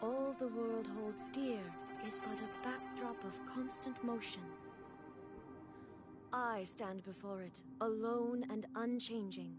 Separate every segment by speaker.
Speaker 1: All the world holds dear is but a backdrop of constant motion. I stand before it, alone and unchanging.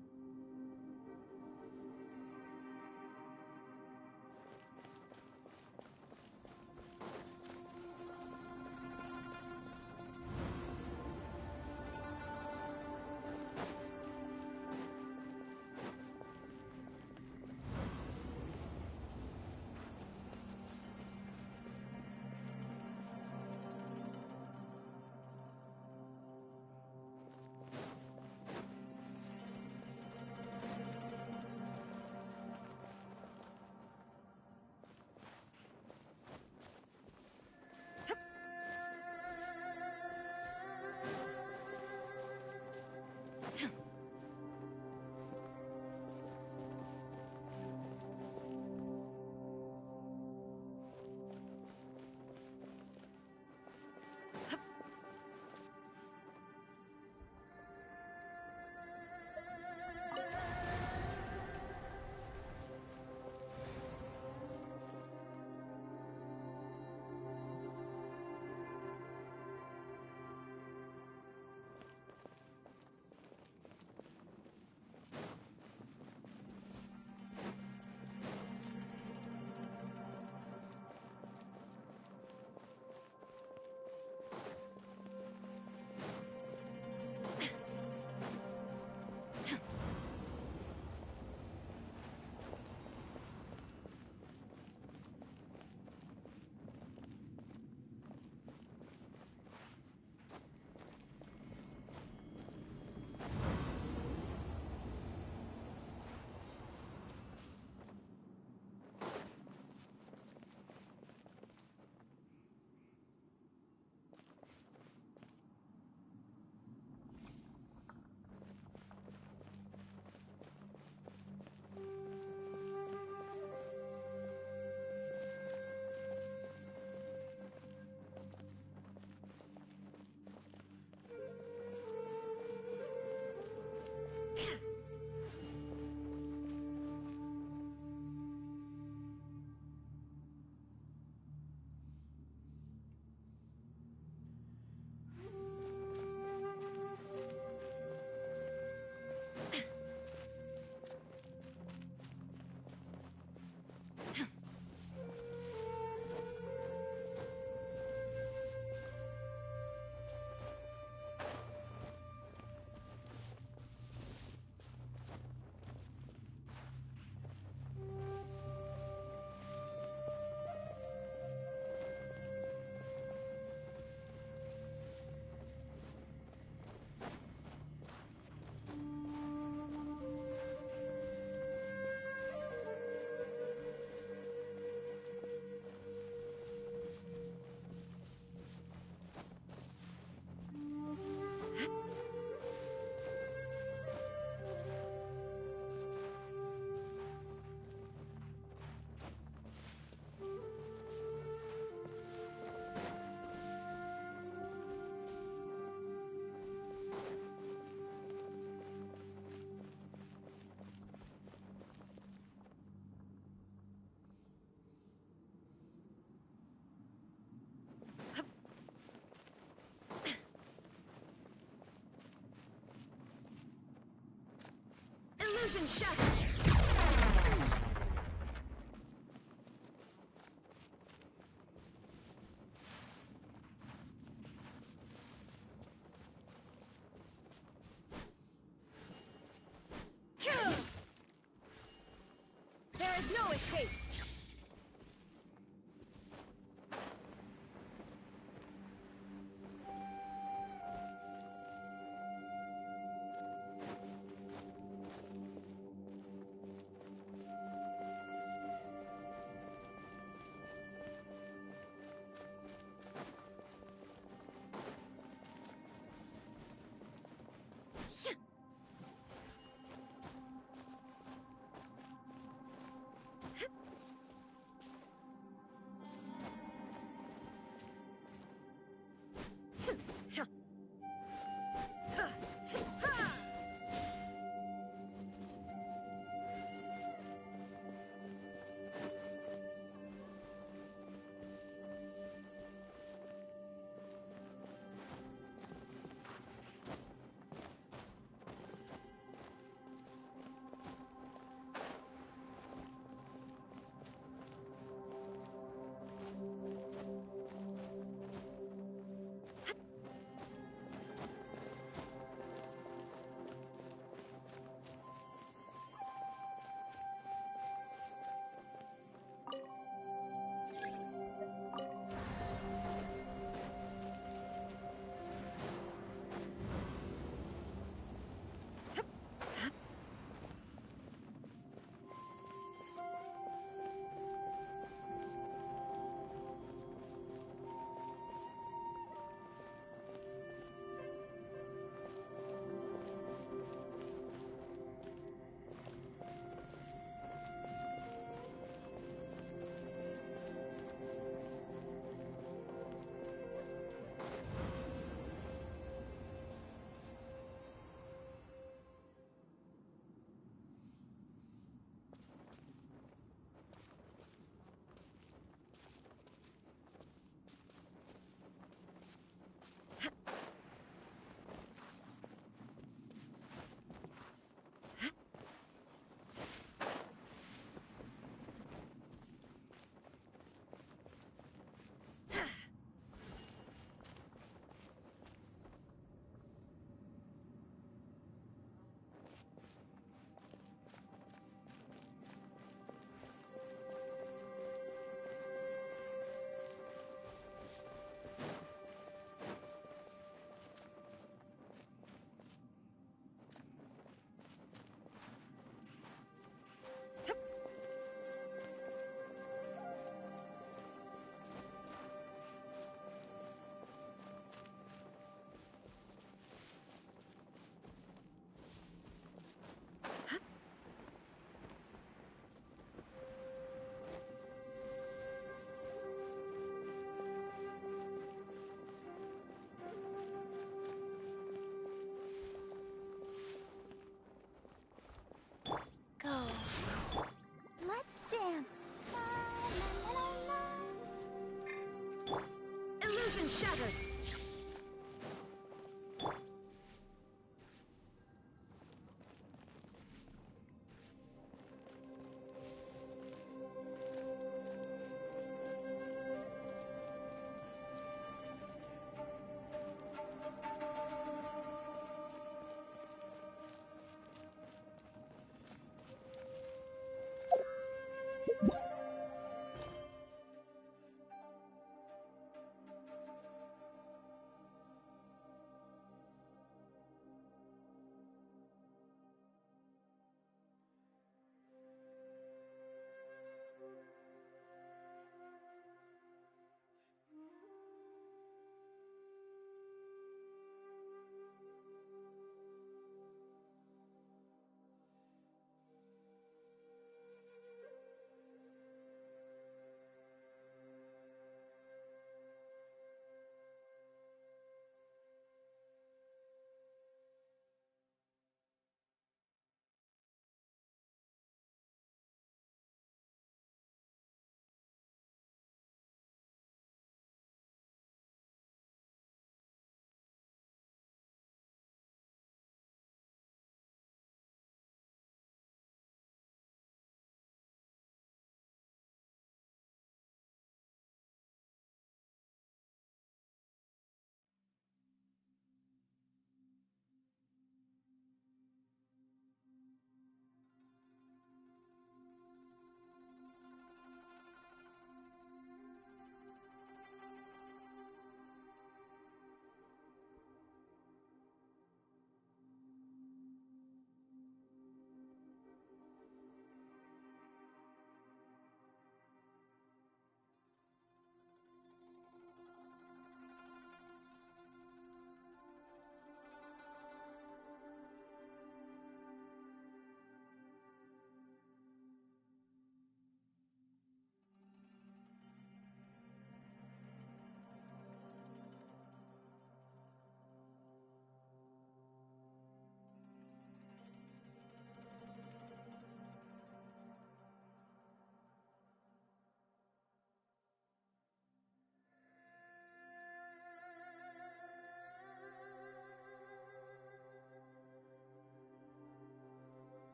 Speaker 2: Illusion shattered! There is no escape! Illusion shattered!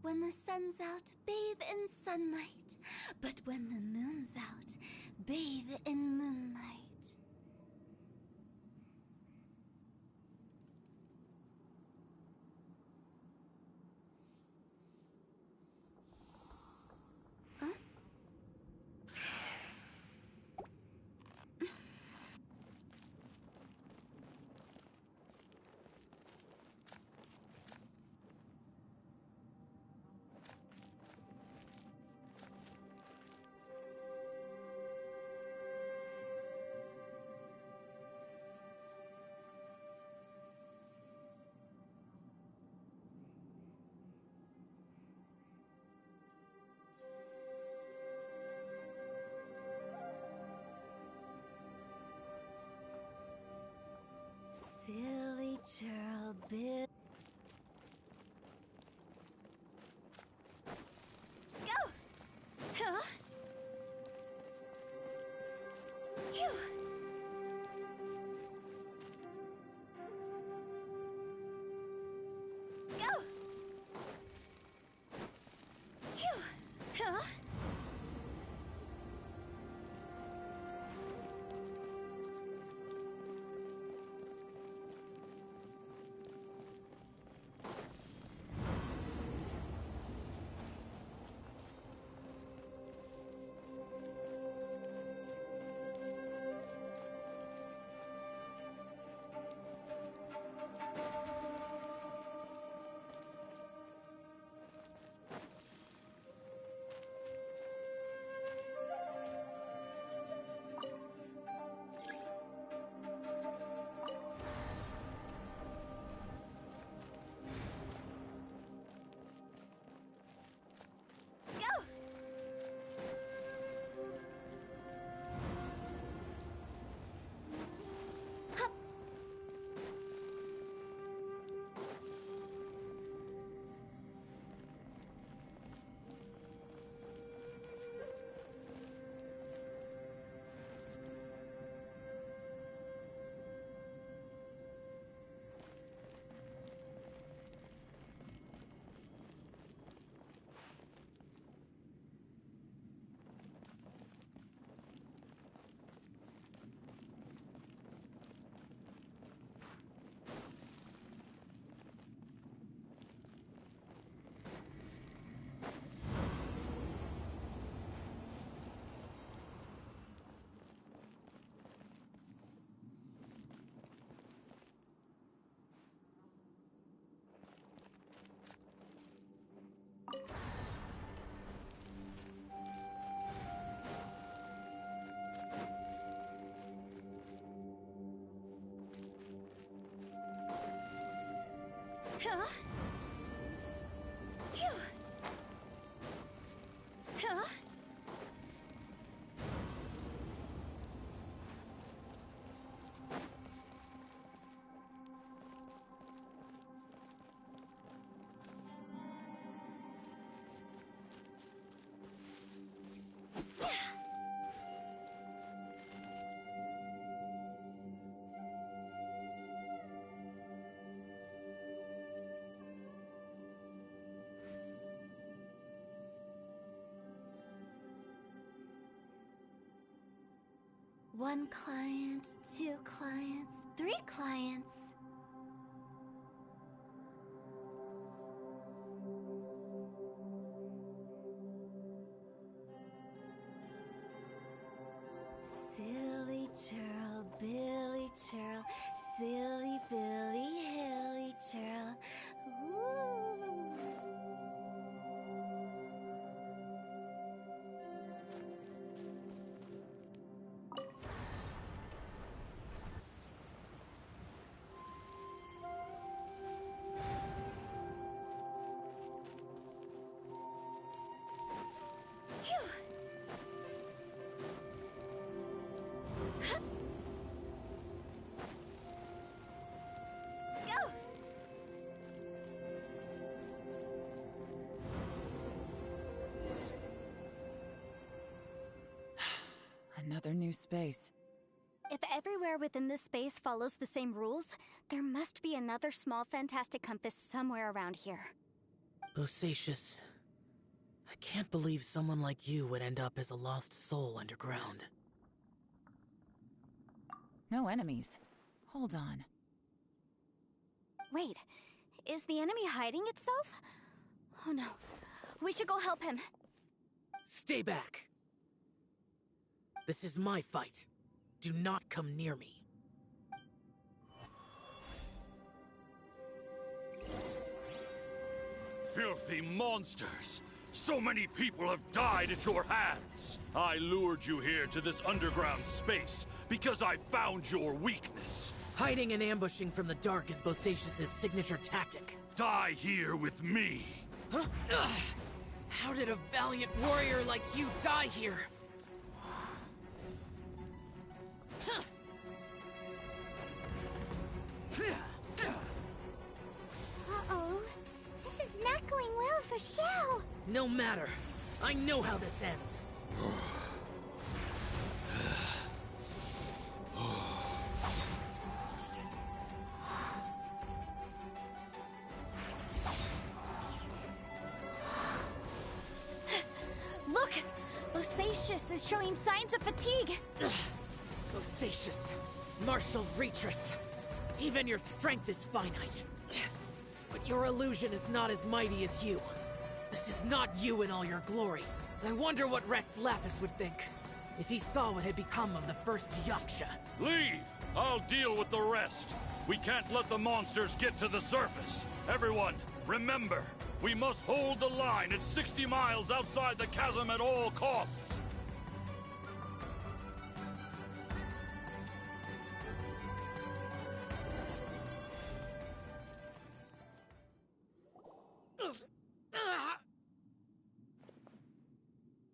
Speaker 3: When the sun's out, bathe in sunlight. But when the moon's out, bathe in moonlight. Silly churl bill. Go! Huh? Phew! Go! Phew! Huh? Go! Hup! Huh? Phew! Huh? One client, two clients, three clients. Silly churl, Billy churl, silly Billy, hilly churl. Ooh. Phew! Go!
Speaker 4: Another new space.
Speaker 3: If everywhere within this space follows the same rules, there must be another small fantastic compass somewhere around here.
Speaker 5: Bosacius, I can't believe someone like you would end up as a lost soul underground.
Speaker 4: No enemies. Hold on.
Speaker 3: Wait, is the enemy hiding itself? Oh no, we should go help him.
Speaker 5: Stay back! This is my fight. Do not come near me.
Speaker 6: Filthy monsters! So many people have died at your hands! I lured you here to this underground space because I found your weakness.
Speaker 5: Hiding and ambushing from the dark is Bosacius' signature tactic.
Speaker 6: Die here with me!
Speaker 5: Huh? Ugh. How did a valiant warrior like you die here? Huh.
Speaker 3: Uh-oh. This is not going well for Xiao.
Speaker 5: No matter. I know how this ends.
Speaker 3: Look! Bosacius is showing signs of fatigue.
Speaker 5: Bosacius, Martial Retris. Even your strength is finite. But your illusion is not as mighty as you. This is not you in all your glory. I wonder what Rex Lapis would think if he saw what had become of the first Yaksha.
Speaker 6: Leave! I'll deal with the rest. We can't let the monsters get to the surface. Everyone, remember, we must hold the line at 60 miles outside the chasm at all costs.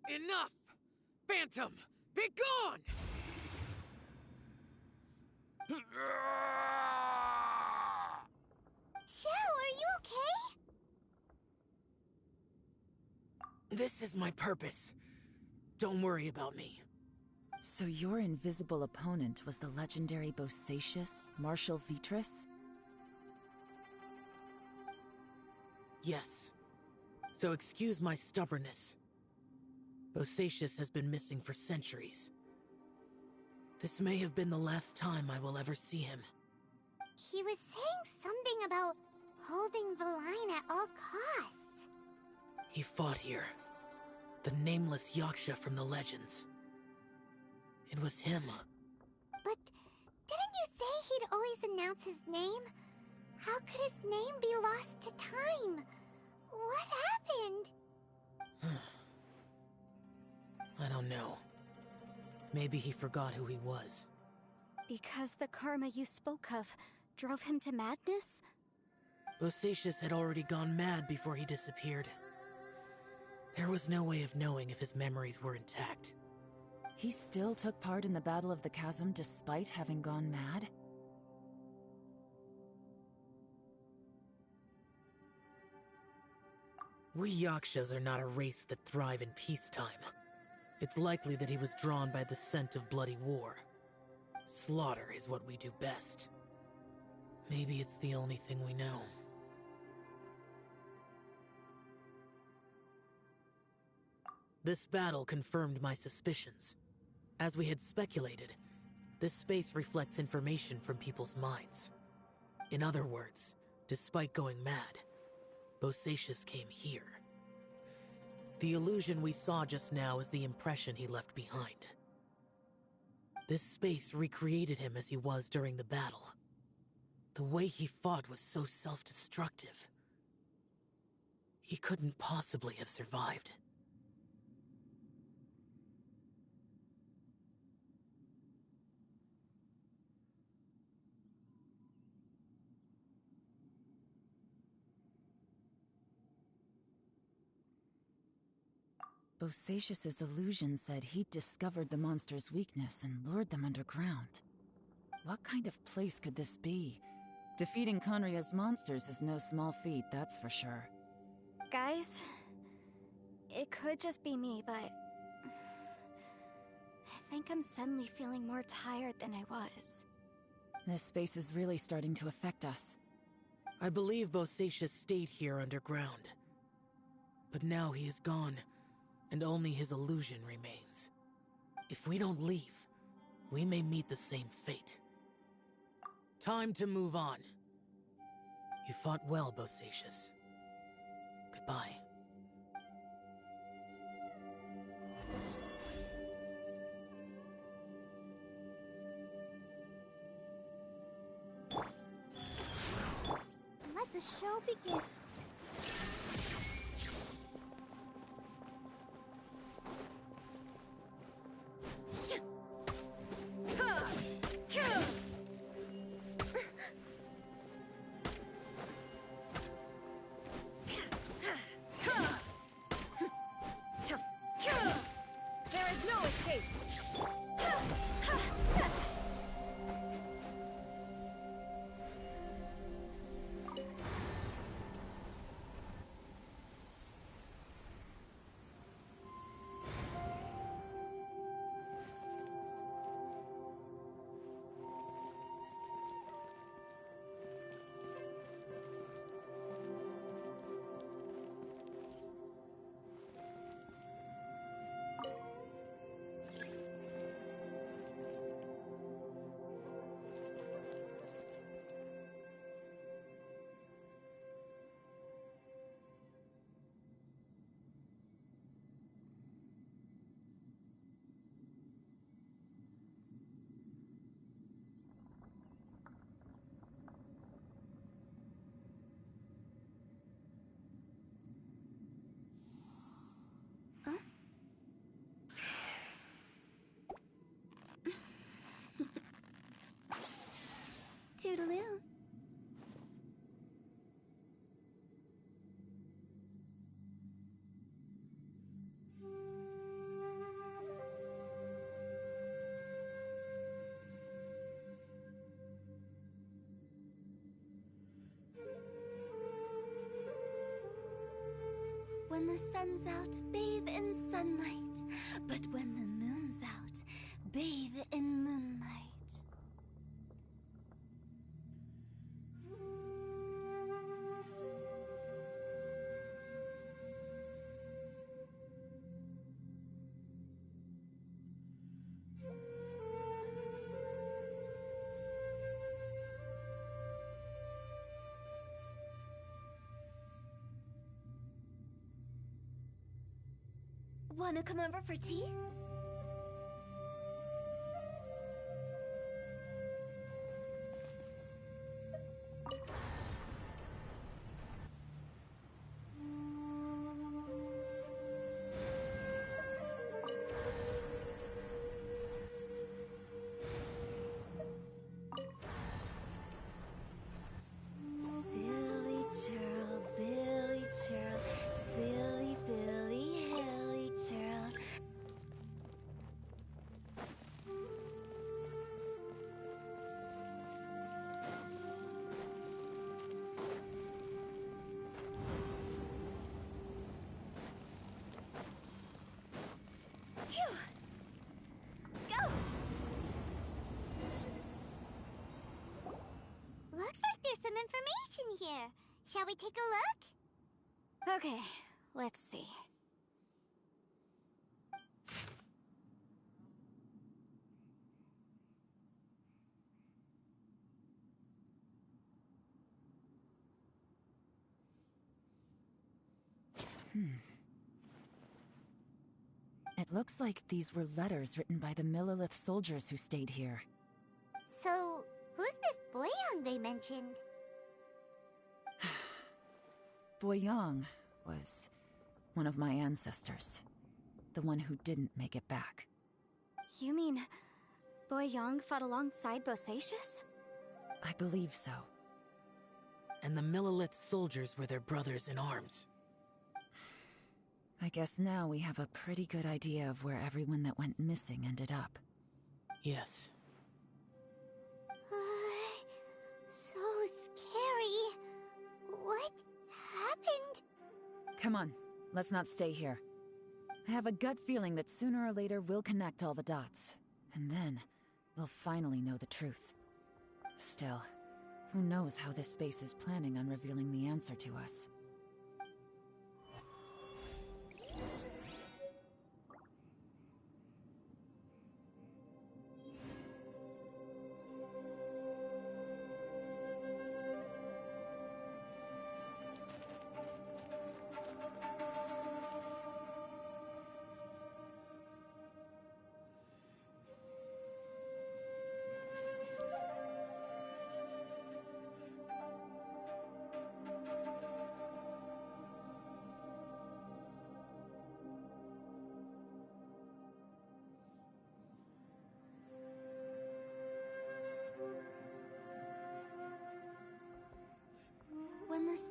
Speaker 5: Enough! Phantom, be gone!
Speaker 3: Xiao, are you okay?
Speaker 5: This is my purpose. Don't worry about me.
Speaker 4: So your invisible opponent was the legendary Bosacius, Martial Vitris?
Speaker 5: Yes. So excuse my stubbornness. Bosacius has been missing for centuries. This may have been the last time I will ever see him.
Speaker 3: He was saying something about holding the line at all costs.
Speaker 5: He fought here. The nameless Yaksha from the legends. It was him.
Speaker 3: But didn't you say he'd always announce his name? How could his name be lost to time? What happened?
Speaker 5: I don't know. Maybe he forgot who he was.
Speaker 3: Because the karma you spoke of drove him to madness?
Speaker 5: Bosacius had already gone mad before he disappeared. There was no way of knowing if his memories were intact.
Speaker 4: He still took part in the Battle of the Chasm despite having gone mad?
Speaker 5: We Yakshas are not a race that thrive in peacetime. It's likely that he was drawn by the scent of bloody war. Slaughter is what we do best. Maybe it's the only thing we know. This battle confirmed my suspicions. As we had speculated, this space reflects information from people's minds. In other words, despite going mad, Bosacius came here. The illusion we saw just now is the impression he left behind. This space recreated him as he was during the battle. The way he fought was so self-destructive. He couldn't possibly have survived.
Speaker 4: Bosacius's illusion said he'd discovered the monster's weakness and lured them underground. What kind of place could this be? Defeating Conria's monsters is no small feat, that's for sure.
Speaker 3: Guys, it could just be me, but I think I'm suddenly feeling more tired than I was.
Speaker 4: This space is really starting to affect us.
Speaker 5: I believe Bosacius stayed here underground. But now he is gone, and only his illusion remains. If we don't leave, we may meet the same fate. Time to move on. You fought well, Bosacius. Goodbye.
Speaker 3: Let the show begin.
Speaker 2: There is no escape!
Speaker 3: Toodaloo. When the sun's out, bathe in sunlight. But when the moon's out, bathe in moonlight. Wanna come over for tea? Silly churl, Billy churl, silly Billy, hilly churl. Phew! Go! Looks like there's some information here. Shall we take a look?
Speaker 1: Okay, let's see.
Speaker 4: It looks like these were letters written by the Millilith soldiers who stayed here.
Speaker 3: So, who's this Boyang they mentioned?
Speaker 4: Boyang was one of my ancestors. The one who didn't make it back.
Speaker 1: You mean Boyang fought alongside Bosacius?
Speaker 4: I believe so.
Speaker 5: And the Millilith soldiers were their brothers in arms.
Speaker 4: I guess now we have a pretty good idea of where everyone that went missing ended up.
Speaker 5: Yes.
Speaker 3: So scary. What happened?
Speaker 4: Come on, let's not stay here. I have a gut feeling that sooner or later we'll connect all the dots. And then, we'll finally know the truth. Still, who knows how this space is planning on revealing the answer to us.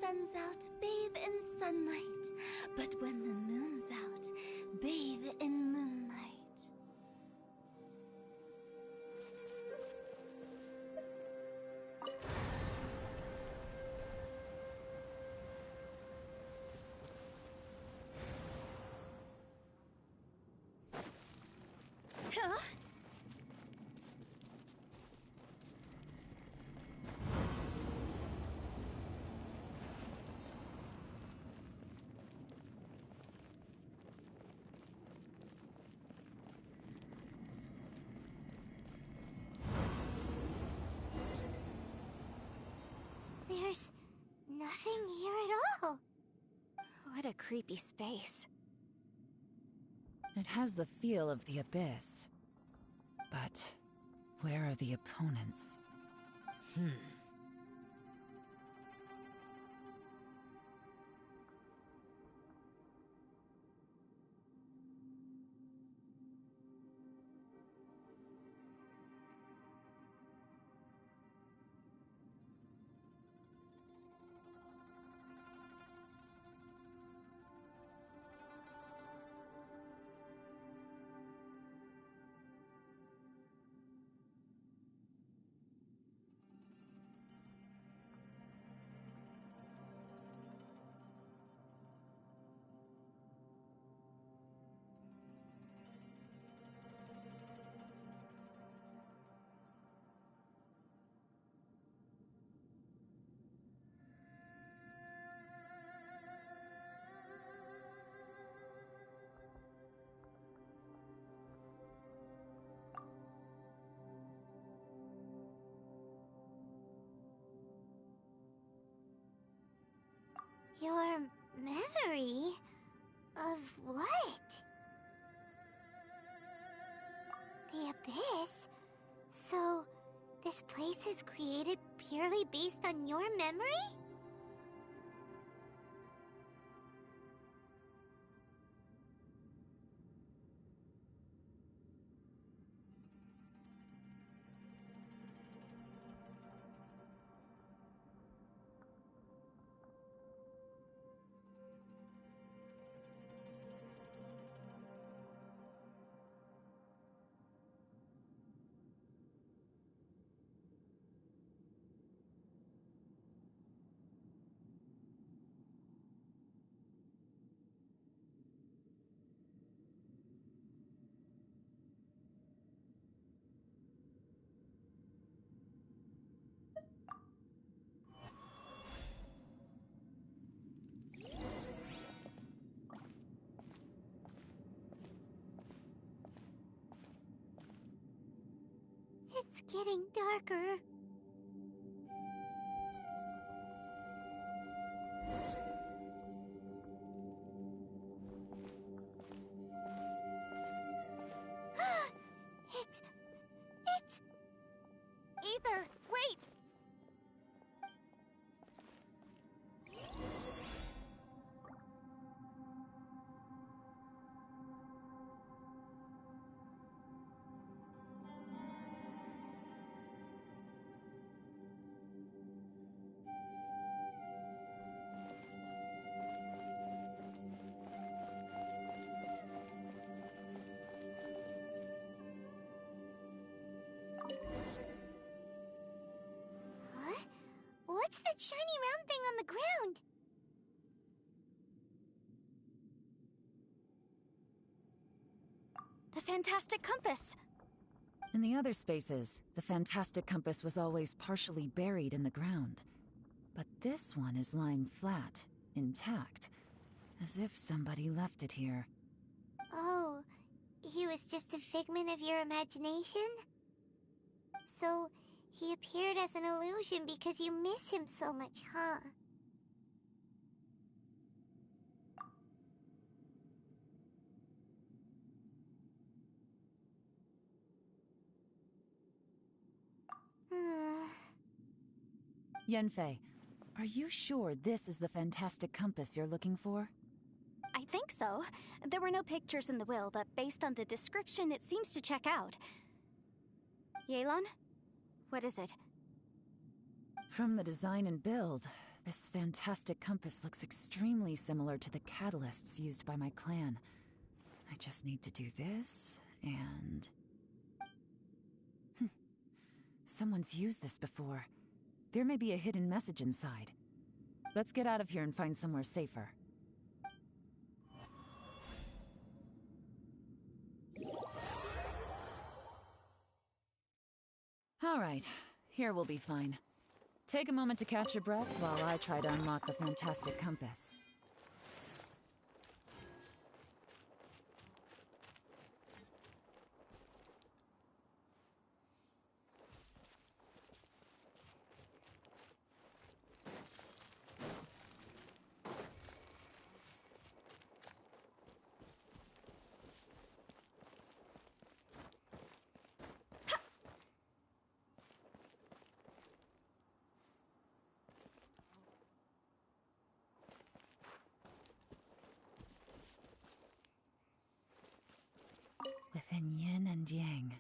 Speaker 7: sun's out, bathe in sunlight. But when the moon's out, bathe in moonlight. Huh?
Speaker 3: There's nothing here at all.
Speaker 2: What a creepy space.
Speaker 4: It has the feel of the abyss. But where are the opponents?
Speaker 3: Your memory? Of what? The abyss? So, this place is created purely based on your memory? It's getting darker. It's...
Speaker 2: Ether, wait!
Speaker 3: Huh? What's that shiny round thing on the ground?
Speaker 2: The fantastic compass!
Speaker 4: In the other spaces, the fantastic compass was always partially buried in the ground. But this one is lying flat, intact, as if somebody left it here.
Speaker 3: Oh, he was just a figment of your imagination? So, he appeared as an illusion because you miss him so much, huh?
Speaker 4: Yenfei, are you sure this is the fantastic compass you're looking for?
Speaker 2: I think so. There were no pictures in the will, but based on the description, it seems to check out. Yelan? What is it?
Speaker 4: From the design and build, This fantastic compass looks extremely similar to the catalysts used by my clan. I just need to do this, and... Someone's used this before. There may be a hidden message inside. Let's get out of here and find somewhere safer. All right, here we'll be fine. Take a moment to catch your breath while I try to unlock the fantastic compass. Within yin and yang.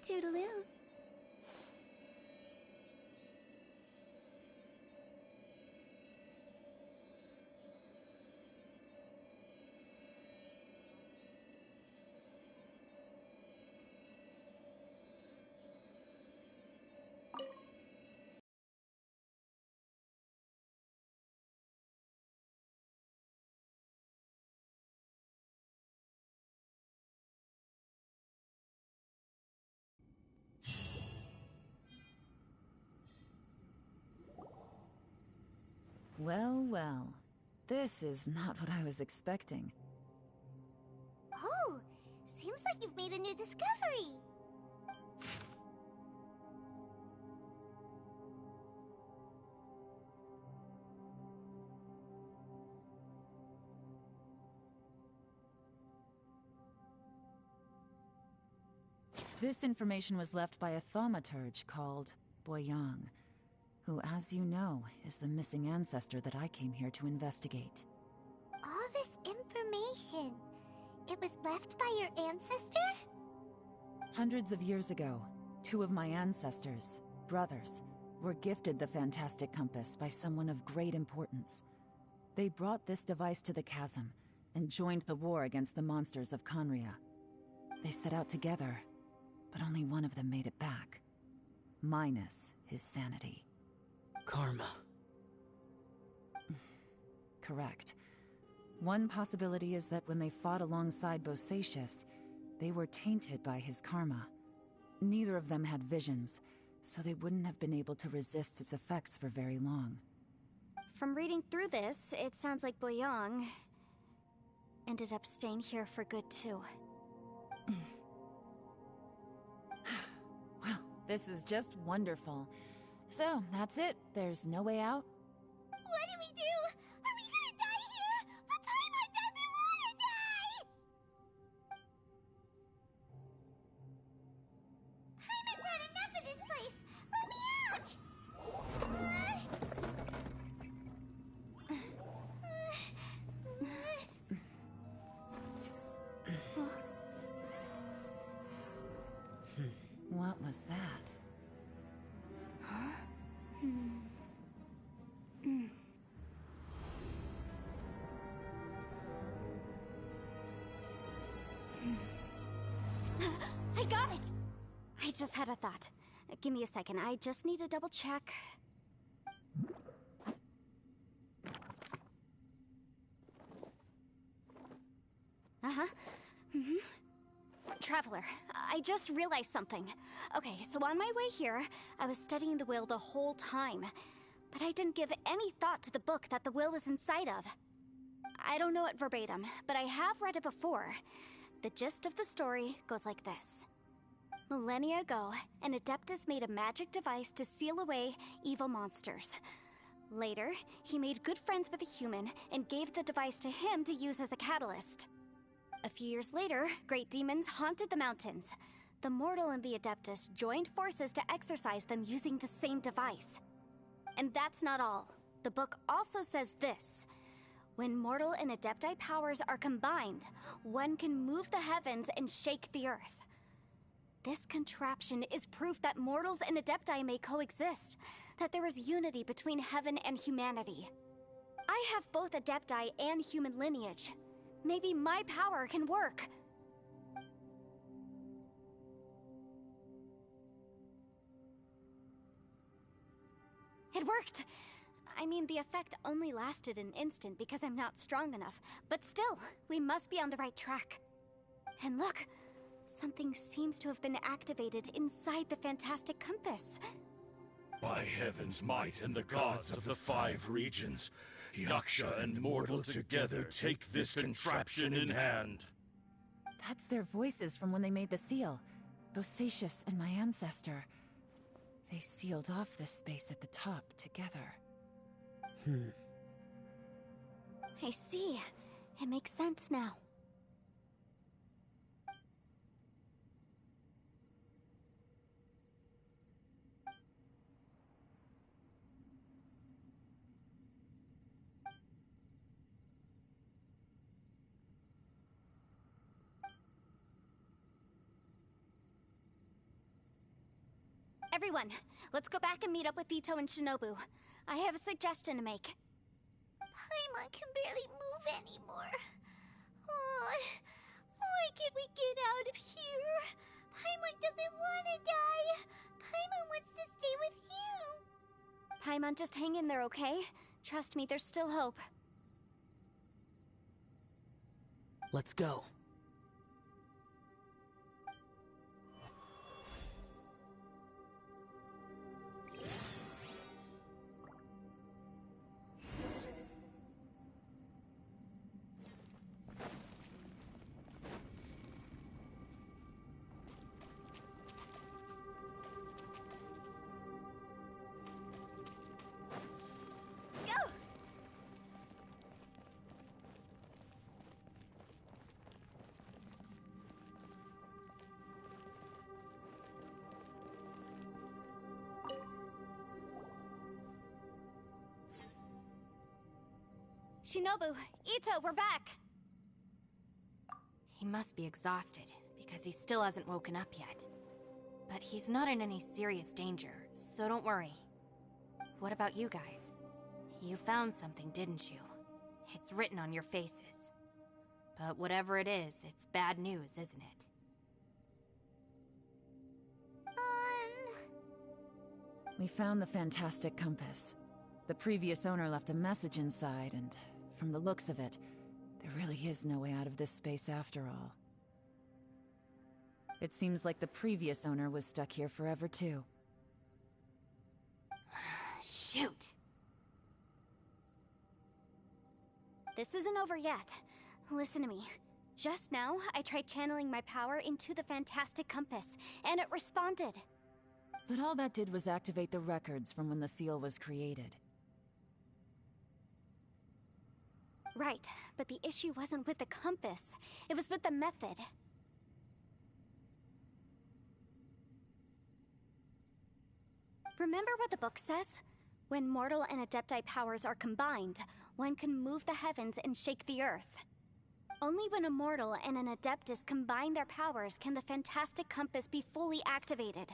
Speaker 7: Toodaloo.
Speaker 4: Well, well. This is not what I was expecting.
Speaker 3: Oh, seems like you've made a new discovery.
Speaker 4: This information was left by a thaumaturge called Boyang, who, as you know, is the missing ancestor that I came here to investigate.
Speaker 3: All this information, it was left by your ancestor?
Speaker 4: Hundreds of years ago, two of my ancestors, brothers, were gifted the fantastic compass by someone of great importance. They brought this device to the chasm and joined the war against the monsters of Conria. They set out together, but only one of them made it back, minus his sanity.
Speaker 5: Karma.
Speaker 4: Correct. One possibility is that when they fought alongside Bosacius, they were tainted by his karma. Neither of them had visions, so they wouldn't have been able to resist its effects for very long.
Speaker 2: From reading through this, it sounds like Boyang ended up staying here for good too.
Speaker 4: Well, this is just wonderful. So, that's it. There's no way out?
Speaker 3: What do we do? Are we gonna die here? But Paimon doesn't wanna die! Paimon's had enough of this place! Let me out!
Speaker 4: What was that?
Speaker 2: I got it! I just had a thought. Give me a second, I just need to double check. Traveler, I just realized something. Okay, so on my way here, I was studying the will the whole time. But I didn't give any thought to the book that the will was inside of. I don't know it verbatim, but I have read it before. The gist of the story goes like this. Millennia ago, an Adeptus made a magic device to seal away evil monsters. Later, he made good friends with a human and gave the device to him to use as a catalyst. A few years later, great demons haunted the mountains. The mortal and the Adeptus joined forces to exorcise them using the same device. And that's not all. The book also says this. When mortal and Adepti powers are combined, one can move the heavens and shake the earth. This contraption is proof that mortals and Adepti may coexist, that there is unity between heaven and humanity. I have both Adepti and human lineage. Maybe my power can work. It worked! I mean, the effect only lasted an instant because I'm not strong enough, but still, we must be on the right track. And look, something seems to have been activated inside the fantastic compass.
Speaker 6: By heaven's might and the gods of the 5 regions, Yaksha and mortal together take this contraption in hand.
Speaker 4: That's their voices from when they made the seal. Bosacius and my ancestor. They sealed off this space at the top together.
Speaker 2: I see. It makes sense now. Everyone, let's go back and meet up with Ito and Shinobu. I have a suggestion to make.
Speaker 3: Paimon can barely move anymore. Oh, why can't we get out of here? Paimon doesn't want to die. Paimon wants to stay with you.
Speaker 2: Paimon, just hang in there, okay? Trust me, there's still hope.
Speaker 5: Let's go.
Speaker 2: Shinobu, Ito, we're back!
Speaker 8: He must be exhausted, because he still hasn't woken up yet. But he's not in any serious danger, so don't worry. What about you guys? You found something, didn't you? It's written on your faces. But whatever it is, it's bad news, isn't it?
Speaker 4: We found the fantastic compass. The previous owner left a message inside, and from the looks of it, there really is no way out of this space after all. It seems like the previous owner was stuck here forever too.
Speaker 8: Shoot!
Speaker 2: This isn't over yet. Listen to me. Just now, I tried channeling my power into the fantastic compass, and it responded.
Speaker 4: But all that did was activate the records from when the seal was created.
Speaker 2: Right, but the issue wasn't with the compass. It was with the method. Remember what the book says? When mortal and Adepti powers are combined, one can move the heavens and shake the earth. Only when a mortal and an Adeptus combine their powers can the fantastic compass be fully activated.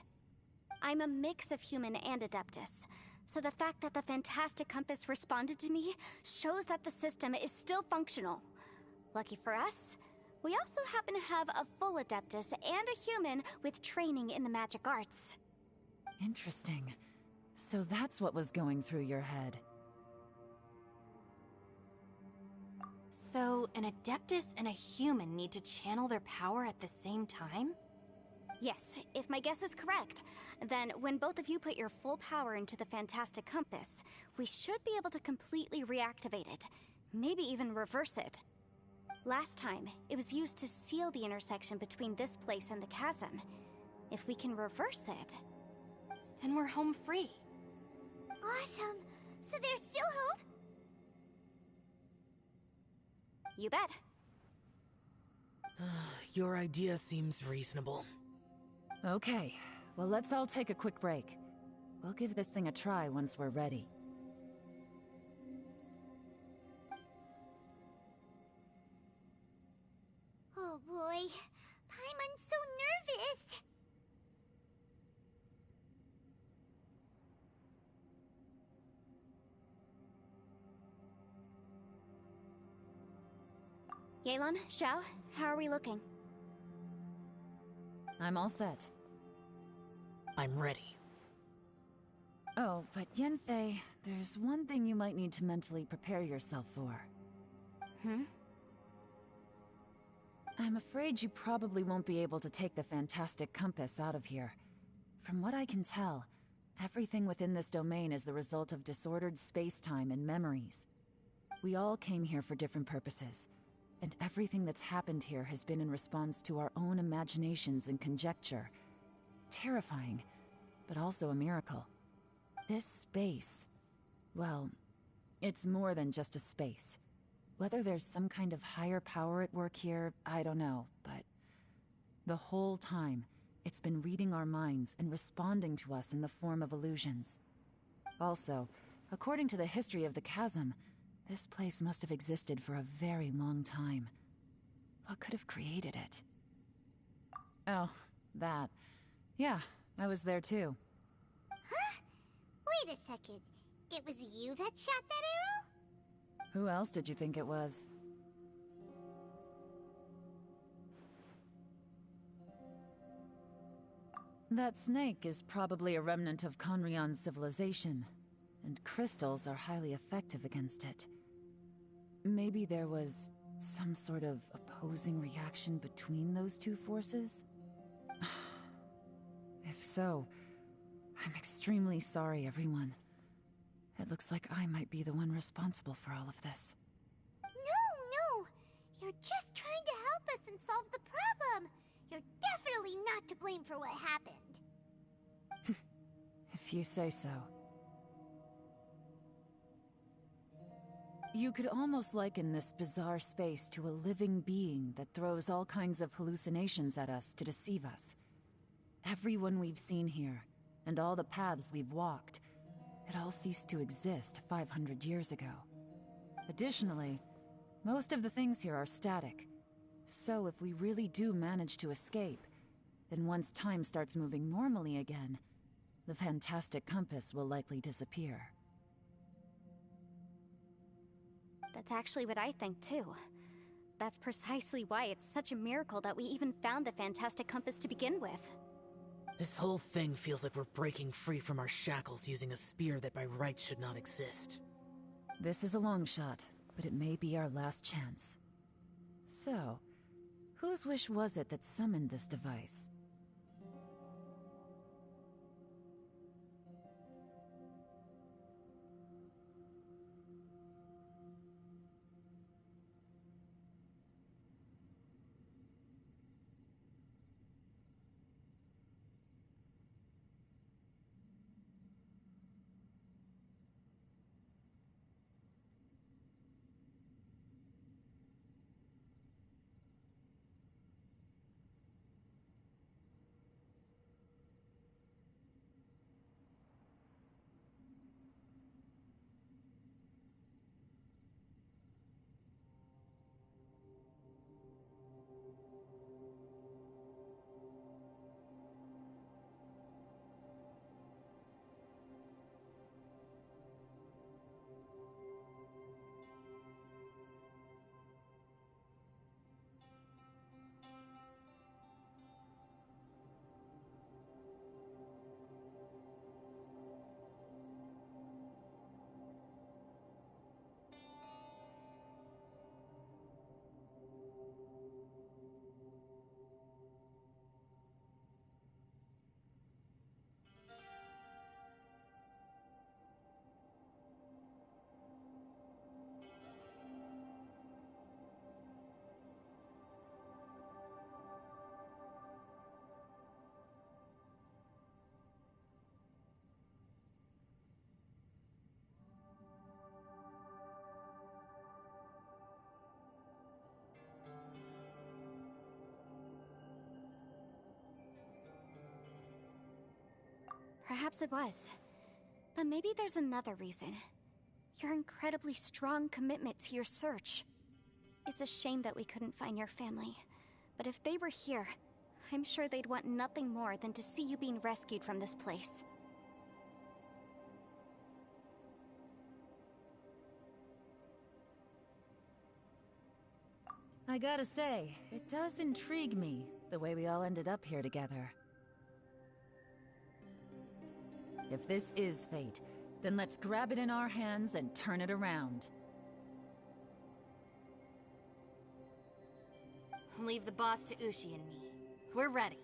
Speaker 2: I'm a mix of human and Adeptus, so the fact that the fantastic compass responded to me shows that the system is still functional. Lucky for us, We also happen to have a full Adeptus and a human with training in the magic arts.
Speaker 4: Interesting. So that's what was going through your head.
Speaker 8: So, an Adeptus and a human need to channel their power at the same time?
Speaker 2: Yes, if my guess is correct, then when both of you put your full power into the Fantastic Compass, we should be able to completely reactivate it, maybe even reverse it. Last time, it was used to seal the intersection between this place and the chasm. If we can reverse it,
Speaker 8: Then we're home free.
Speaker 3: Awesome! So there's still hope?
Speaker 2: you bet.
Speaker 5: Your idea seems reasonable.
Speaker 4: Okay, well let's all take a quick break. We'll give this thing a try once we're ready.
Speaker 3: Oh boy, Paimon's so nervous!
Speaker 2: Yelan, Xiao, how are we looking?
Speaker 4: I'm all set.
Speaker 5: I'm ready.
Speaker 4: Oh, but Yanfei, there's one thing you might need to mentally prepare yourself for. I'm afraid you probably won't be able to take the Fantastic Compass out of here. From what I can tell, everything within this domain is the result of disordered space-time and memories. We all came here for different purposes, and everything that's happened here has been in response to our own imaginations and conjecture. Terrifying, but also a miracle. This space, well, it's more than just a space. Whether there's some kind of higher power at work here, I don't know, but the whole time, it's been reading our minds and responding to us in the form of illusions. Also, according to the history of the chasm, this place must have existed for a very long time. What could have created it? Oh, that. Yeah, I was there too.
Speaker 3: Huh? Wait a second. It was you that shot that arrow?
Speaker 4: Who else did you think it was? That snake is probably a remnant of Conrion's civilization, and crystals are highly effective against it. Maybe there was some sort of opposing reaction between those two forces? If so, I'm extremely sorry, everyone. It looks like I might be the one responsible for all of this.
Speaker 3: No! You're just trying to help us and solve the problem! You're definitely not to blame for what happened.
Speaker 4: If you say so. You could almost liken this bizarre space to a living being that throws all kinds of hallucinations at us to deceive us. Everyone we've seen here, and all the paths we've walked, it all ceased to exist 500 years ago. Additionally, most of the things here are static. So if we really do manage to escape, then once time starts moving normally again, the Fantastic Compass will likely disappear.
Speaker 2: That's actually what I think too. That's precisely why it's such a miracle that we even found the Fantastic Compass to begin with.
Speaker 5: This whole thing feels like we're breaking free from our shackles using a spear that by rights should not exist.
Speaker 4: This is a long shot, but it may be our last chance. So, whose wish was it that summoned this device?
Speaker 2: Perhaps it was. But maybe there's another reason. Your incredibly strong commitment to your search. It's a shame that we couldn't find your family. But if they were here, I'm sure they'd want nothing more than to see you being rescued from this place.
Speaker 4: I gotta say, it does intrigue me, the way we all ended up here together. If this is fate, then let's grab it in our hands and turn it around.
Speaker 8: Leave the boss to Ushi and me. We're ready.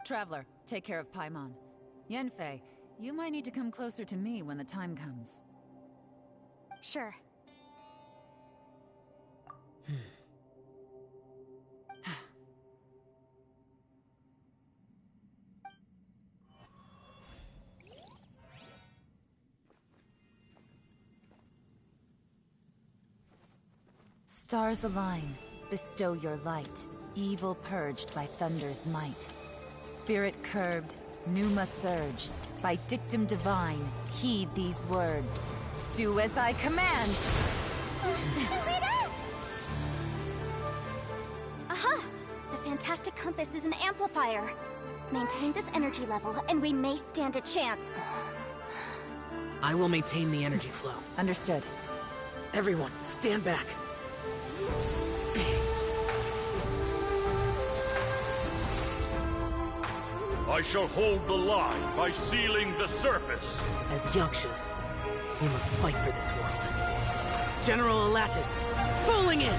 Speaker 4: Traveler, take care of Paimon. Yanfei, you might need to come closer to me when the time comes.
Speaker 2: Sure.
Speaker 4: Stars align, bestow your light, evil purged by thunder's might. Spirit curbed, pneuma surge, by dictum divine, heed these words. Do as I command!
Speaker 2: Aha! The fantastic compass is an amplifier. Maintain this energy level, and we may stand a chance.
Speaker 5: I will maintain the energy flow.
Speaker 4: Understood.
Speaker 5: Everyone, stand back.
Speaker 6: I shall hold the line by sealing the surface.
Speaker 5: As Yakshas, we must fight for this world. General Alatus, falling in!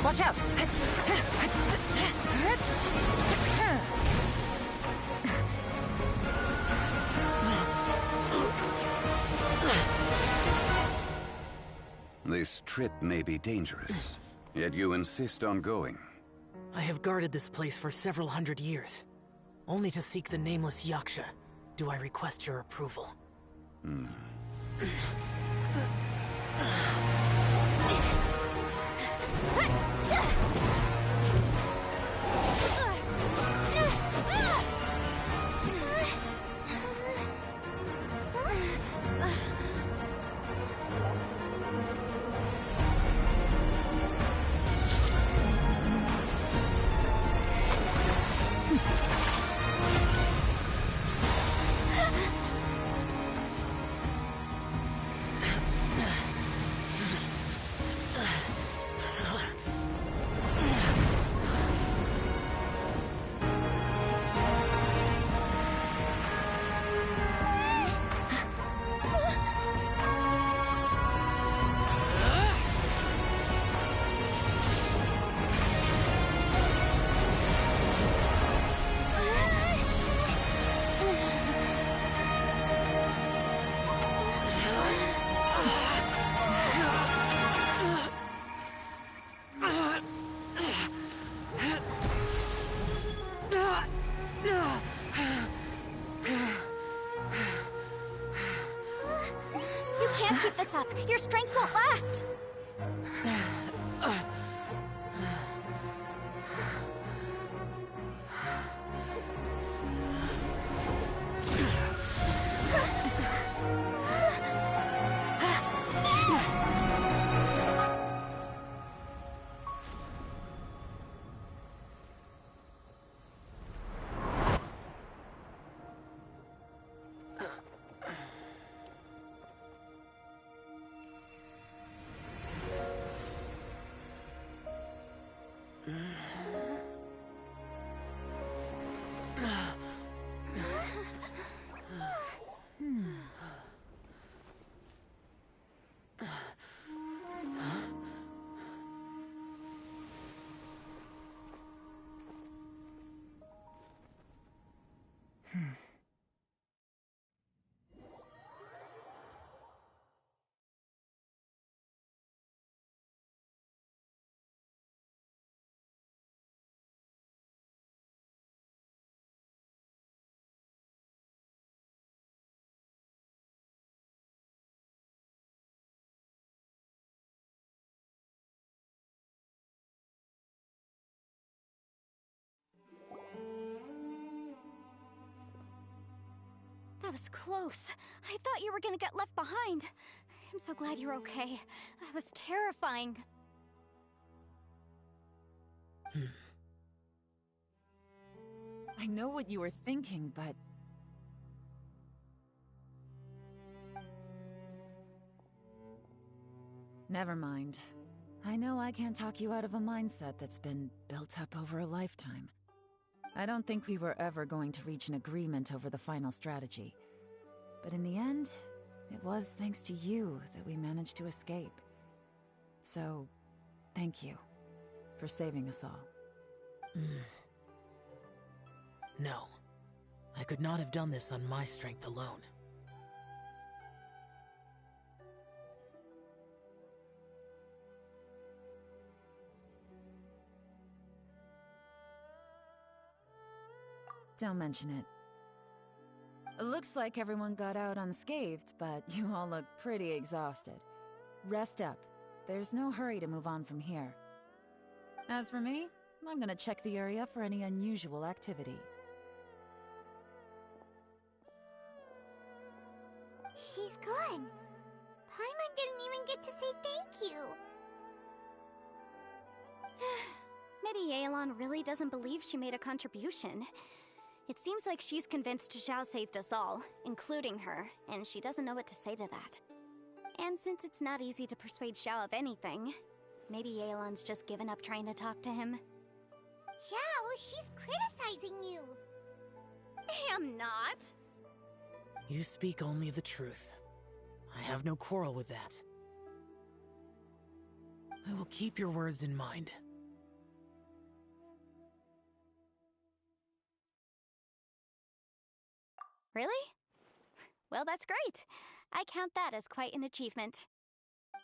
Speaker 4: Watch out!
Speaker 9: This trip may be dangerous, yet you insist on going.
Speaker 5: I have guarded this place for several hundred years. Only to seek the nameless Yaksha, do I request your approval.
Speaker 2: You can't keep this up. Your strength won't last. That was close. I thought you were gonna get left behind. I'm so glad you're okay. That was terrifying.
Speaker 4: I know what you were thinking, but... Never mind. I know I can't talk you out of a mindset that's been built up over a lifetime. I don't think we were ever going to reach an agreement over the final strategy. But in the end, it was thanks to you that we managed to escape. So, thank you for saving us all.
Speaker 5: No. I could not have done this on my strength alone.
Speaker 4: Don't mention it. It looks like everyone got out unscathed, but you all look pretty exhausted. Rest up. There's no hurry to move on from here. As for me, I'm gonna check the area for any unusual activity.
Speaker 3: She's gone. Paimon didn't even get to say thank you.
Speaker 2: Maybe Yelan really doesn't believe she made a contribution. It seems like she's convinced Xiao saved us all, including her, and she doesn't know what to say to that. And since it's not easy to persuade Xiao of anything, maybe Yelan's just given up trying to talk to him.
Speaker 3: Xiao, she's criticizing you.
Speaker 2: I'm not.
Speaker 5: You speak only the truth. I have no quarrel with that. I will keep your words in mind.
Speaker 2: Really? Well, that's great. I count that as quite an achievement.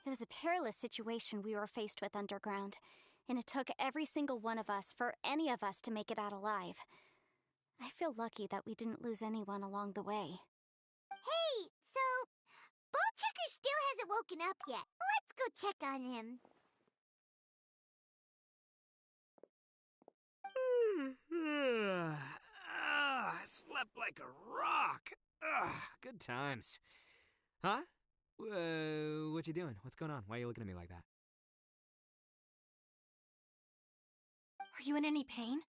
Speaker 2: It was a perilous situation we were faced with underground, and it took every single one of us for any of us to make it out alive. I feel lucky that we didn't lose anyone along the way.
Speaker 3: Hey, so Ballchecker still hasn't woken up yet. Let's go check on him.
Speaker 10: I slept like a rock. Good times. Huh? What you doing? What's going on? Why are you looking at me like that?
Speaker 8: Are you in any pain?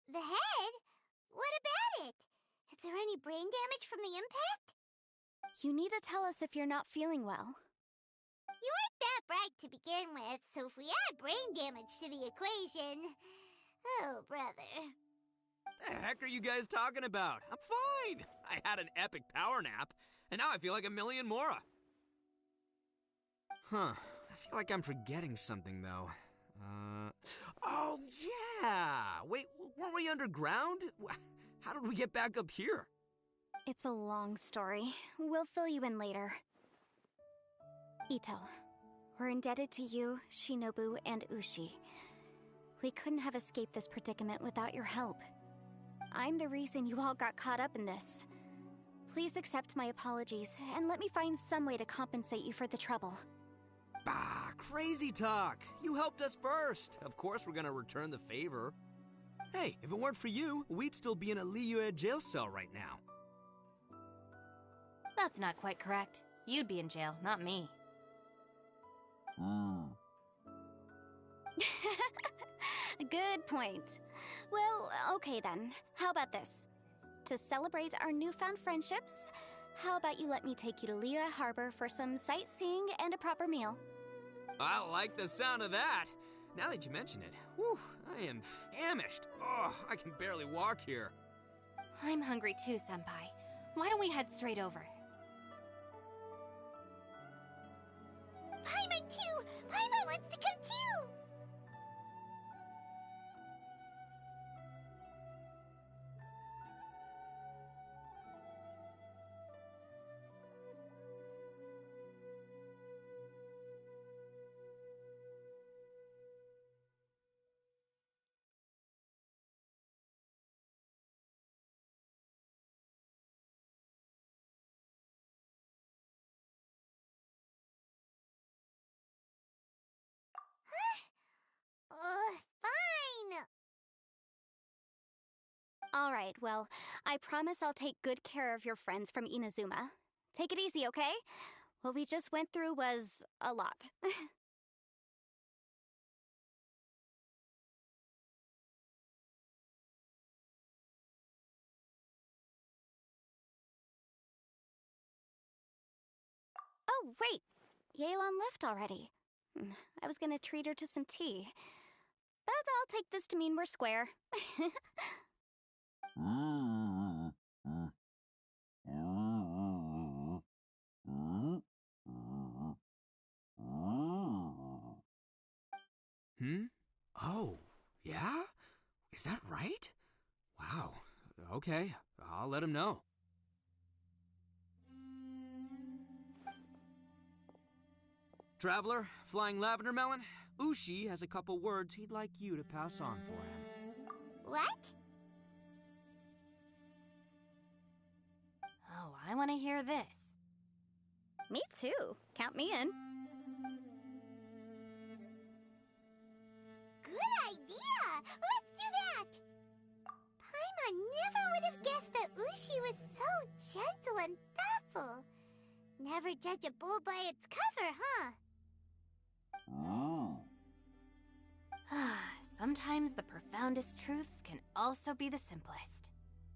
Speaker 3: The head? What about it? Is there any brain damage from the impact?
Speaker 2: You need to tell us if you're not feeling well.
Speaker 3: You weren't that bright to begin with, so if we add brain damage to the equation... Oh, brother.
Speaker 10: The heck are you guys talking about? I'm fine. I had an epic power nap, and now I feel like a million more. Huh. I feel like I'm forgetting something, though. Oh, yeah! Wait, weren't we underground? How did we get back up here?
Speaker 2: It's a long story. We'll fill you in later. Ito, we're indebted to you, Shinobu, and Ushi. We couldn't have escaped this predicament without your help. I'm the reason you all got caught up in this. Please accept my apologies, and let me find some way to compensate you for the trouble.
Speaker 10: Bah, crazy talk! You helped us first! Of course we're gonna return the favor. Hey, if it weren't for you, we'd still be in a Liyue jail cell right now.
Speaker 8: That's not quite correct. You'd be in jail, not me.
Speaker 2: Good point. Well, okay then. How about this? To celebrate our newfound friendships, how about you let me take you to Liyue Harbor for some sightseeing and a proper meal?
Speaker 10: I like the sound of that! Now that you mention it, whew, I am famished. Oh, I can barely walk here.
Speaker 8: I'm hungry too, Senpai. Why don't we head straight over?
Speaker 3: Paimon too! Paimon wants to come too! Fine!
Speaker 2: Alright, well, I promise I'll take good care of your friends from Inazuma. Take it easy, okay? What we just went through was a lot. Oh, wait! Yelan left already. I was gonna treat her to some tea. But I'll take this to mean we're square.
Speaker 10: Oh, yeah? Is that right? Wow. Okay, I'll let him know. Traveler, Flying Lavender Melon, Ushi has a couple words he'd like you to pass on for him.
Speaker 3: What?
Speaker 8: Oh, I want to hear this.
Speaker 2: Me too. Count me in.
Speaker 3: Good idea! Let's do that! guessed that Ushi was so gentle and thoughtful. Never judge a bull by its cover, huh?
Speaker 8: Sometimes the profoundest truths can also be the simplest.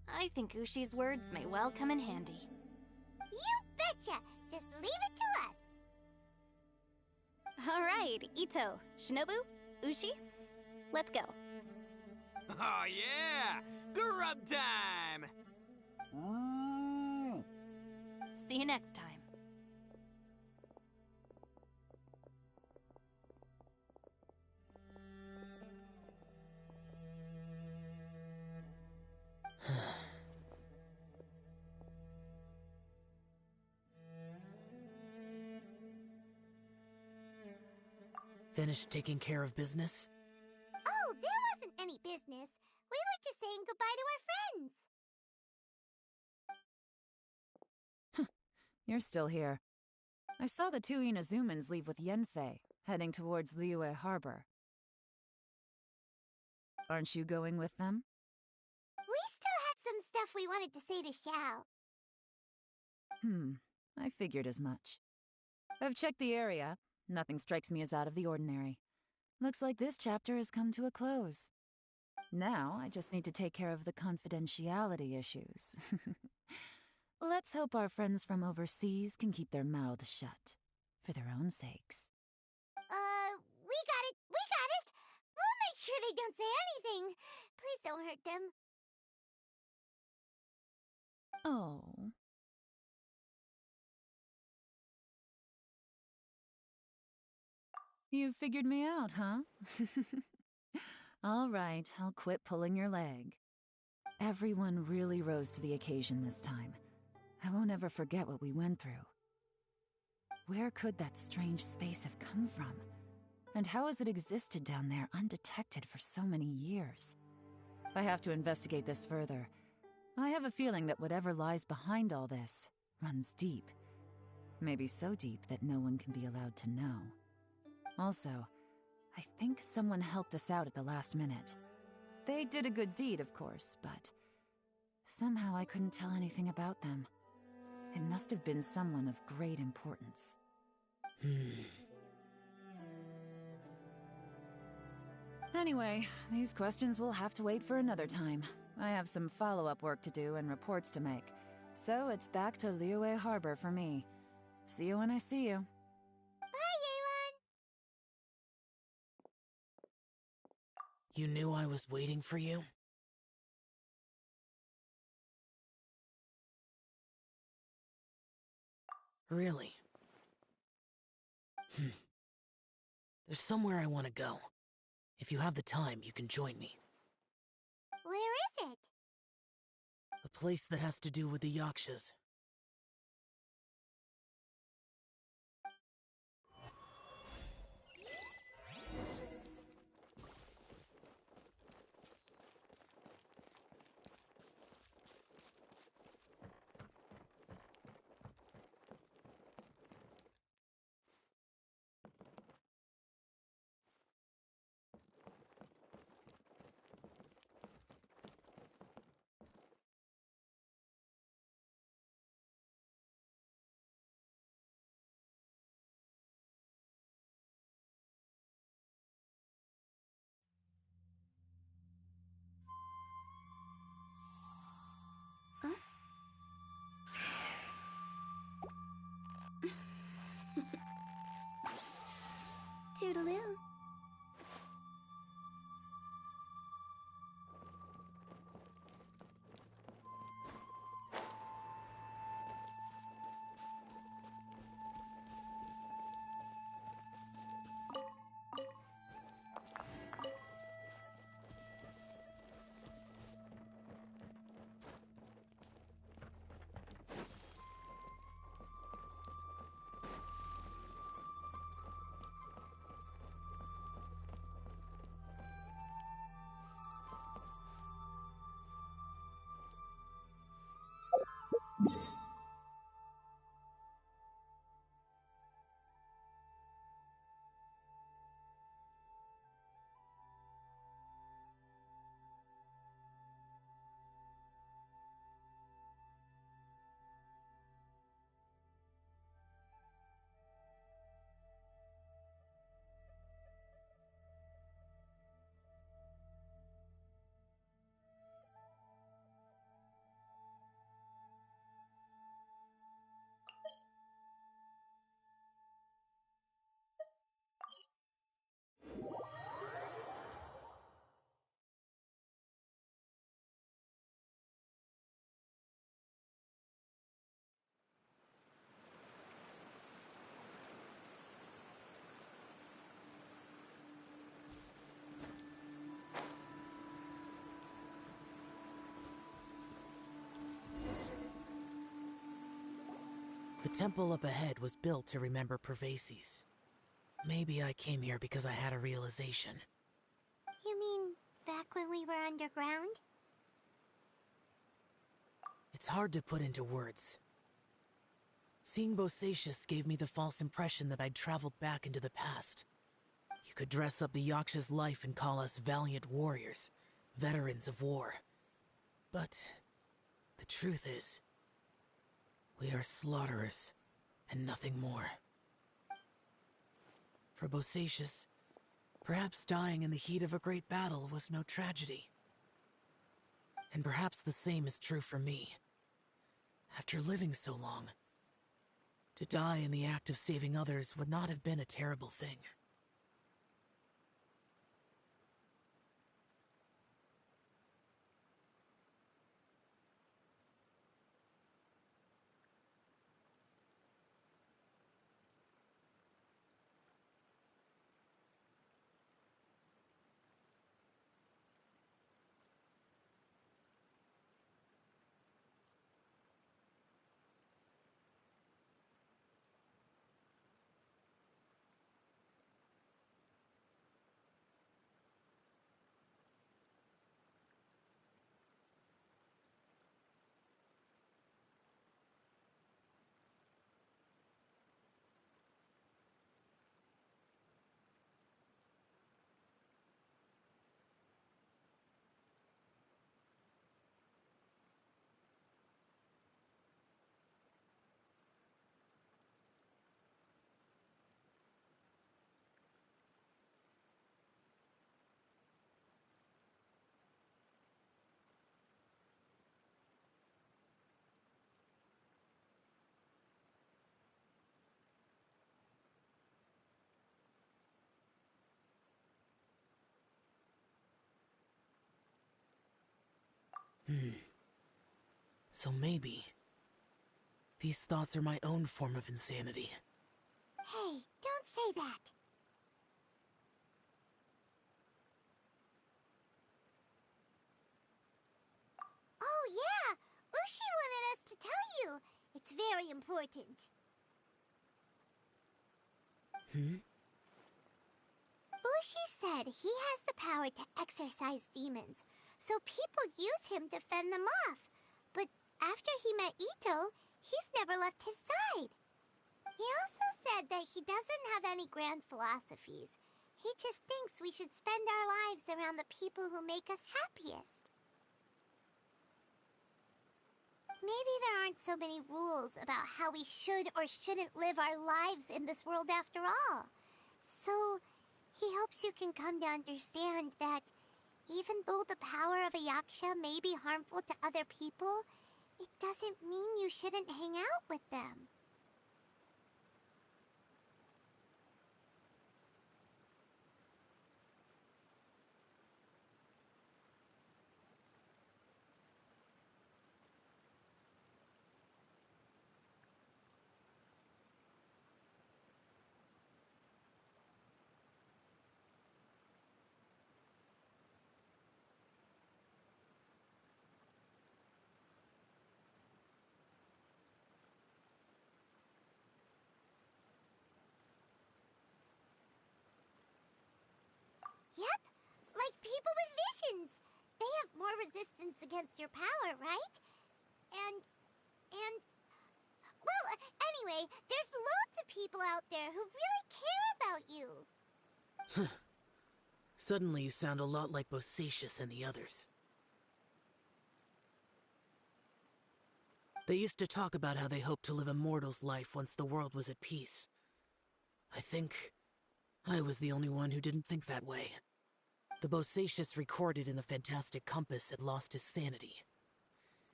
Speaker 8: I think Ushi's words may well come in handy.
Speaker 3: You betcha! Just leave it to us!
Speaker 2: Alright, Ito, Shinobu, Ushi, let's go.
Speaker 10: Oh yeah! Grub time!
Speaker 8: See you next time.
Speaker 5: Finished taking care of business?
Speaker 3: Oh, there wasn't any business. We were just saying goodbye to our friends.
Speaker 4: You're still here. I saw the two Inazumans leave with Yenfei, heading towards Liyue Harbor. Aren't you going with them?
Speaker 3: We still had some stuff we wanted to say to Xiao.
Speaker 4: I figured as much. I've checked the area. Nothing strikes me as out of the ordinary. Looks like this chapter has come to a close. Now, I just need to take care of the confidentiality issues. Let's hope our friends from overseas can keep their mouths shut. For their own sakes.
Speaker 3: We got it! We got it! We'll make sure they don't say anything. Please don't hurt them.
Speaker 4: Oh. You figured me out, huh? All right, I'll quit pulling your leg. Everyone really rose to the occasion this time. I won't ever forget what we went through. Where could that strange space have come from? And how has it existed down there undetected for so many years? I have to investigate this further. I have a feeling that whatever lies behind all this runs deep. Maybe so deep that no one can be allowed to know. Also, I think someone helped us out at the last minute. They did a good deed, of course, but somehow I couldn't tell anything about them. It must have been someone of great importance. Anyway, these questions will have to wait for another time. I have some follow-up work to do and reports to make. So it's back to Liyue Harbor for me. See you when I see you.
Speaker 5: You knew I was waiting for you? Really? There's somewhere I want to go. If you have the time, you can join me.
Speaker 3: Where is it?
Speaker 5: A place that has to do with the Yakshas.
Speaker 7: Toodaloo.
Speaker 5: The temple up ahead was built to remember Pervases. Maybe I came here because I had a realization.
Speaker 3: You mean back when we were underground?
Speaker 5: It's hard to put into words. Seeing Bosacius gave me the false impression that I'd traveled back into the past. You could dress up the Yaksha's life and call us valiant warriors, veterans of war. But the truth is, we are slaughterers, and nothing more. For Bosacius, perhaps dying in the heat of a great battle was no tragedy. And perhaps the same is true for me. After living so long, to die in the act of saving others would not have been a terrible thing. So maybe these thoughts are my own form of insanity.
Speaker 3: Hey, don't say that. Oh yeah, Ushi wanted us to tell you. It's very important. Ushi said he has the power to exorcise demons, so people use him to fend them off. But after he met Ito, he's never left his side. He also said that he doesn't have any grand philosophies. He just thinks we should spend our lives around the people who make us happiest. Maybe there aren't so many rules about how we should or shouldn't live our lives in this world after all. So, he hopes you can come to understand that even though the power of a yaksha may be harmful to other people, it doesn't mean you shouldn't hang out with them. Yep, like people with visions. They have more resistance against your power, right? Well, anyway, there's loads of people out there who really care about you.
Speaker 5: Suddenly you sound a lot like Bosacius and the others. They used to talk about how they hoped to live a mortal's life once the world was at peace. I think I was the only one who didn't think that way. The Bosacius recorded in the Fantastic Compass had lost his sanity.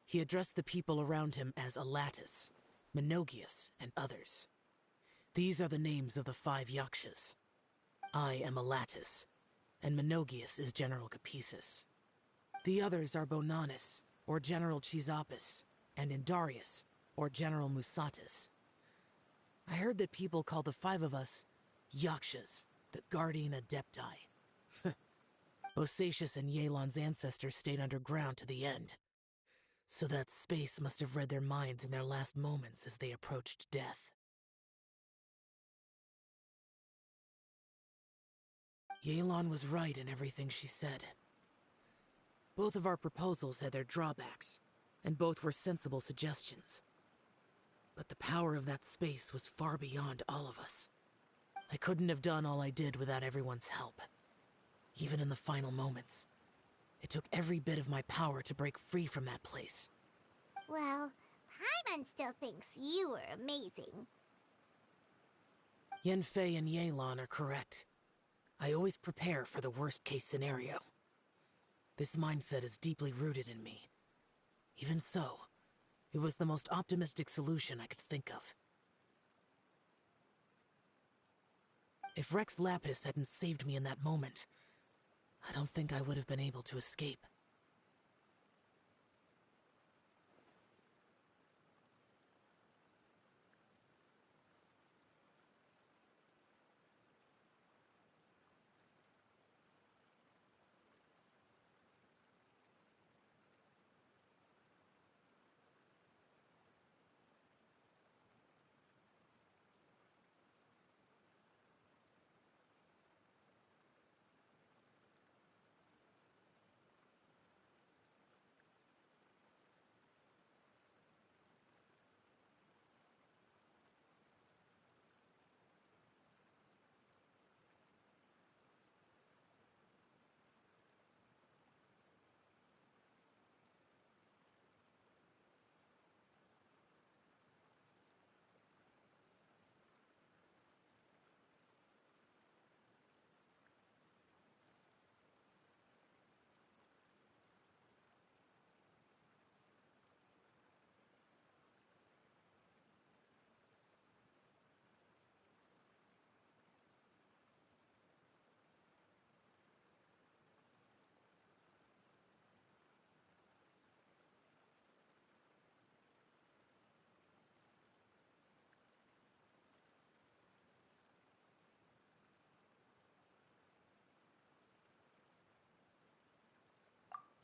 Speaker 5: He addressed the people around him as Alatus, Menogius, and others. These are the names of the 5 Yakshas. I am Alatus, and Menogius is General Capisis. The others are Bonanis, or General Chisapis, and Indarius, or General Musatis. I heard that people call the 5 of us Yakshas, the Guardian Adepti. Bosacius and Yelan's ancestors stayed underground to the end. So that space must have read their minds in their last moments as they approached death. Yelan was right in everything she said. Both of our proposals had their drawbacks, and both were sensible suggestions. But the power of that space was far beyond all of us. I couldn't have done all I did without everyone's help. Even in the final moments, it took every bit of my power to break free from that place.
Speaker 3: Well, Paimon still thinks you were amazing.
Speaker 5: Yanfei and Yelan are correct. I always prepare for the worst-case scenario. This mindset is deeply rooted in me. Even so, it was the most optimistic solution I could think of. If Rex Lapis hadn't saved me in that moment, I don't think I would have been able to escape.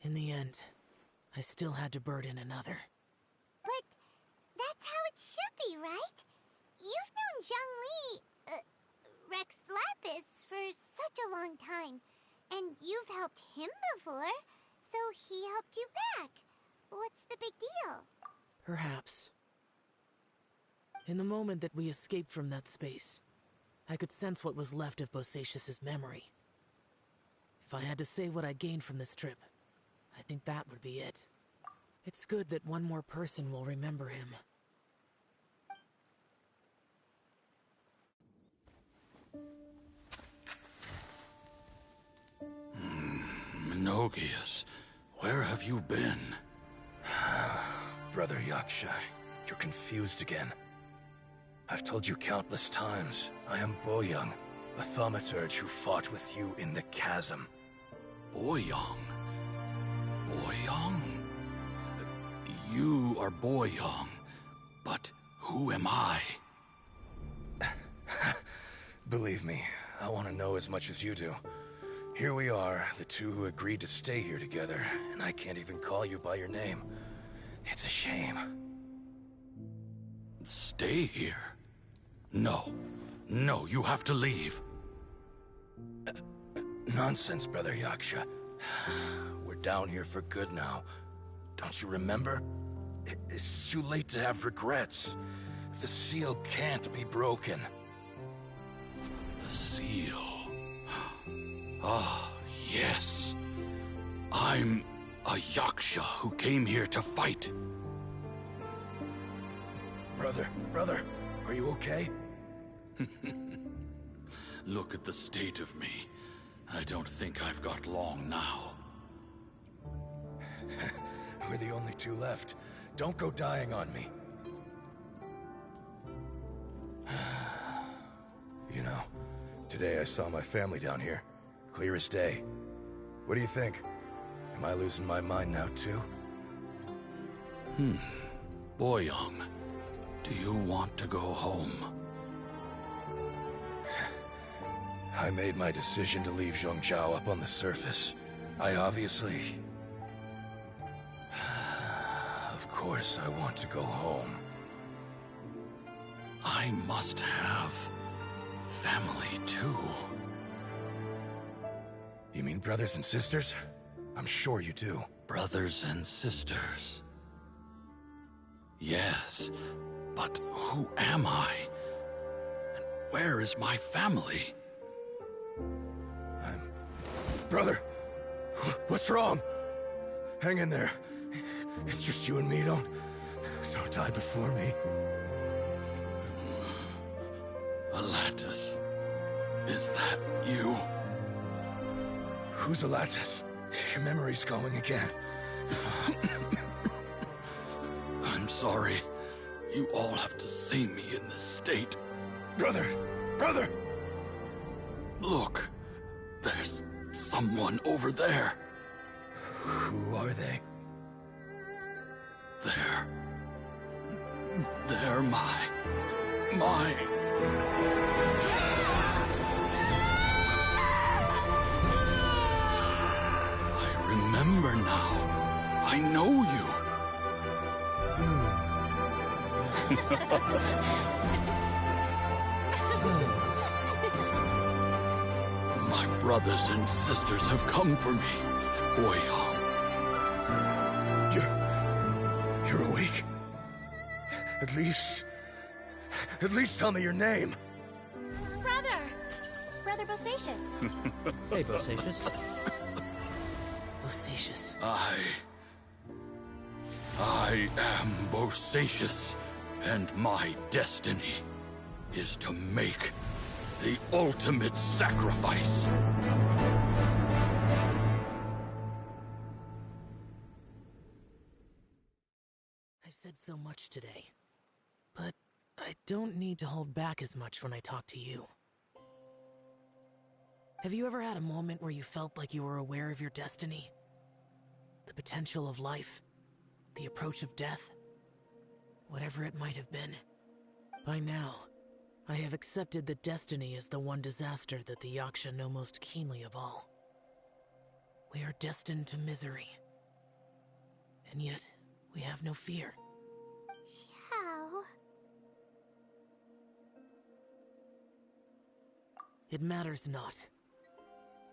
Speaker 5: In the end, I still had to burden another.
Speaker 3: But that's how it should be, right? You've known Zhang Li, Rex Lapis, for such a long time. And you've helped him before, so he helped you back. What's the big deal?
Speaker 5: Perhaps. In the moment that we escaped from that space, I could sense what was left of Bosacius's memory. If I had to say what I gained from this trip, I think that would be it. It's good that one more person will remember him.
Speaker 6: Menogias, where have you been?
Speaker 11: Brother Yaksha, you're confused again. I've told you countless times, I am Boyoung, a thaumaturge who fought with you in the chasm.
Speaker 6: Boyoung? Boyoung? You are Boyoung, but who am I?
Speaker 11: Believe me, I want to know as much as you do. Here we are, the two who agreed to stay here together, and I can't even call you by your name. It's a shame.
Speaker 6: Stay here? No. No, you have to leave.
Speaker 11: Nonsense, Brother Yaksha. We're down here for good now. Don't you remember? It's too late to have regrets. The seal can't be broken.
Speaker 6: The seal. Ah, yes. I'm a Yaksha who came here to fight.
Speaker 11: Brother, are you okay?
Speaker 6: Look at the state of me. I don't think I've got long now.
Speaker 11: We're the only two left. Don't go dying on me. You know, today I saw my family down here. Clear as day. What do you think? Am I losing my mind now too?
Speaker 6: Boyoung, do you want to go home?
Speaker 11: I made my decision to leave Zhongzhou up on the surface. I obviously... course I want to go home.
Speaker 6: I must have family too.
Speaker 11: You mean brothers and sisters? I'm sure you do.
Speaker 6: Brothers and sisters. Yes, but who am I? And where is my family?
Speaker 11: Brother, what's wrong? Hang in there. It's just you and me. Don't die before me.
Speaker 6: Alatus, is that you?
Speaker 11: Who's Alatus? Your memory's going again.
Speaker 6: I'm sorry. You all have to see me in this state.
Speaker 11: Brother! Brother!
Speaker 6: Look, there's someone over there.
Speaker 11: Who are they?
Speaker 6: They're my... I remember now. I know you. My brothers and sisters have come for me, Boyong.
Speaker 11: You're awake? At least tell me your name.
Speaker 2: Brother Bosacius.
Speaker 5: Hey, Bosacius. Bosacius.
Speaker 6: I am Bosacius, and my destiny is to make the ultimate sacrifice.
Speaker 5: I've said so much today, but I don't need to hold back as much when I talk to you. Have you ever had a moment where you felt like you were aware of your destiny? The potential of life? The approach of death? Whatever it might have been. By now, I have accepted that destiny is the one disaster that the Yaksha know most keenly of all. We are destined to misery. And yet, we have no fear.
Speaker 3: How?
Speaker 5: It matters not.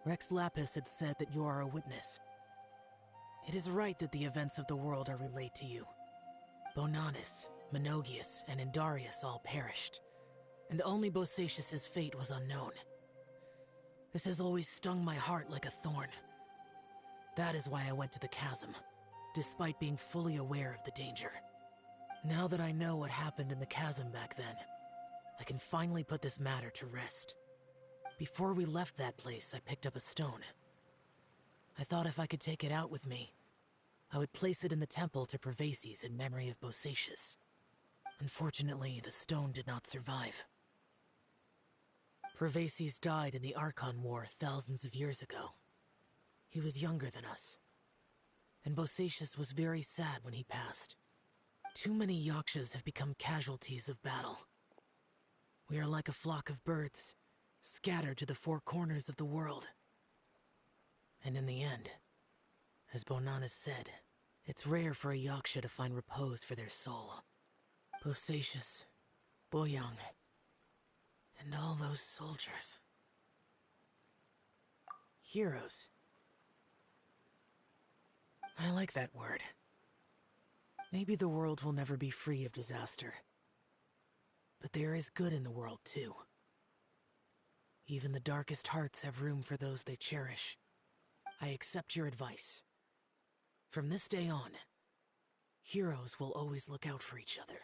Speaker 5: Rex Lapis had said that you are a witness. It is right that the events of the world are relayed to you. Bonanis, Menogius, and Indarius all perished, and only Bosacius' fate was unknown. This has always stung my heart like a thorn. That is why I went to the chasm, despite being fully aware of the danger. Now that I know what happened in the chasm back then, I can finally put this matter to rest. Before we left that place, I picked up a stone. I thought if I could take it out with me, I would place it in the temple to Pervases in memory of Bosacius. Unfortunately, the stone did not survive. Pervases died in the Archon War thousands of years ago. He was younger than us, and Bosacius was very sad when he passed. Too many Yakshas have become casualties of battle. We are like a flock of birds, scattered to the four corners of the world. And in the end, as Bonanis said, it's rare for a Yaksha to find repose for their soul. Bosacius, Boyong, and all those soldiers. Heroes. I like that word. Maybe the world will never be free of disaster. But there is good in the world, too. Even the darkest hearts have room for those they cherish. I accept your advice. From this day on, heroes will always look out for each other.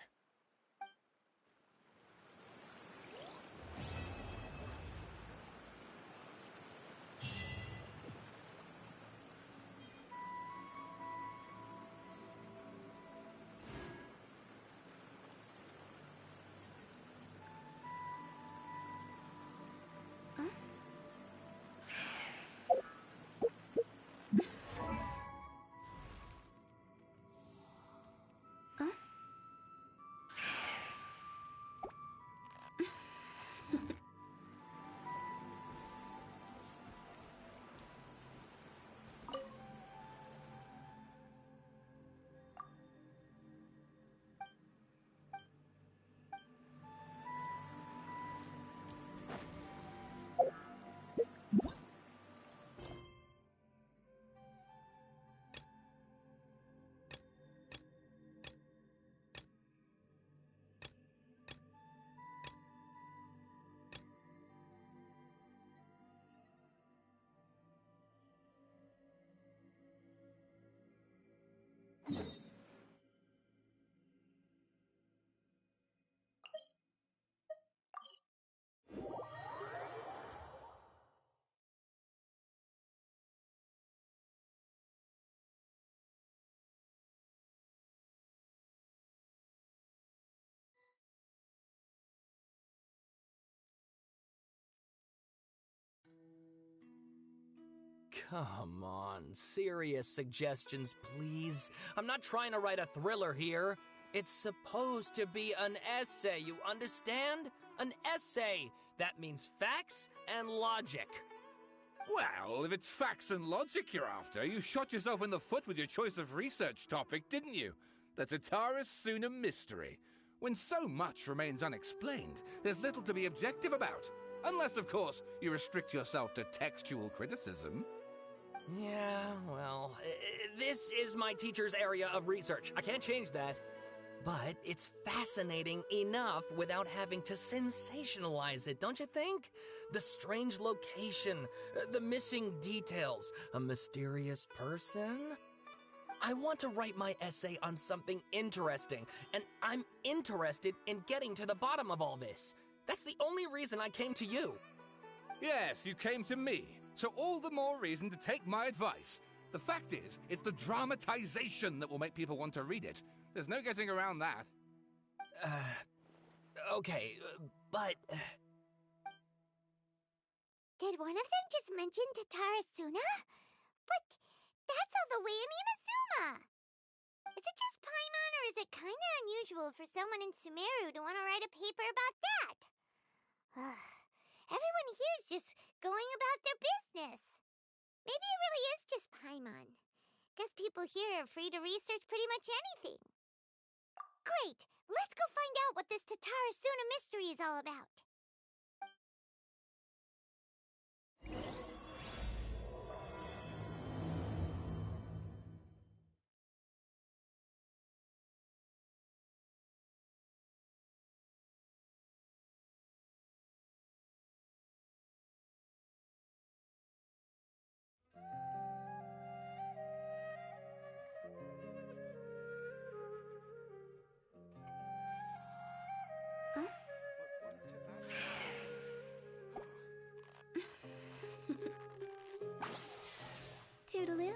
Speaker 10: Come on, serious suggestions, please. I'm not trying to write a thriller here. It's supposed to be an essay, you understand? An essay! That means facts and logic.
Speaker 12: Well, if it's facts and logic you're after, you shot yourself in the foot with your choice of research topic, didn't you? The Tataris Suna mystery. When so much remains unexplained, there's little to be objective about. Unless, of course, you restrict yourself to textual criticism.
Speaker 10: Yeah, well, this is my teacher's area of research. I can't change that. But it's fascinating enough without having to sensationalize it, don't you think? The strange location, the missing details, a mysterious person. I want to write my essay on something interesting, and I'm interested in getting to the bottom of all this. That's the only reason I came to you.
Speaker 12: Yes, you came to me, so all the more reason to take my advice. The fact is, it's the dramatization that will make people want to read it. There's no getting around that.
Speaker 10: Okay, but...
Speaker 3: Did one of them just mention Tatarasuna? But that's all the way in Inazuma! Is it just Paimon, or is it kinda unusual for someone in Sumeru to want to write a paper about that? Everyone here is just going about their business. Maybe it really is just Paimon. Guess people here are free to research pretty much anything. Great! Let's go find out what this Tatarasuna mystery is all about.
Speaker 7: Toodaloo.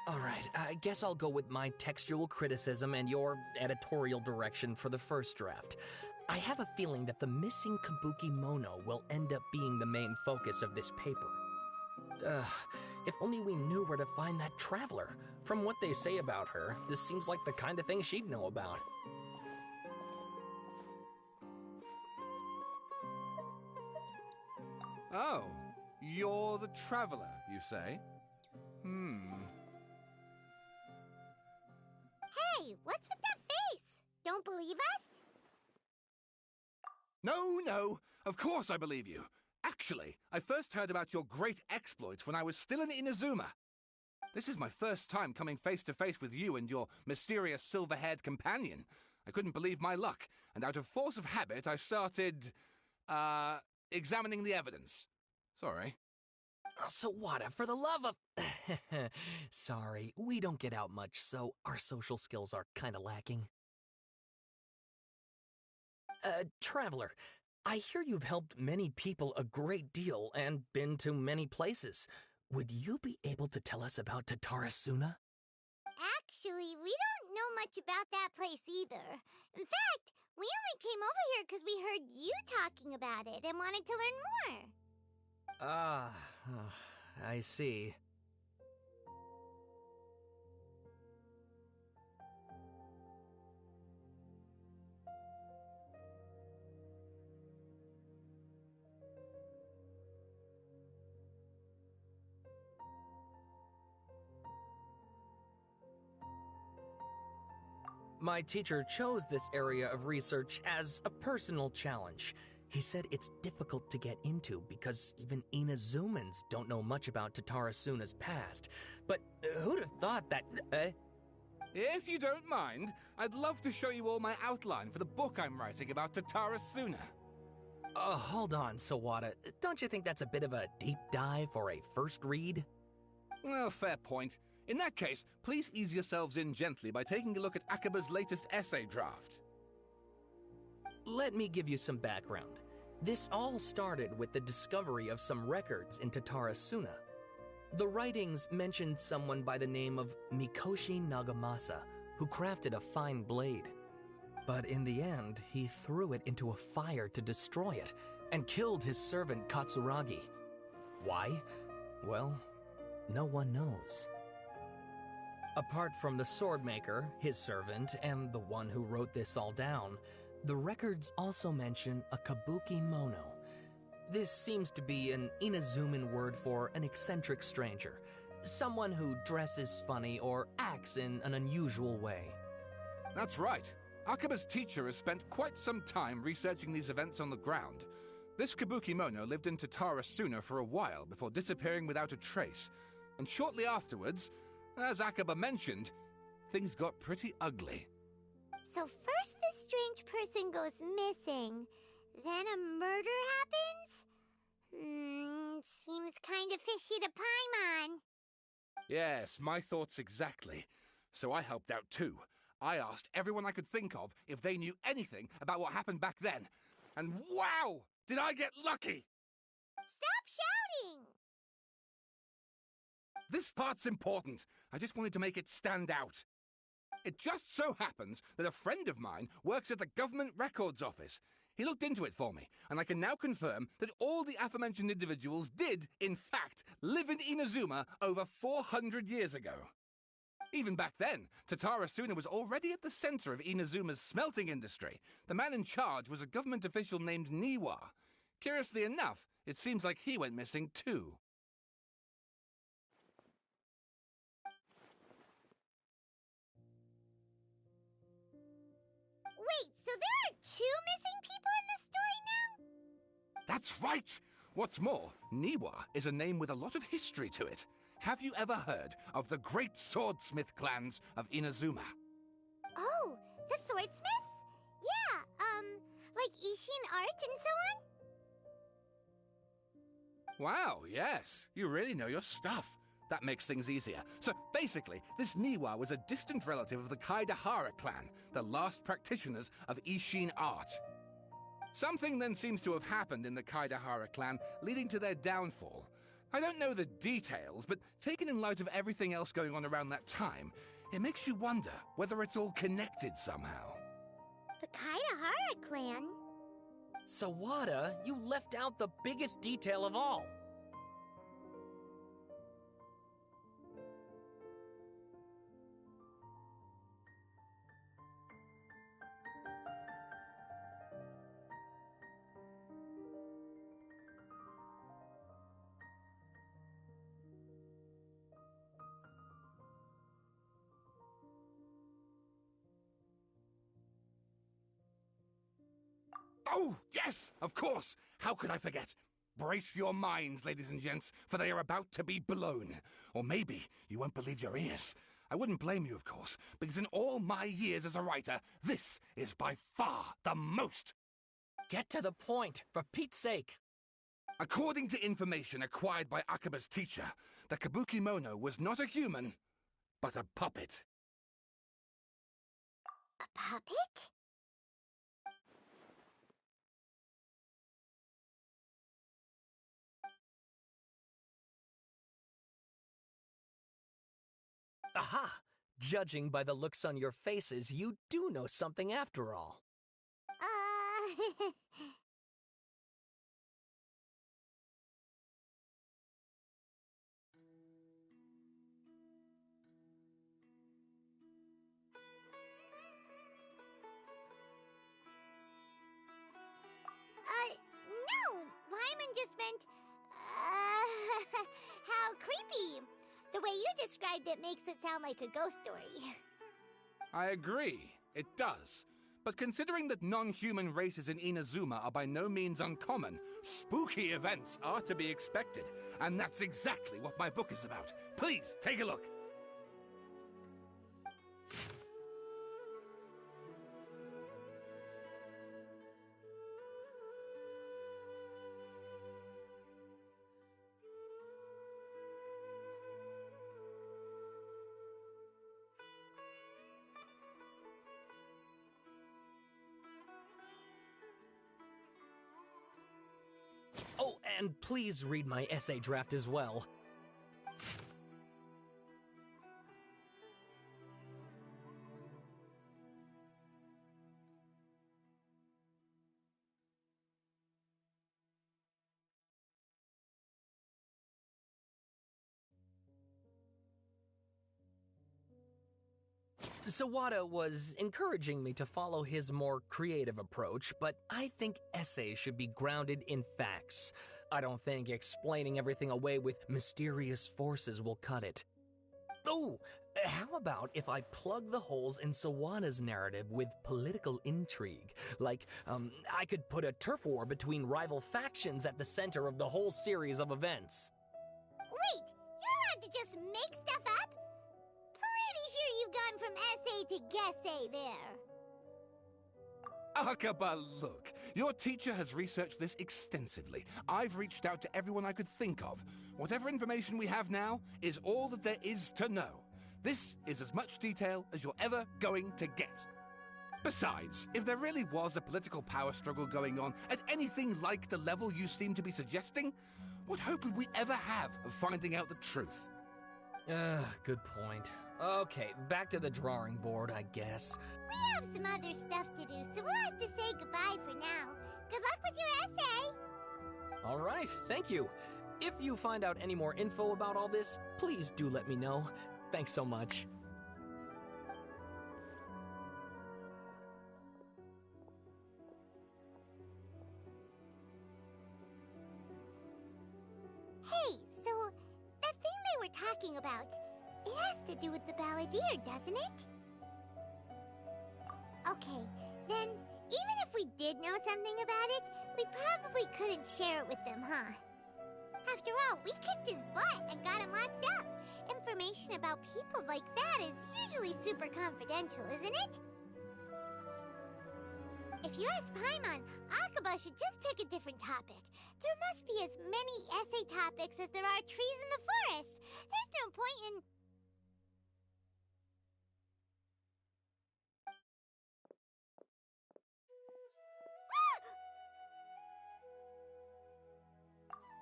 Speaker 10: All right, I guess I'll go with my textual criticism and your editorial direction for the first draft. I have a feeling that the missing Kabuki Mono will end up being the main focus of this paper. If only we knew where to find that traveler. From what they say about her, this seems like the kind of thing she'd know about.
Speaker 12: Oh, you're the traveler, you say?
Speaker 3: Hey, what's with that face? Don't believe us?
Speaker 12: No, of course I believe you. Actually, I first heard about your great exploits when I was still in Inazuma. This is my first time coming face to face with you and your mysterious silver-haired companion. I couldn't believe my luck, and out of force of habit, I started, examining the evidence. Sorry.
Speaker 10: Sawada, for the love of... Sorry, we don't get out much, so our social skills are kinda lacking. Traveler, I hear you've helped many people a great deal and been to many places. Would you be able to tell us about Tatarasuna?
Speaker 3: Actually, we don't know much about that place either. In fact, we only came over here because we heard you talking about it and wanted to learn more.
Speaker 10: I see. My teacher chose this area of research as a personal challenge. He said it's difficult to get into because even Inazumans don't know much about Tatarasuna's past. But who'd have thought that...
Speaker 12: If you don't mind, I'd love to show you all my outline for the book I'm writing about Tatarasuna.
Speaker 10: Hold on, Sawada. Don't you think that's a bit of a deep dive for a first read?
Speaker 12: Well, fair point. In that case, please ease yourselves in gently by taking a look at Akaba's latest essay draft.
Speaker 10: Let me give you some background. This all started with the discovery of some records in Tatarasuna. The writings mentioned someone by the name of Mikoshi Nagamasa, who crafted a fine blade. But in the end, he threw it into a fire to destroy it, and killed his servant Katsuragi. Why? Well, no one knows. Apart from the swordmaker, his servant, and the one who wrote this all down, the records also mention a kabuki mono. This seems to be an Inazuman word for an eccentric stranger, someone who dresses funny or acts in an unusual way.
Speaker 12: That's right. Akaba's teacher has spent quite some time researching these events on the ground. This kabuki mono lived in Tatarasuna for a while before disappearing without a trace. And shortly afterwards, as Akaba mentioned, things got pretty ugly.
Speaker 3: So first this strange person goes missing, then a murder happens? Seems kinda fishy to Paimon.
Speaker 12: Yes, my thoughts exactly. So I helped out too. I asked everyone I could think of if they knew anything about what happened back then. And wow! Did I get lucky!
Speaker 3: Stop shouting!
Speaker 12: This part's important. I just wanted to make it stand out. It just so happens that a friend of mine works at the Government Records Office. He looked into it for me, and I can now confirm that all the aforementioned individuals did, in fact, live in Inazuma over 400 years ago. Even back then, Tatarasuna was already at the center of Inazuma's smelting industry. The man in charge was a government official named Niwa. Curiously enough, it seems like he went missing too.
Speaker 3: Wait, so there are 2 missing people in this story now?
Speaker 12: That's right! What's more, Niwa is a name with a lot of history to it. Have you ever heard of the great swordsmith clans of Inazuma?
Speaker 3: Oh, the swordsmiths? Yeah, like Ishin art and so on?
Speaker 12: Wow, yes. You really know your stuff. That makes things easier. So basically, this Niwa was a distant relative of the Kaidahara clan, the last practitioners of Ishin art. Something then seems to have happened in the Kaidahara clan, leading to their downfall. I don't know the details, but taken in light of everything else going on around that time, it makes you wonder whether it's all connected somehow.
Speaker 3: The Kaidahara clan?
Speaker 10: Sawada, you left out the biggest detail of all.
Speaker 12: Oh, yes, of course. How could I forget? Brace your minds, ladies and gents, for they are about to be blown. Or maybe you won't believe your ears. I wouldn't blame you, of course, because in all my years as a writer, this is by far the most.
Speaker 10: Get to the point, for Pete's sake.
Speaker 12: According to information acquired by Akaba's teacher, the Kabuki Mono was not a human, but a puppet.
Speaker 3: A puppet?
Speaker 10: Aha! Judging by the looks on your faces, you do know something after all.
Speaker 3: No! Paimon just meant, how creepy. The way you described it makes it sound like a ghost story.
Speaker 12: I agree, it does. But considering that non-human races in Inazuma are by no means uncommon, spooky events are to be expected. And that's exactly what my book is about. Please, take a look.
Speaker 10: And please read my essay draft as well. Sawada was encouraging me to follow his more creative approach, but I think essays should be grounded in facts. I don't think explaining everything away with mysterious forces will cut it. Oh, how about if I plug the holes in Sawada's narrative with political intrigue? Like, I could put a turf war between rival factions at the center of the whole series of events.
Speaker 3: Wait, you're allowed to just make stuff up? Pretty sure you've gone from essay to guessay there.
Speaker 12: Akaba, look. Your teacher has researched this extensively. I've reached out to everyone I could think of. Whatever information we have now is all that there is to know. This is as much detail as you're ever going to get. Besides, if there really was a political power struggle going on at anything like the level you seem to be suggesting, what hope would we ever have of finding out the truth?
Speaker 10: Good point. Okay, back to the drawing board, I guess.
Speaker 3: We have some other stuff to do, so we'll have to say goodbye for now. Good luck with your essay!
Speaker 10: All right, thank you. If you find out any more info about all this, please do let me know. Thanks so much.
Speaker 3: Hey, so that thing they were talking about, it has to do with the balladeer, doesn't it? Okay, then even if we did know something about it, we probably couldn't share it with them, huh? After all, we kicked his butt and got him locked up. Information about people like that is usually super confidential, isn't it? If you ask Paimon, Akaba should just pick a different topic. There must be as many essay topics as there are trees in the forest. There's no point in...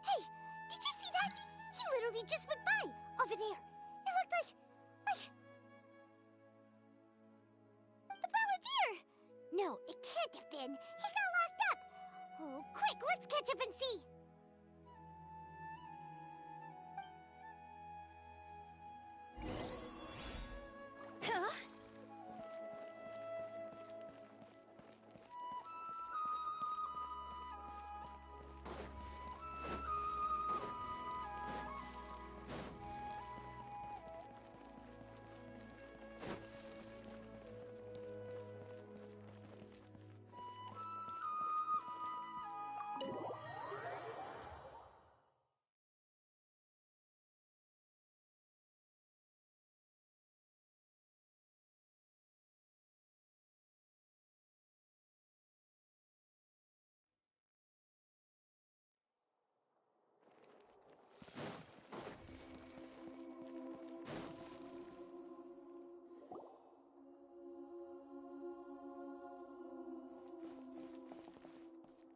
Speaker 3: Hey, did you see that? He literally just went by, over there. It looked like... the balladeer! No, it can't have been. He got locked up. Oh, quick, let's catch up and see. Huh?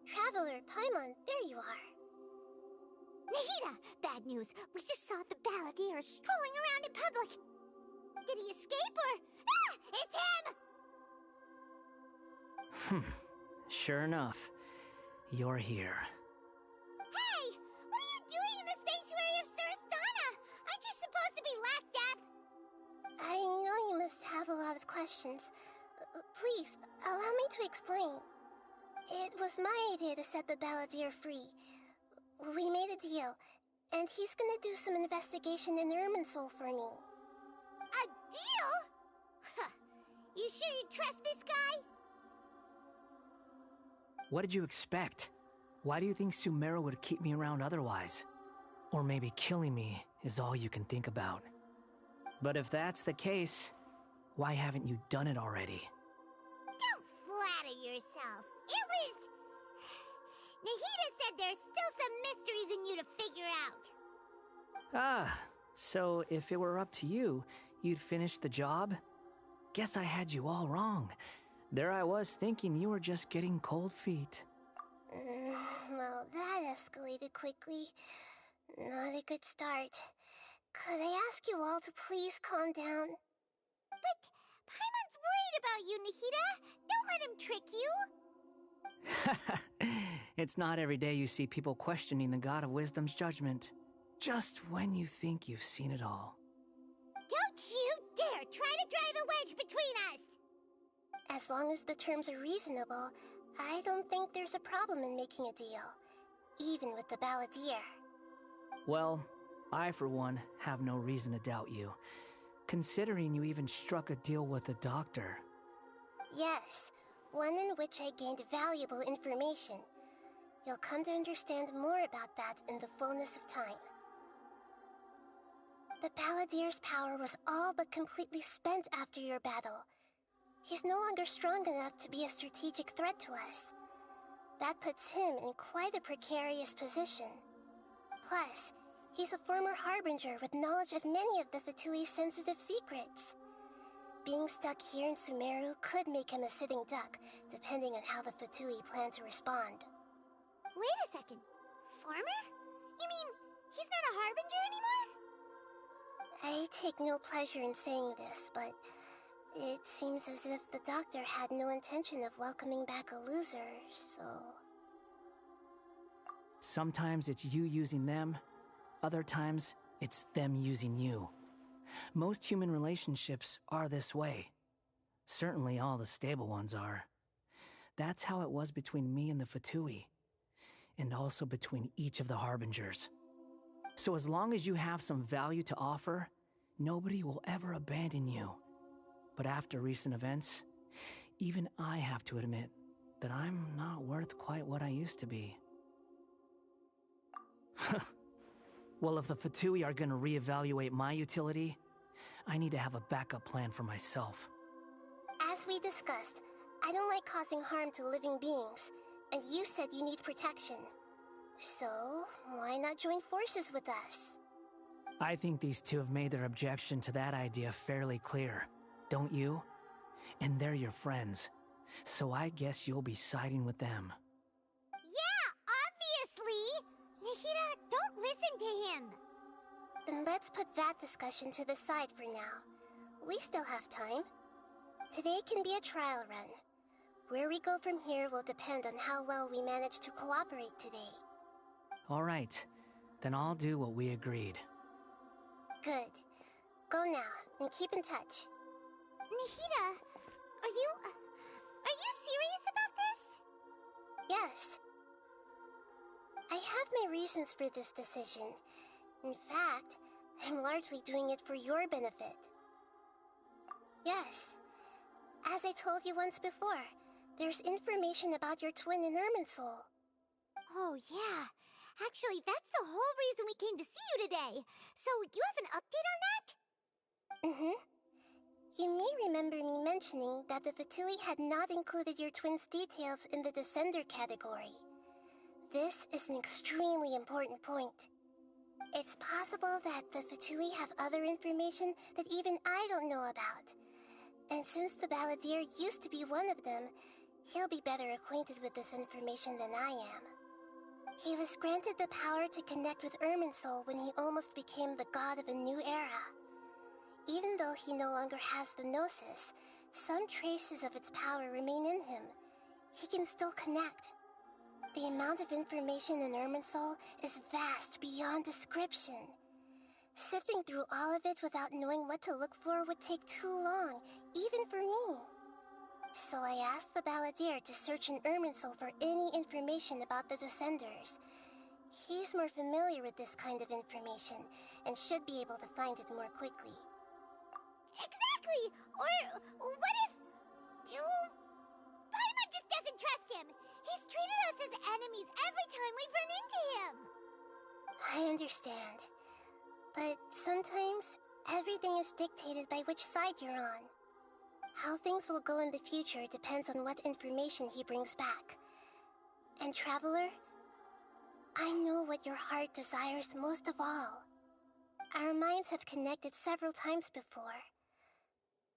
Speaker 3: Traveler, Paimon, there you are. Nahida! Bad news. We just saw the balladeer strolling around in public. Did he escape or... Ah! It's him!
Speaker 13: Sure enough, you're here.
Speaker 3: Hey! What are you doing in the sanctuary of Surasthana? Aren't you supposed to be locked up? I know you must have a lot of questions. Please, allow me to explain. It was my idea to set the balladeer free. We made a deal, and he's gonna do some investigation in Irminsul for me. A deal? Huh. You sure you trust this guy?
Speaker 13: What did you expect? Why do you think Sumeru would keep me around otherwise? Or maybe killing me is all you can think about. But if that's the case, why haven't you done it already?
Speaker 3: Don't flatter yourself. It was... Nahida said there's still some mysteries in you to figure out.
Speaker 13: Ah, so if it were up to you, you'd finish the job? Guess I had you all wrong. There I was thinking you were just getting cold feet.
Speaker 3: Well, that escalated quickly. Not a good start. Could I ask you all to please calm down?
Speaker 7: But Paimon's worried about you, Nahida. Don't let him trick you.
Speaker 13: It's not every day you see people questioning the God of Wisdom's judgment. Just when you think you've seen it all.
Speaker 7: Don't you dare try to drive a wedge between us!
Speaker 3: As long as the terms are reasonable, I don't think there's a problem in making a deal. Even with the Balladeer.
Speaker 13: Well, I for one have no reason to doubt you. Considering you even struck a deal with the doctor.
Speaker 3: Yes, one in which I gained valuable information. You'll come to understand more about that in the fullness of time. The Balladeer's power was all but completely spent after your battle. He's no longer strong enough to be a strategic threat to us. That puts him in quite a precarious position. Plus, he's a former Harbinger with knowledge of many of the Fatui's sensitive secrets. Being stuck here in Sumeru could make him a sitting duck, depending on how the Fatui plan to respond.
Speaker 7: Wait a second. Former? You mean he's not a Harbinger anymore?
Speaker 3: I take no pleasure in saying this, but it seems as if the doctor had no intention of welcoming back a loser, so...
Speaker 13: Sometimes it's you using them, other times it's them using you. Most human relationships are this way. Certainly all the stable ones are. That's how it was between me and the Fatui, and also between each of the Harbingers. So as long as you have some value to offer, nobody will ever abandon you. But after recent events, even I have to admit that I'm not worth quite what I used to be. Well, if the Fatui are gonna reevaluate my utility, I need to have a backup plan for myself.
Speaker 3: As we discussed, I don't like causing harm to living beings, and you said you need protection. So, why not join forces with us?
Speaker 13: I think these two have made their objection to that idea fairly clear, don't you? And they're your friends, so I guess you'll be siding with them.
Speaker 7: Yeah, obviously! Nahida, don't listen to him!
Speaker 3: Then let's put that discussion to the side for now. We still have time. Today can be a trial run. Where we go from here will depend on how well we manage to cooperate today.
Speaker 13: All right, then I'll do what we agreed.
Speaker 3: Good. Go now, and keep in touch.
Speaker 7: Nahida, are you serious about this?
Speaker 3: Yes. I have my reasons for this decision. In fact, I'm largely doing it for your benefit. Yes. As I told you once before, there's information about your twin in Irminsul.
Speaker 7: Oh, yeah. Actually, that's the whole reason we came to see you today. So, you have an update on that?
Speaker 3: Mm-hmm. You may remember me mentioning that the Fatui had not included your twin's details in the Descender category. This is an extremely important point. It's possible that the Fatui have other information that even I don't know about. And since the Balladeer used to be one of them, he'll be better acquainted with this information than I am. He was granted the power to connect with Irminsul when he almost became the god of a new era. Even though he no longer has the Gnosis, some traces of its power remain in him. He can still connect. The amount of information in Irminsul is vast beyond description. Sifting through all of it without knowing what to look for would take too long, even for me. So I asked the Balladeer to search in Irminsul for any information about the Descenders. He's more familiar with this kind of information, and should be able to find it more quickly.
Speaker 7: Exactly! Or what if... Paimon just doesn't trust him! He's treated us as enemies every time we've run into him!
Speaker 3: I understand. But sometimes, everything is dictated by which side you're on. How things will go in the future depends on what information he brings back. And Traveler, I know what your heart desires most of all. Our minds have connected several times before.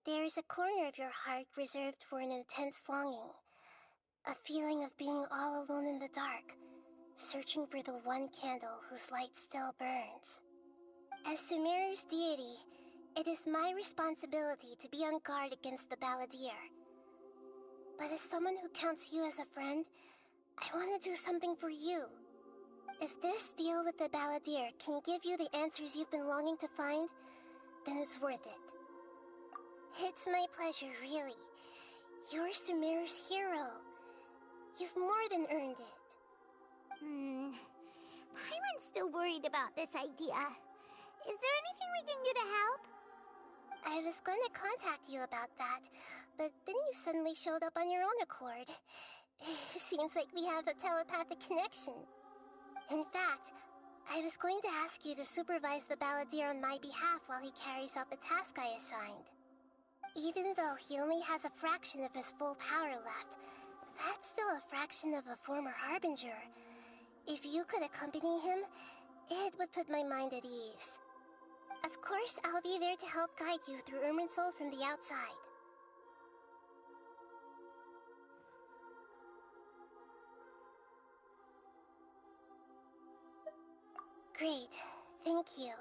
Speaker 3: There is a corner of your heart reserved for an intense longing. A feeling of being all alone in the dark, searching for the one candle whose light still burns. As Sumeru's deity, it is my responsibility to be on guard against the Balladeer. But as someone who counts you as a friend, I want to do something for you. If this deal with the Balladeer can give you the answers you've been longing to find, then it's worth it. It's my pleasure, really. You're Sumeru's hero. You've more than earned it.
Speaker 7: Paimon's still worried about this idea. Is there anything we can do to help?
Speaker 3: I was going to contact you about that, but then you suddenly showed up on your own accord. Seems like we have a telepathic connection. In fact, I was going to ask you to supervise the Balladeer on my behalf while he carries out the task I assigned. Even though he only has a fraction of his full power left, that's still a fraction of a former Harbinger. If you could accompany him, it would put my mind at ease. Of course, I'll be there to help guide you through Irminsul from the outside. Great, thank you.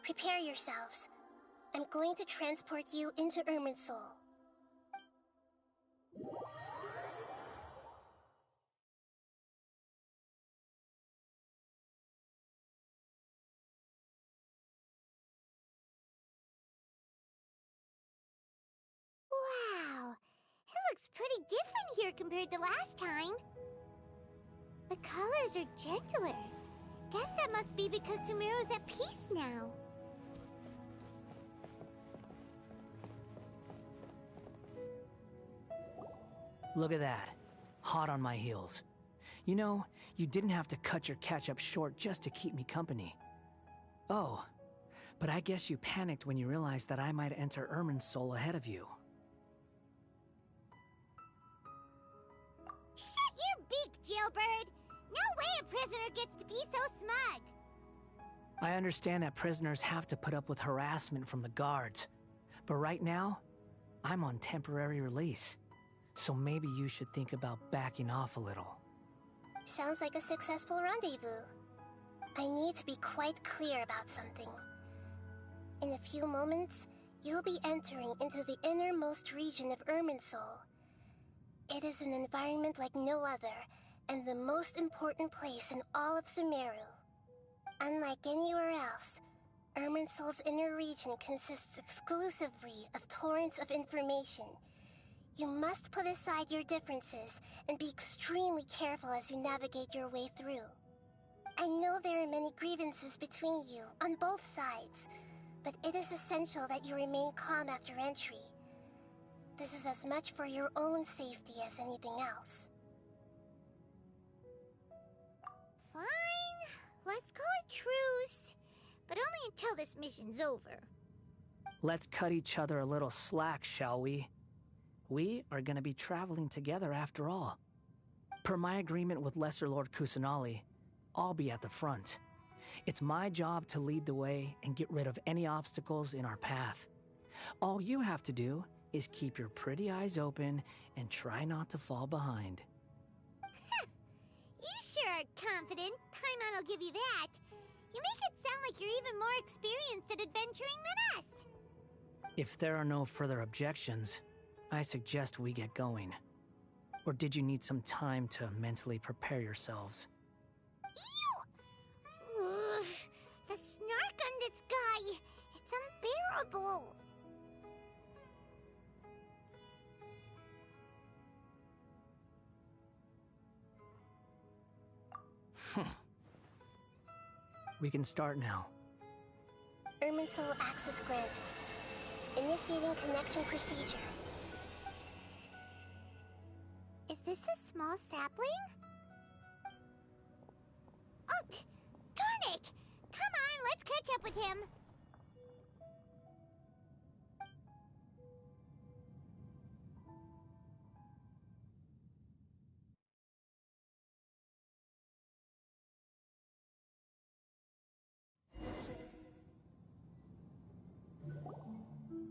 Speaker 3: Prepare yourselves. I'm going to transport you into Irminsul.
Speaker 7: Wow, it looks pretty different here compared to last time. The colors are gentler. Guess that must be because Sumeru's at peace now.
Speaker 13: Look at that. Hot on my heels. You know, you didn't have to cut your catch-up short just to keep me company. Oh, but I guess you panicked when you realized that I might enter Irminsul ahead of you.
Speaker 7: Shut your beak, jailbird! No way a prisoner gets to be so smug!
Speaker 13: I understand that prisoners have to put up with harassment from the guards, but right now, I'm on temporary release. So maybe you should think about backing off a little.
Speaker 3: Sounds like a successful rendezvous. I need to be quite clear about something. In a few moments, you'll be entering into the innermost region of Irminsul. It is an environment like no other, and the most important place in all of Sumeru. Unlike anywhere else, Irminsul's inner region consists exclusively of torrents of information. You must put aside your differences and be extremely careful as you navigate your way through. I know there are many grievances between you on both sides, but it is essential that you remain calm after entry. This is as much for your own safety as anything else.
Speaker 7: Fine, let's call it truce, but only until this mission's over.
Speaker 13: Let's cut each other a little slack, shall we? We are going to be traveling together after all. Per my agreement with Lesser Lord Kusanali, I'll be at the front. It's my job to lead the way and get rid of any obstacles in our path. All you have to do is keep your pretty eyes open and try not to fall behind.
Speaker 7: You sure are confident. Paimon will give you that. You make it sound like you're even more experienced at adventuring than us.
Speaker 13: If there are no further objections, I suggest we get going. Or did you need some time to mentally prepare yourselves?
Speaker 7: Ew! Ugh, the snark on this guy! It's unbearable!
Speaker 13: We can start now.
Speaker 3: Irminsul access granted. Initiating connection procedure.
Speaker 7: Is this a small sapling? Oh, darn it! Come on, let's catch up with him.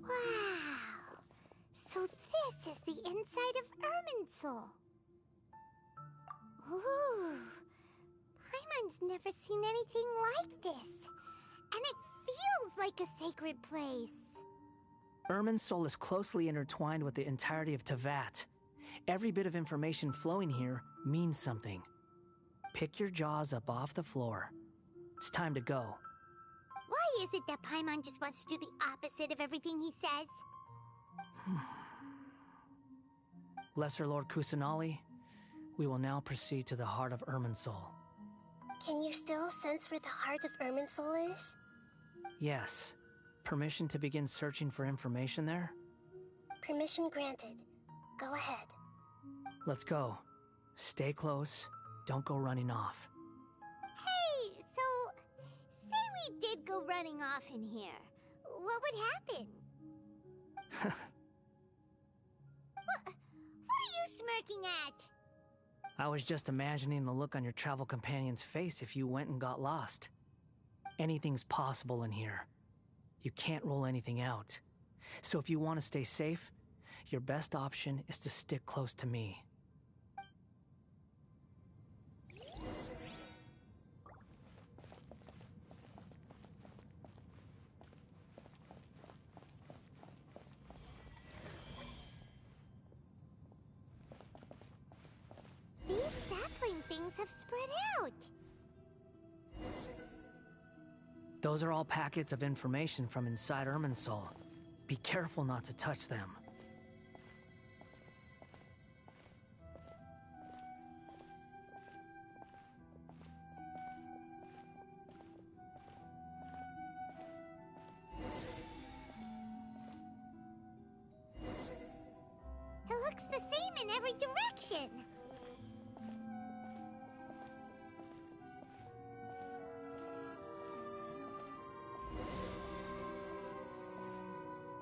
Speaker 7: Wow! So this is the inside of Irminsul. Ooh. Paimon's never seen anything like this. And it feels like a sacred place.
Speaker 13: Irminsul is closely intertwined with the entirety of Teyvat. Every bit of information flowing here means something. Pick your jaws up off the floor. It's time to go.
Speaker 7: Why is it that Paimon just wants to do the opposite of everything he says?
Speaker 13: Lesser Lord Kusanali, we will now proceed to the heart of Irminsul.
Speaker 3: Can you still sense where the heart of Irminsul is?
Speaker 13: Yes. Permission to begin searching for information there?
Speaker 3: Permission granted. Go ahead.
Speaker 13: Let's go. Stay close. Don't go running off.
Speaker 7: Hey, so... say we did go running off in here. What would happen? What are you smirking at?
Speaker 13: I was just imagining the look on your travel companion's face if you went and got lost. Anything's possible in here. You can't rule anything out. So if you want to stay safe, your best option is to stick close to me.
Speaker 7: These sapling things have spread out.
Speaker 13: Those are all packets of information from inside Irminsul. Be careful not to touch them.
Speaker 7: It looks the same in every direction.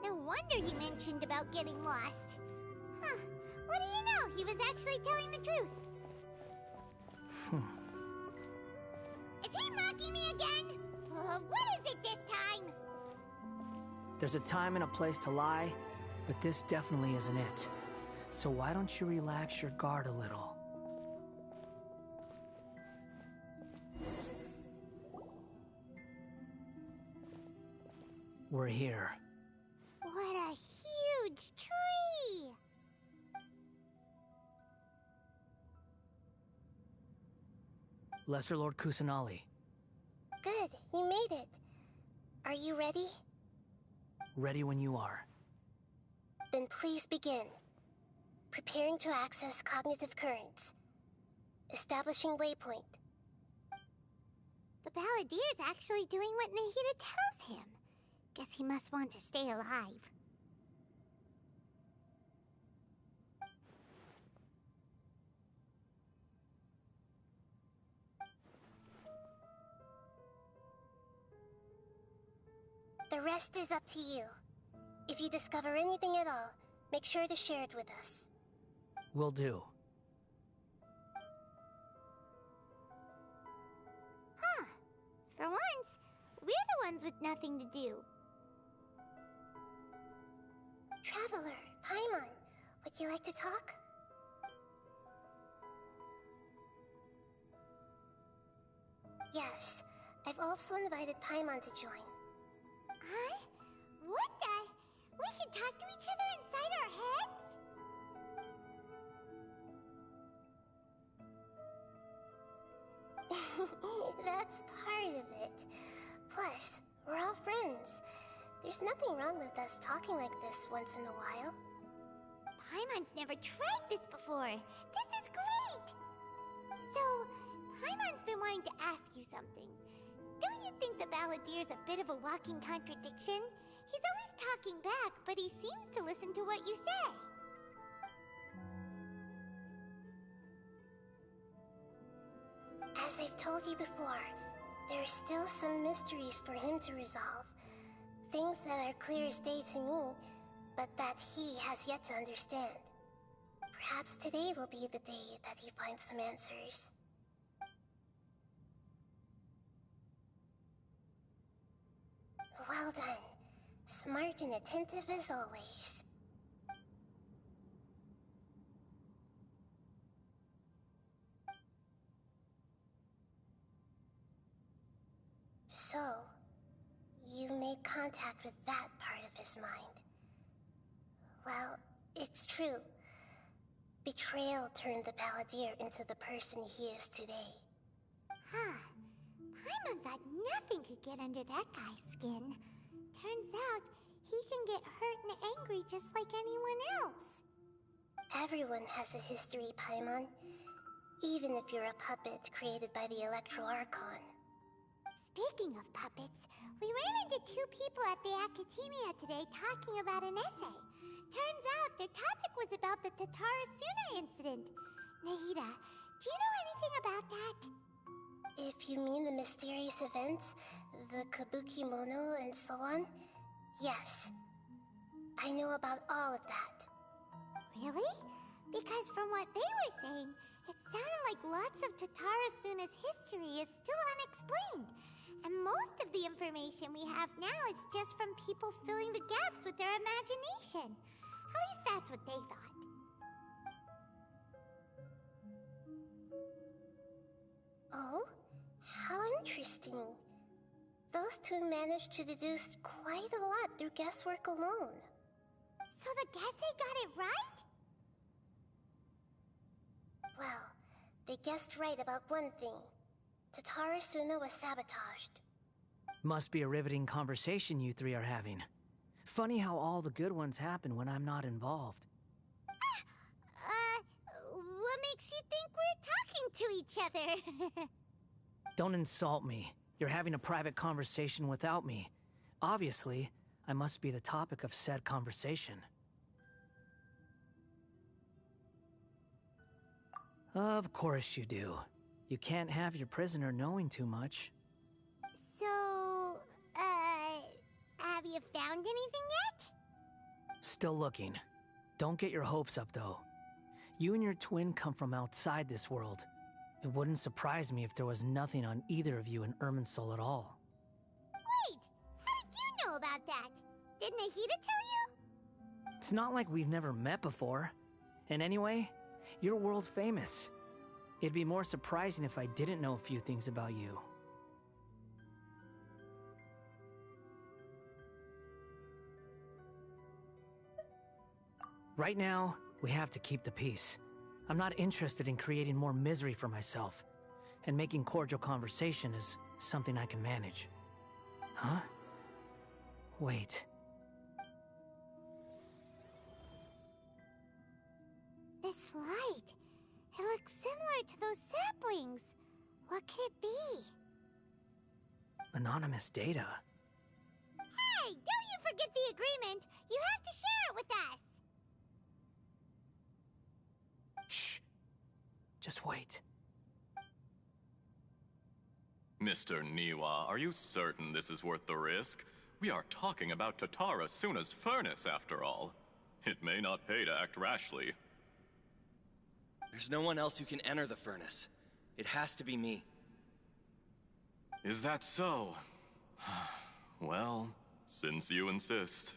Speaker 7: No wonder he mentioned about getting lost. Huh. What do you know? He was actually telling the truth. Is he mocking me again? What is it this time?
Speaker 13: There's a time and a place to lie, but this definitely isn't it. So why don't you relax your guard a little? We're here.
Speaker 7: What a huge tree!
Speaker 13: Lesser Lord Kusanali.
Speaker 3: Good, you made it. Are you ready?
Speaker 13: Ready when you are.
Speaker 3: Then please begin. Preparing to access cognitive currents. Establishing waypoint.
Speaker 7: The Balladier's actually doing what Nahida tells him. Guess he must want to stay alive.
Speaker 3: The rest is up to you. If you discover anything at all, make sure to share it with us.
Speaker 13: Will do.
Speaker 7: Huh. For once, we're the ones with nothing to do.
Speaker 3: Traveler, Paimon, would you like to talk? Yes, I've also invited Paimon to join.
Speaker 7: Huh? What the? We can talk to each other inside our heads?
Speaker 3: That's part of it. Plus, we're all friends. There's nothing wrong with us talking like this once in a while.
Speaker 7: Paimon's never tried this before. This is great! So, Paimon's been wanting to ask you something. Don't you think the Balladier's a bit of a walking contradiction? He's always talking back, but he seems to listen to what you say.
Speaker 3: As I've told you before, there are still some mysteries for him to resolve. Things that are clear as day to me, but that he has yet to understand. Perhaps today will be the day that he finds some answers. Well done. Smart and attentive as always. contact with that part of his mind. Well, it's true. Betrayal turned the Balladeer into the person he is today.
Speaker 7: Huh. Paimon thought nothing could get under that guy's skin. Turns out, he can get hurt and angry just like anyone else.
Speaker 3: Everyone has a history, Paimon. Even if you're a puppet created by the Electro Archon.
Speaker 7: Speaking of puppets, we ran into two people at the Academia today talking about an essay. Turns out their topic was about the Tatara Suna incident. Nahida, do you know anything about that?
Speaker 3: If you mean the mysterious events, the Kabuki Mono and so on, yes. I know about all of that.
Speaker 7: Really? Because from what they were saying, it sounded like lots of Tatara Suna's history is still unexplained. And most of the information we have now is just from people filling the gaps with their imagination. At least that's what they thought.
Speaker 3: Oh? How interesting. Those two managed to deduce quite a lot through guesswork alone.
Speaker 7: So the Gesse got it right?
Speaker 3: Well, they guessed right about one thing. Tatara Suna was sabotaged.
Speaker 13: Must be a riveting conversation you three are having. Funny how all the good ones happen when I'm not involved.
Speaker 7: What makes you think we're talking to each other?
Speaker 13: Don't insult me. You're having a private conversation without me. Obviously, I must be the topic of said conversation. Of course you do. You can't have your prisoner knowing too much.
Speaker 7: So, have you found anything yet?
Speaker 13: Still looking. Don't get your hopes up, though. You and your twin come from outside this world. It wouldn't surprise me if there was nothing on either of you in Irminsul at all.
Speaker 7: Wait! How did you know about that? Did Nahida tell you?
Speaker 13: It's not like we've never met before. And anyway, you're world famous. It'd be more surprising if I didn't know a few things about you. Right now, we have to keep the peace. I'm not interested in creating more misery for myself. And making cordial conversation is something I can manage. Huh? Wait.
Speaker 7: This light. It looks similar to those saplings. What could it be?
Speaker 13: Anonymous data.
Speaker 7: Hey, don't you forget the agreement! You have to share it with us!
Speaker 13: Shh. Just wait.
Speaker 14: Mr. Niwa, are you certain this is worth the risk? We are talking about Tatara Suna's furnace, after all. It may not pay to act rashly.
Speaker 15: There's no one else who can enter the furnace. It has to be me.
Speaker 14: Is that so? Well, since you insist.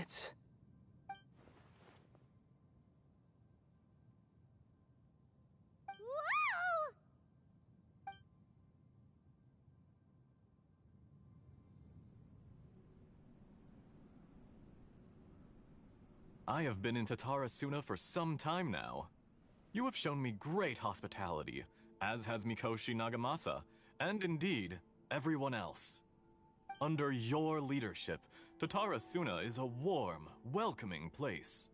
Speaker 13: It's...
Speaker 7: Whoa!
Speaker 14: I have been in Tatara Suna for some time now. You have shown me great hospitality, as has Mikoshi Nagamasa, and indeed, everyone else. Under your leadership, Tatara Suna is a warm, welcoming place,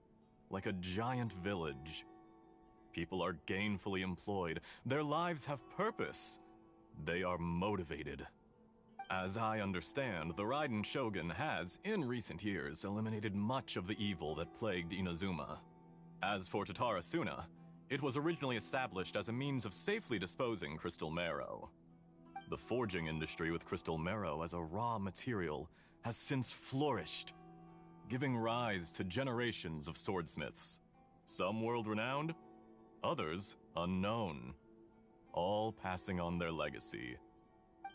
Speaker 14: like a giant village. People are gainfully employed, their lives have purpose, they are motivated. As I understand, the Raiden Shogun has, in recent years, eliminated much of the evil that plagued Inazuma. As for Tatara Suna, it was originally established as a means of safely disposing crystal marrow. The forging industry with crystal marrow as a raw material has since flourished, giving rise to generations of swordsmiths. Some world-renowned, others unknown, all passing on their legacy.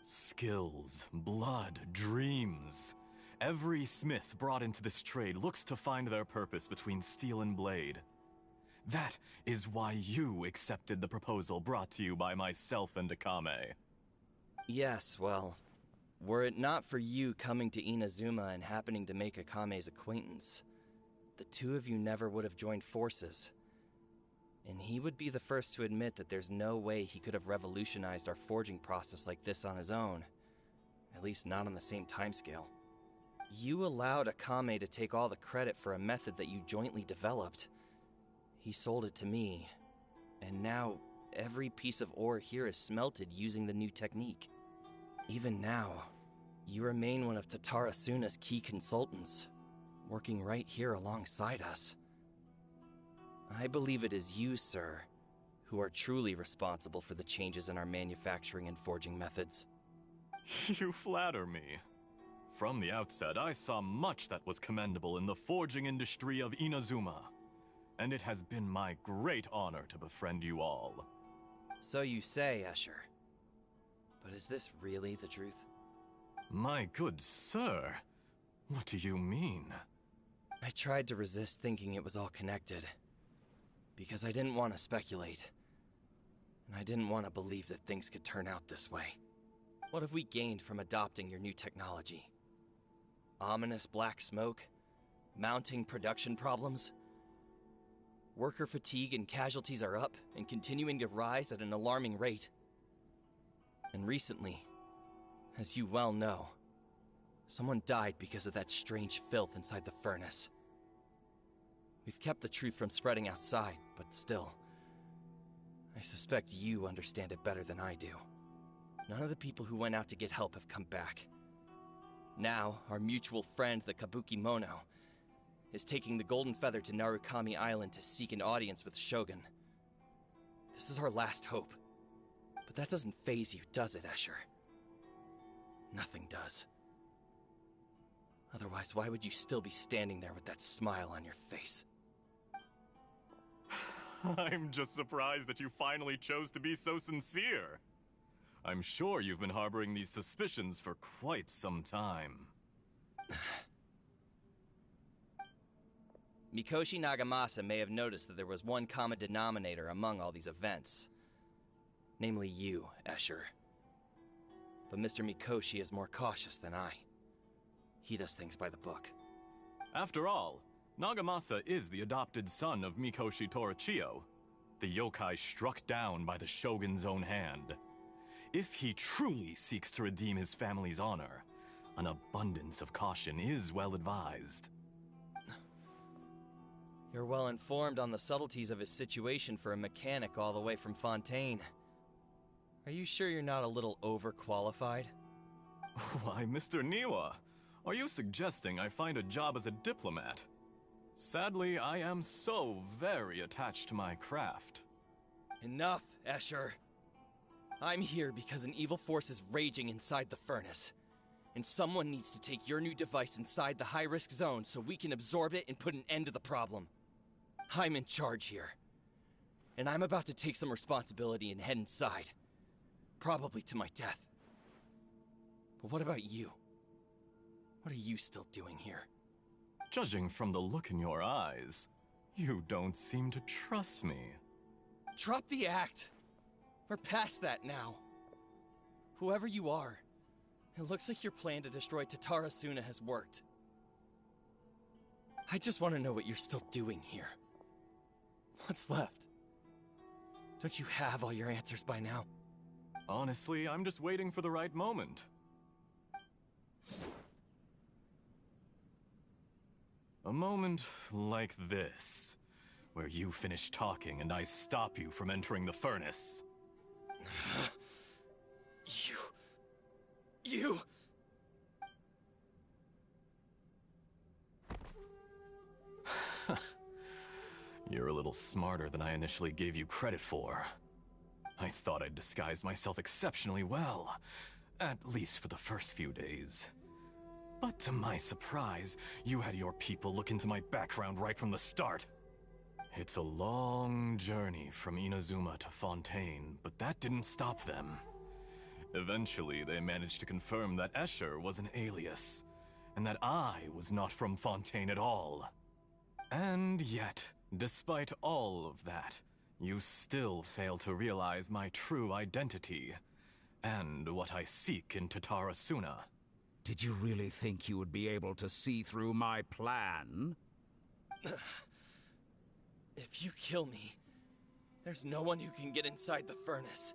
Speaker 14: Skills, blood, dreams. Every smith brought into this trade looks to find their purpose between steel and blade. That is why you accepted the proposal brought to you by myself and Akame.
Speaker 15: Yes, well, were it not for you coming to Inazuma and happening to make Akame's acquaintance, the two of you never would have joined forces. And he would be the first to admit that there's no way he could have revolutionized our forging process like this on his own. At least not on the same timescale. You allowed Akame to take all the credit for a method that you jointly developed. He sold it to me, and now every piece of ore here is smelted using the new technique. Even now, you remain one of Tatara Suna's key consultants, working right here alongside us. I believe it is you, sir, who are truly responsible for the changes in our manufacturing and forging methods.
Speaker 14: You flatter me. From the outset, I saw much that was commendable in the forging industry of Inazuma, and it has been my great honor to befriend you all.
Speaker 15: So you say, Escher. But is this really the truth?
Speaker 14: My good sir, what do you mean?
Speaker 15: I tried to resist thinking it was all connected, because I didn't want to speculate, and I didn't want to believe that things could turn out this way. What have we gained from adopting your new technology? Ominous black smoke? Mounting production problems? Worker fatigue and casualties are up and continuing to rise at an alarming rate. And recently, as you well know, someone died because of that strange filth inside the furnace. We've kept the truth from spreading outside, but still, I suspect you understand it better than I do. None of the people who went out to get help have come back. Now, our mutual friend, the Kabuki Mono, is taking the Golden Feather to Narukami Island to seek an audience with Shogun. This is our last hope. But that doesn't faze you, does it, Escher? Nothing does. Otherwise, why would you still be standing there with that smile on your face?
Speaker 14: I'm just surprised that you finally chose to be so sincere. I'm sure you've been harboring these suspicions for quite some time.
Speaker 15: Mikoshi Nagamasa may have noticed that there was one common denominator among all these events. Namely you, Escher. But Mr. Mikoshi is more cautious than I. He does things by the book.
Speaker 14: After all, Nagamasa is the adopted son of Mikoshi Torichio, the yokai struck down by the Shogun's own hand. If he truly seeks to redeem his family's honor, an abundance of caution is well advised.
Speaker 15: You're well informed on the subtleties of his situation for a mechanic all the way from Fontaine. Are you sure you're not a little overqualified?
Speaker 14: Why, Mr. Niwa, are you suggesting I find a job as a diplomat? Sadly, I am so very attached to my craft.
Speaker 15: Enough, Escher. I'm here because an evil force is raging inside the furnace. And someone needs to take your new device inside the high-risk zone so we can absorb it and put an end to the problem. I'm in charge here. And I'm about to take some responsibility and head inside. Probably to my death. But what about you? What are you still doing here?
Speaker 14: Judging from the look in your eyes, you don't seem to trust me.
Speaker 15: Drop the act! We're past that now. Whoever you are, it looks like your plan to destroy Tatara Suna has worked. I just want to know what you're still doing here. What's left? Don't you have all your answers by now?
Speaker 14: Honestly, I'm just waiting for the right moment. A moment like this, where you finish talking and I stop you from entering the furnace.
Speaker 15: You...
Speaker 14: You're a little smarter than I initially gave you credit for. I thought I'd disguised myself exceptionally well, at least for the first few days. But to my surprise, you had your people look into my background right from the start. It's a long journey from Inazuma to Fontaine, but that didn't stop them. Eventually, they managed to confirm that Escher was an alias, and that I was not from Fontaine at all. And yet, despite all of that, you still fail to realize my true identity. and what I seek in Tatara Suna.
Speaker 16: Did you really think you would be able to see through my plan?
Speaker 15: If you kill me, there's no one who can get inside the furnace.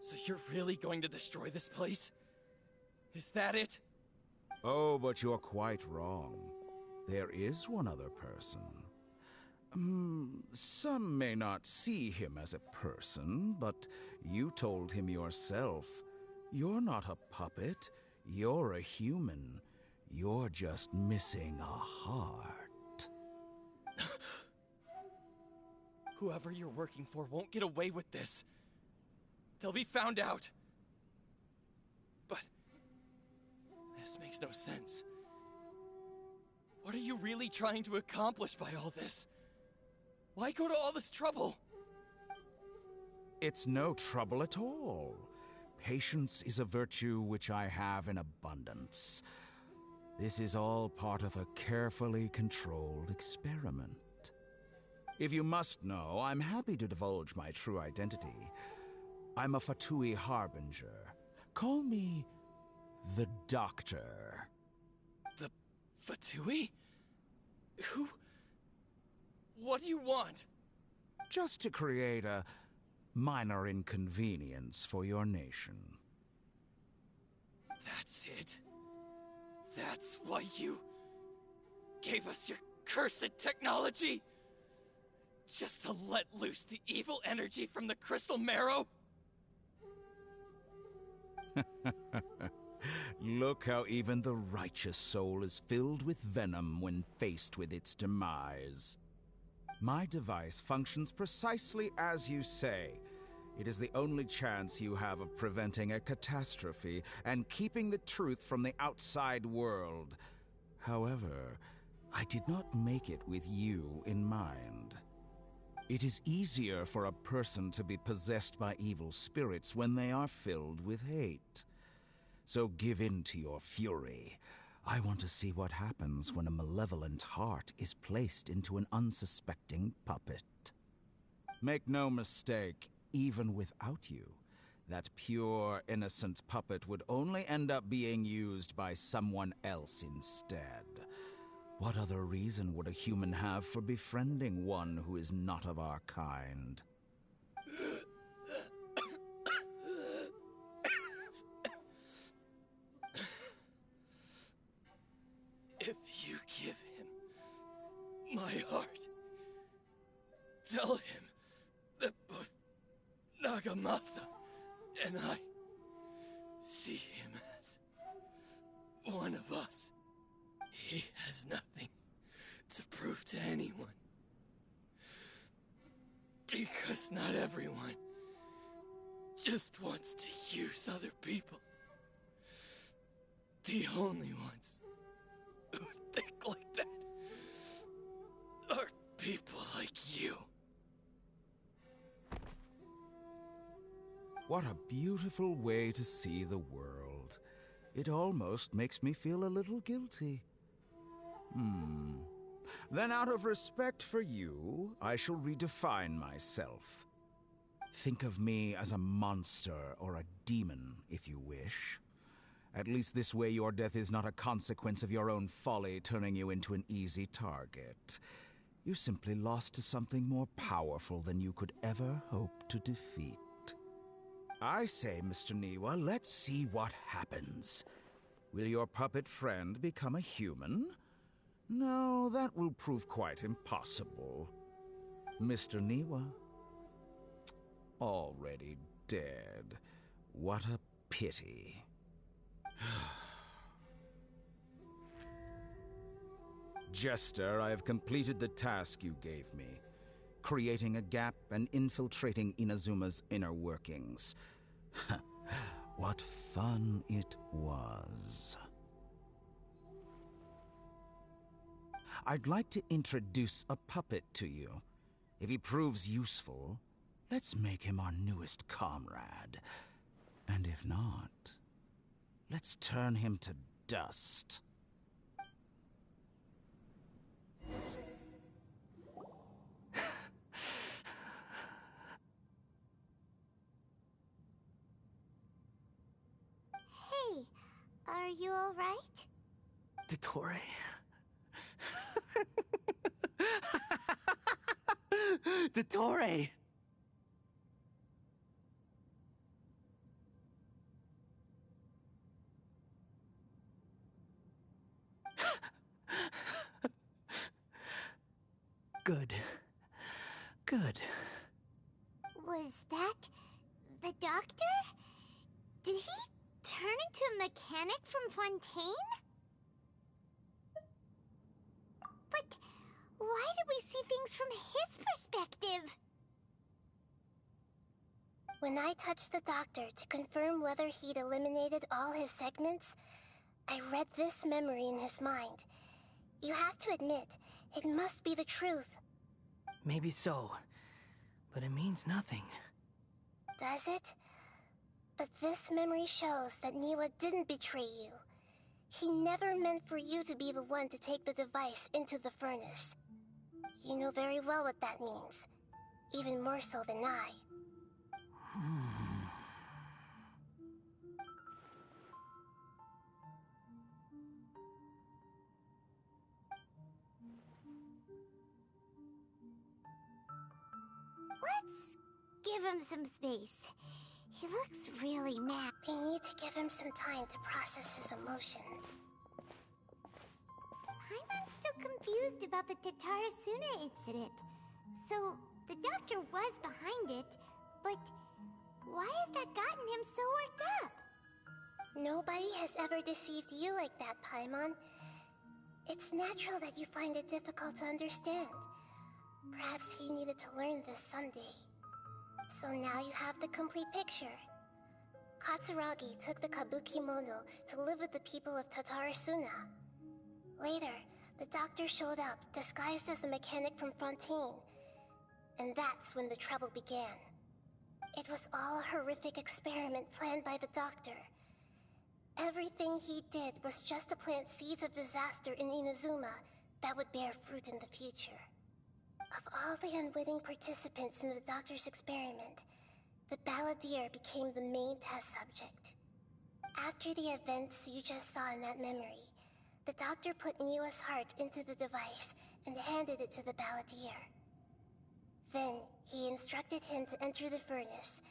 Speaker 15: So you're really going to destroy this place? Is that it?
Speaker 16: Oh, but you're quite wrong. There is one other person. Some may not see him as a person, but you told him yourself. You're not a puppet. You're a human. You're just missing a heart.
Speaker 15: Whoever you're working for won't get away with this. They'll be found out. But this makes no sense. What are you really trying to accomplish by all this? Why go to all this trouble?
Speaker 16: It's no trouble at all. Patience is a virtue which I have in abundance. This is all part of a carefully controlled experiment. If you must know, I'm happy to divulge my true identity. I'm a Fatui Harbinger. Call me the Doctor.
Speaker 15: The Fatui? Who? What do you want?
Speaker 16: Just to create a minor inconvenience for your nation.
Speaker 15: That's it? That's why you gave us your cursed technology? Just to let loose the evil energy from the crystal marrow?
Speaker 16: Look how even the righteous soul is filled with venom when faced with its demise. My device functions precisely as you say. It is the only chance you have of preventing a catastrophe and keeping the truth from the outside world. However, I did not make it with you in mind. It is easier for a person to be possessed by evil spirits when they are filled with hate. So give in to your fury. I want to see what happens when a malevolent heart is placed into an unsuspecting puppet. Make no mistake, even without you, that pure, innocent puppet would only end up being used by someone else instead. What other reason would a human have for befriending one who is not of our kind?
Speaker 15: If you give him my heart, tell him that both Nagamasa and I see him as one of us. He has nothing to prove to anyone. Because not everyone just wants to use other people. The only ones who think like that are people like you.
Speaker 16: What a beautiful way to see the world. It almost makes me feel a little guilty. Then out of respect for you, I shall redefine myself. Think of me as a monster or a demon, if you wish. At least this way your death is not a consequence of your own folly turning you into an easy target. You simply lost to something more powerful than you could ever hope to defeat. I say, Mr. Niwa, let's see what happens. Will your puppet friend become a human? No, that will prove quite impossible. Mr. Niwa? Already dead. What a pity. Jester, I have completed the task you gave me. Creating a gap and infiltrating Inazuma's inner workings. What fun it was. I'd like to introduce a puppet to you. If he proves useful, let's make him our newest comrade. And if not, let's turn him to dust.
Speaker 7: Are you alright?
Speaker 13: Dottore? Dottore! Good. Good.
Speaker 7: Was that the doctor? Did he turn into a mechanic from Fontaine? But why did we see things from his perspective?
Speaker 17: When I touched the doctor to confirm whether he'd eliminated all his segments, I read this memory in his mind. You have to admit, it must be the truth.
Speaker 13: Maybe so, but it means nothing.
Speaker 17: Does it? But this memory shows that Niwa didn't betray you. He never meant for you to be the one to take the device into the furnace. You know very well what that means. Even more so than I.
Speaker 7: Let's give him some space. He looks really mad.
Speaker 17: We need to give him some time to process his emotions.
Speaker 7: Paimon's still confused about the Tatarasuna incident. So, the doctor was behind it, but why has that gotten him so worked up?
Speaker 17: Nobody has ever deceived you like that, Paimon. It's natural that you find it difficult to understand. Perhaps he needed to learn this someday. So now you have the complete picture. Katsuragi took the Kabuki Mono to live with the people of Tatarasuna. Later, the doctor showed up, disguised as a mechanic from Fontaine. And that's when the trouble began. It was all a horrific experiment planned by the doctor. Everything he did was just to plant seeds of disaster in Inazuma that would bear fruit in the future. Of all the unwitting participants in the doctor's experiment, the balladeer became the main test subject. After the events you just saw in that memory, the doctor put Niwa's heart into the device and handed it to the balladeer. Then, he instructed him to enter the furnace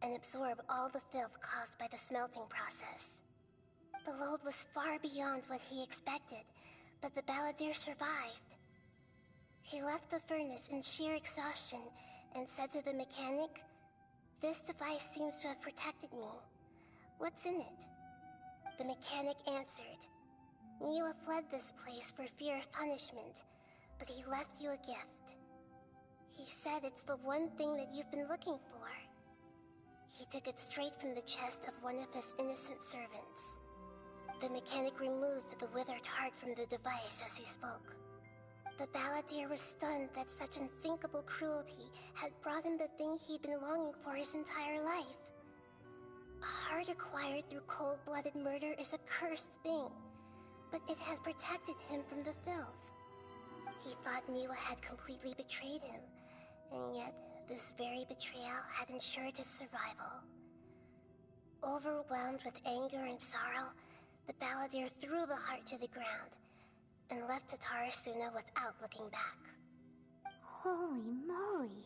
Speaker 17: and absorb all the filth caused by the smelting process. The load was far beyond what he expected, but the balladeer survived. He left the furnace in sheer exhaustion and said to the mechanic, "This device seems to have protected me. What's in it?" The mechanic answered, "Niwa fled this place for fear of punishment, but he left you a gift. He said it's the one thing that you've been looking for." He took it straight from the chest of one of his innocent servants. The mechanic removed the withered heart from the device as he spoke. The balladeer was stunned that such unthinkable cruelty had brought him the thing he'd been longing for his entire life. A heart acquired through cold-blooded murder is a cursed thing, but it has protected him from the filth. He thought Niwa had completely betrayed him, and yet this very betrayal had ensured his survival. Overwhelmed with anger and sorrow, the balladeer threw the heart to the ground and left Tatarasuna without looking back.
Speaker 7: Holy moly!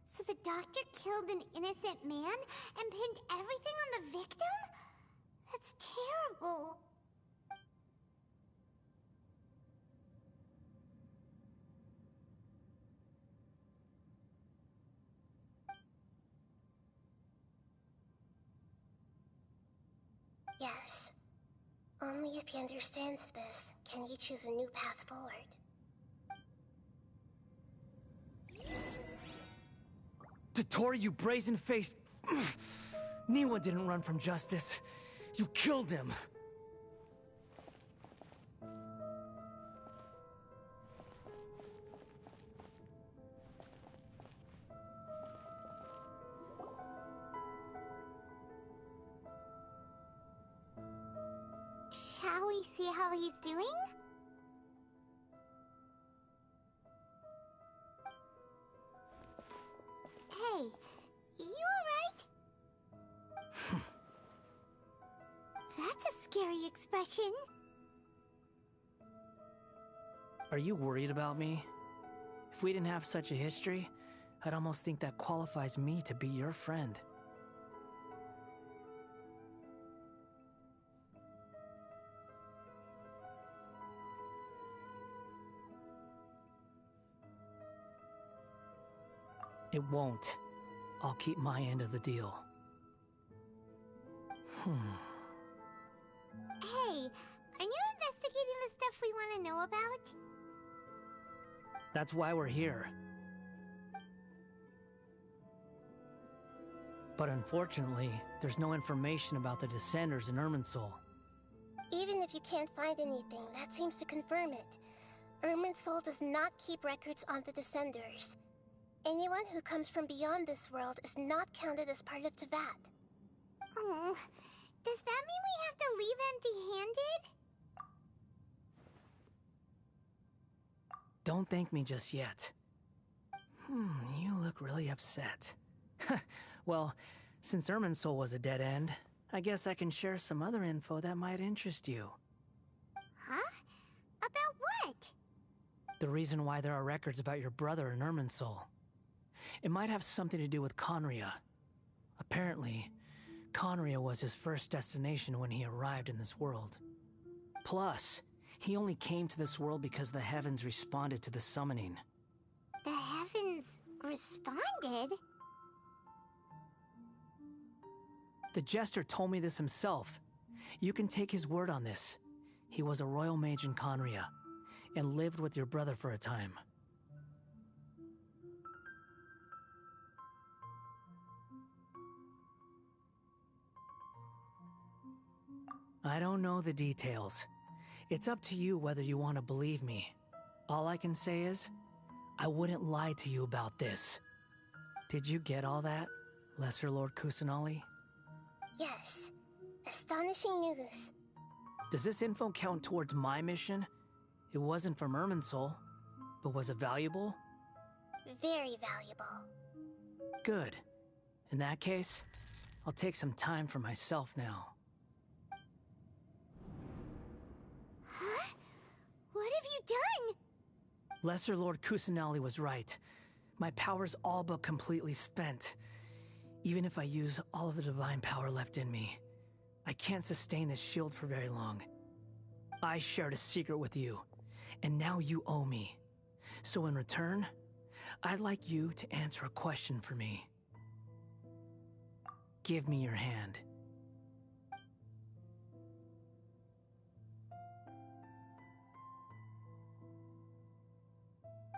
Speaker 7: So the doctor killed an innocent man and pinned everything on the victim? That's terrible!
Speaker 17: Yes. Only if he understands this can he choose a new path forward.
Speaker 13: Dottore, you brazen-faced... Niwa didn't run from justice. You killed him.
Speaker 7: Shall we see how he's doing? Hey, you alright? That's a scary
Speaker 3: the expression.
Speaker 13: Are you worried about me? If we didn't have such a history, I'd almost think that qualifies me to be your friend. It won't. I'll keep my end of the deal.
Speaker 3: Hey, are you investigating the stuff we want to know about?
Speaker 13: That's why we're here. But unfortunately, there's no information about the Descenders in Irminsul.
Speaker 17: Even if you can't find anything, that seems to confirm it. Irminsul does not keep records on the Descenders. Anyone who comes from beyond this world is not counted as part of Teyvat.
Speaker 3: Oh, does that mean we have to leave empty-handed?
Speaker 13: Don't thank me just yet. You look really upset. Well, since Irminsul was a dead end, I guess I can share some other info that might interest you.
Speaker 3: Huh? About what?
Speaker 13: The reason why there are records about your brother in Irminsul. It might have something to do with Conria. Apparently, Conria was his first destination when he arrived in this world. Plus, he only came to this world because the heavens responded to the summoning.
Speaker 3: The heavens responded?
Speaker 13: The Jester told me this himself. You can take his word on this. He was a royal mage in Conria, and lived with your brother for a time. I don't know the details. It's up to you whether you want to believe me. All I can say is, I wouldn't lie to you about this. Did you get all that, Lesser Lord Kusanali?
Speaker 17: Yes. Astonishing news.
Speaker 13: Does this info count towards my mission? It wasn't from Irminsul, but was it valuable?
Speaker 17: Very valuable.
Speaker 13: Good. In that case, I'll take some time for myself now.
Speaker 3: Huh? What have you done?
Speaker 13: Lesser Lord Kusanali was right. My power's all but completely spent. Even if I use all of the divine power left in me, I can't sustain this shield for very long. I shared a secret with you, and now you owe me. So in return, I'd like you to answer a question for me. Give me your hand.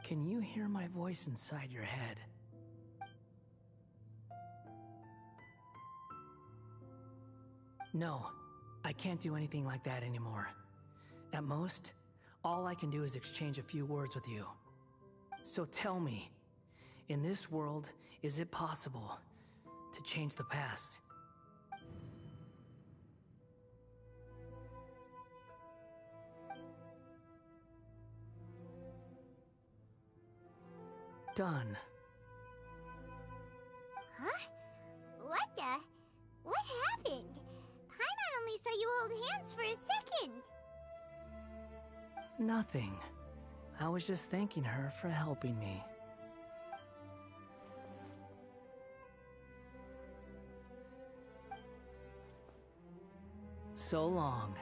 Speaker 13: Can you hear my voice inside your head? No, I can't do anything like that anymore. At most, all I can do is exchange a few words with you. So tell me, in this world, is it possible to change the past? Done.
Speaker 3: Huh? What the? What happened? Paimon only saw you hold hands for a second.
Speaker 13: Nothing. I was just thanking her for helping me. So long.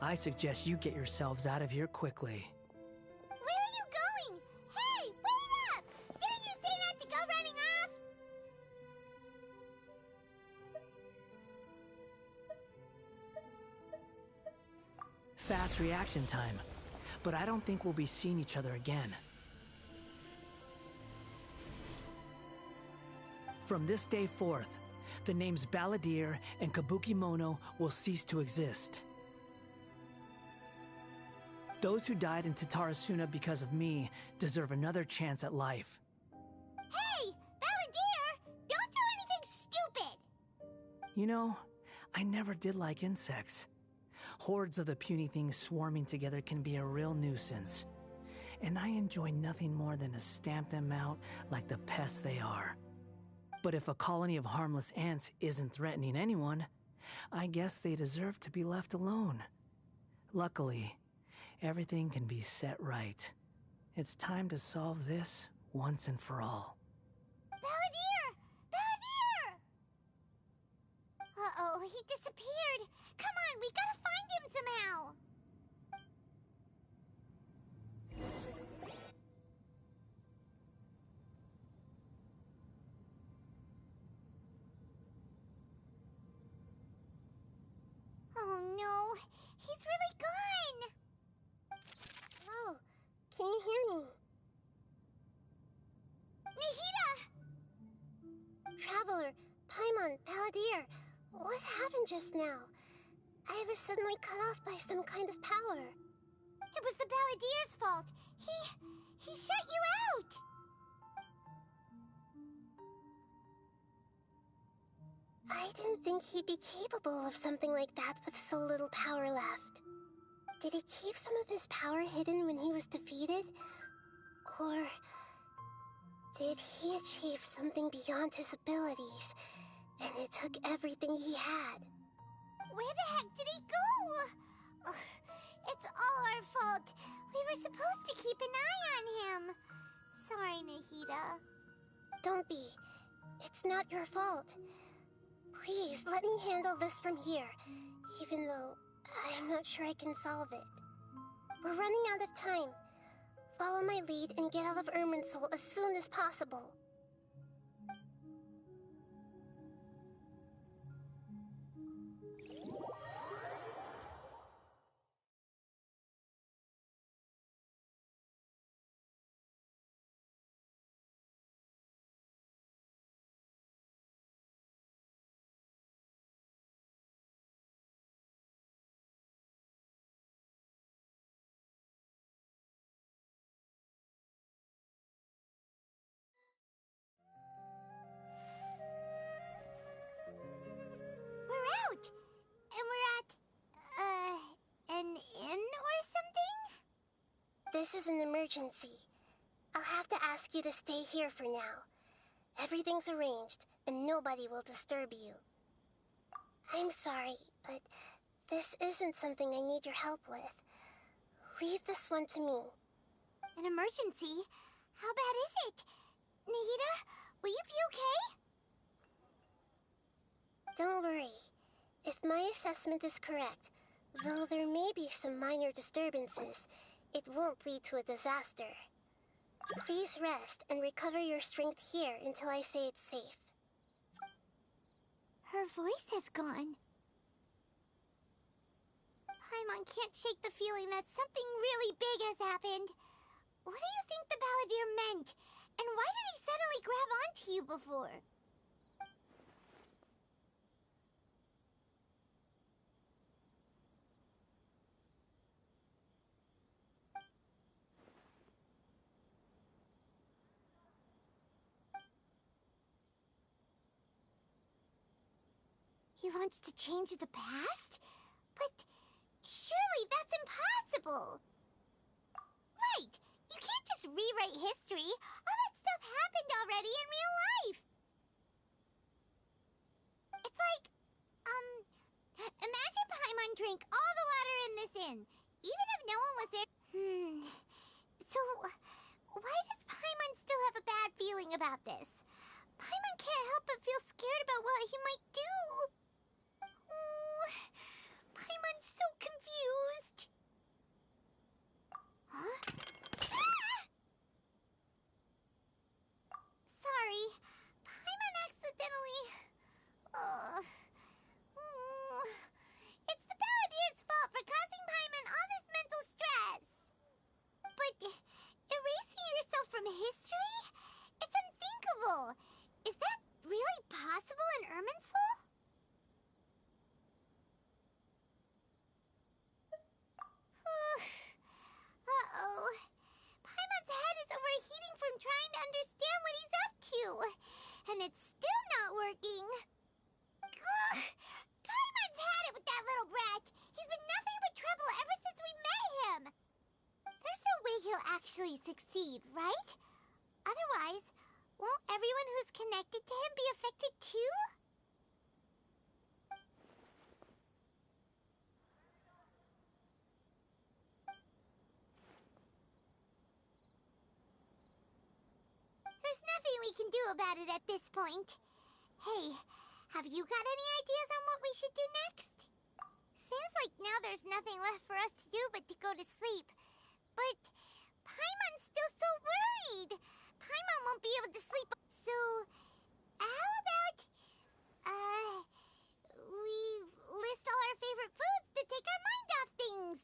Speaker 13: I suggest you get yourselves out of here quickly.
Speaker 3: Where are you going? Hey, wait up! Didn't you say not to go running off?
Speaker 13: Fast reaction time. But I don't think we'll be seeing each other again. From this day forth, the names Balladeer and Kabukimono will cease to exist. Those who died in Tatarasuna because of me deserve another chance at life.
Speaker 3: Hey, Balladeer! Don't do anything stupid!
Speaker 13: You know, I never did like insects. Hordes of the puny things swarming together can be a real nuisance. And I enjoy nothing more than to stamp them out like the pests they are. But if a colony of harmless ants isn't threatening anyone, I guess they deserve to be left alone. Luckily, everything can be set right. It's time to solve this once and for all.
Speaker 3: Balladeer! Balladeer! Uh-oh, he disappeared. Come on, we gotta find him somehow. Oh no, he's really gone!
Speaker 17: Oh, can you hear me?
Speaker 3: Nahida!
Speaker 17: Traveler, Paimon, Balladeer, what happened just now? I was suddenly cut off by some kind of power.
Speaker 3: It was the Balladeer's fault. He shut you out!
Speaker 17: I didn't think he'd be capable of something like that with so little power left. Did he keep some of his power hidden when he was defeated? Or did he achieve something beyond his abilities, and it took everything he had?
Speaker 3: Where the heck did he go? Ugh, it's all our fault. We were supposed to keep an eye on him. Sorry, Nahida.
Speaker 17: Don't be. It's not your fault. Please, let me handle this from here, even though I'm not sure I can solve it. We're running out of time. Follow my lead and get out of Irminsul as soon as possible.
Speaker 3: We're out! And we're at, an inn or something?
Speaker 17: This is an emergency. I'll have to ask you to stay here for now. Everything's arranged, and nobody will disturb you. I'm sorry, but this isn't something I need your help with. Leave this one to me.
Speaker 3: An emergency? How bad is it? Nahida, will you be okay?
Speaker 17: Don't worry. If my assessment is correct, though there may be some minor disturbances, it won't lead to a disaster. Please rest and recover your strength here until I say it's safe.
Speaker 3: Her voice has gone. Paimon can't shake the feeling that something really big has happened. What do you think the Balladeer meant? And why did he suddenly grab onto you before? He wants to change the past? But surely that's impossible! Right! You can't just rewrite history! All that stuff happened already in real life! It's like, imagine Paimon drank all the water in this inn, even if no one was there. So, why does Paimon still have a bad feeling about this? Paimon can't help but feel scared about what he might do. Paimon's so confused. Huh? Ah! Sorry. Paimon accidentally... It's the Balladeer's fault for causing Paimon all this mental stress. But erasing yourself from history? It's unthinkable. Is that really possible in Irminsul? Uh-oh. Paimon's head is overheating from trying to understand what he's up to. And it's still not working. Ugh! Paimon's had it with that little brat. He's been nothing but trouble ever since we met him. There's no way he'll actually succeed, right? Otherwise, won't everyone who's connected to him be affected too? we can do about it at this point. Hey, have you got any ideas on what we should do next? Seems like now there's nothing left for us to do but to go to sleep. But Paimon's still so worried. Paimon won't be able to sleep. So, how about, we list all our favorite foods to take our mind off things?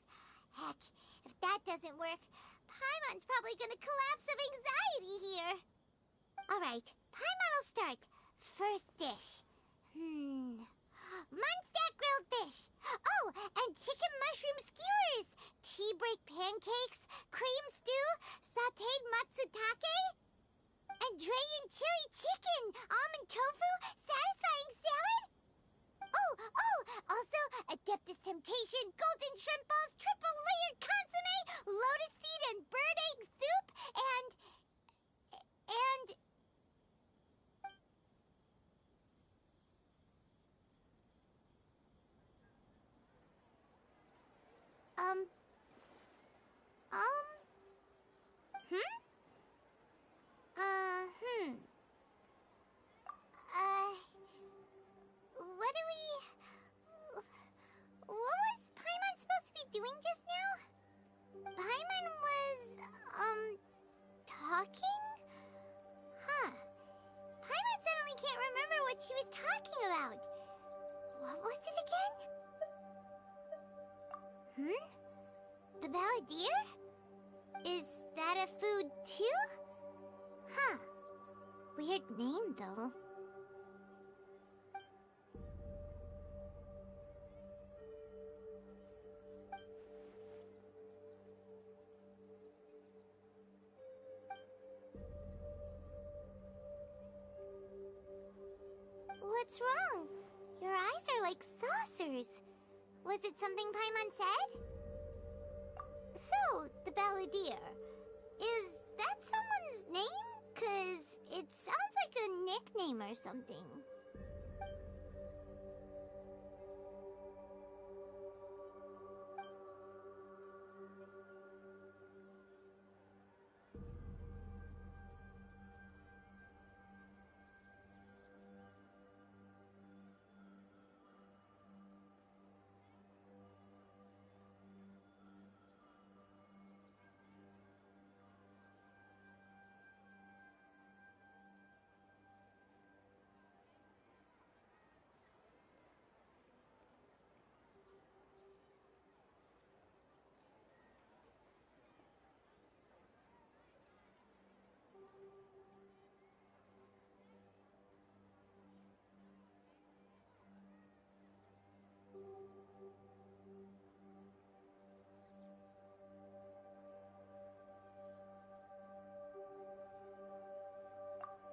Speaker 3: Heck, if that doesn't work, Paimon's probably gonna collapse of anxiety here. Alright, Paimon will start. First dish. Munstack grilled fish. Oh, and chicken mushroom skewers. Tea break pancakes. Cream stew. Sauteed matsutake. And Drayon chili chicken. Almond tofu. Satisfying salad. Oh, also Adeptus Temptation. Golden shrimp balls. Triple layered consomme. Lotus seed and bird egg soup. And... What was Paimon supposed to be doing just now? Paimon was, talking? Huh. Paimon suddenly can't remember what she was talking about. What was it again? The balladeer? Is that a food too? Huh. Weird name, though. What's wrong? Your eyes are like saucers. Was it something Paimon said? So, the balladeer. Is that someone's name? 'Cause it sounds like a nickname or something.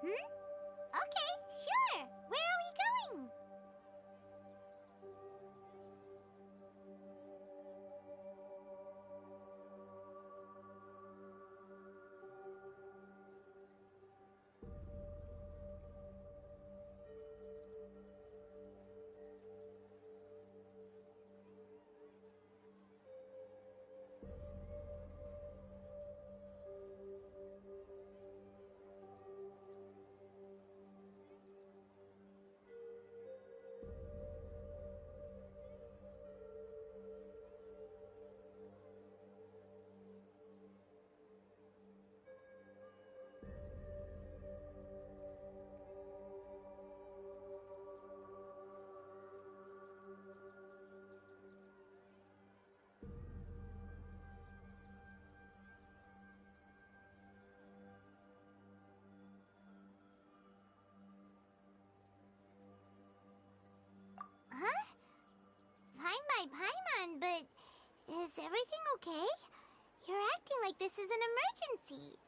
Speaker 3: Okay, sure. Where are we going? Huh? Find my Paimon, but is everything okay? You're acting like this is an emergency.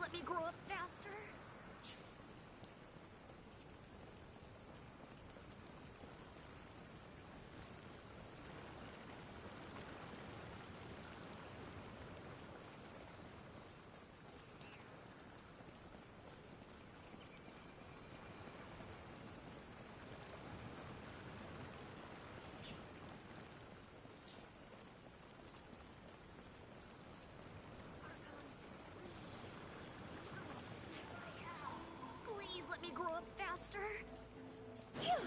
Speaker 2: let me grow up faster. Please let me grow up faster. Phew.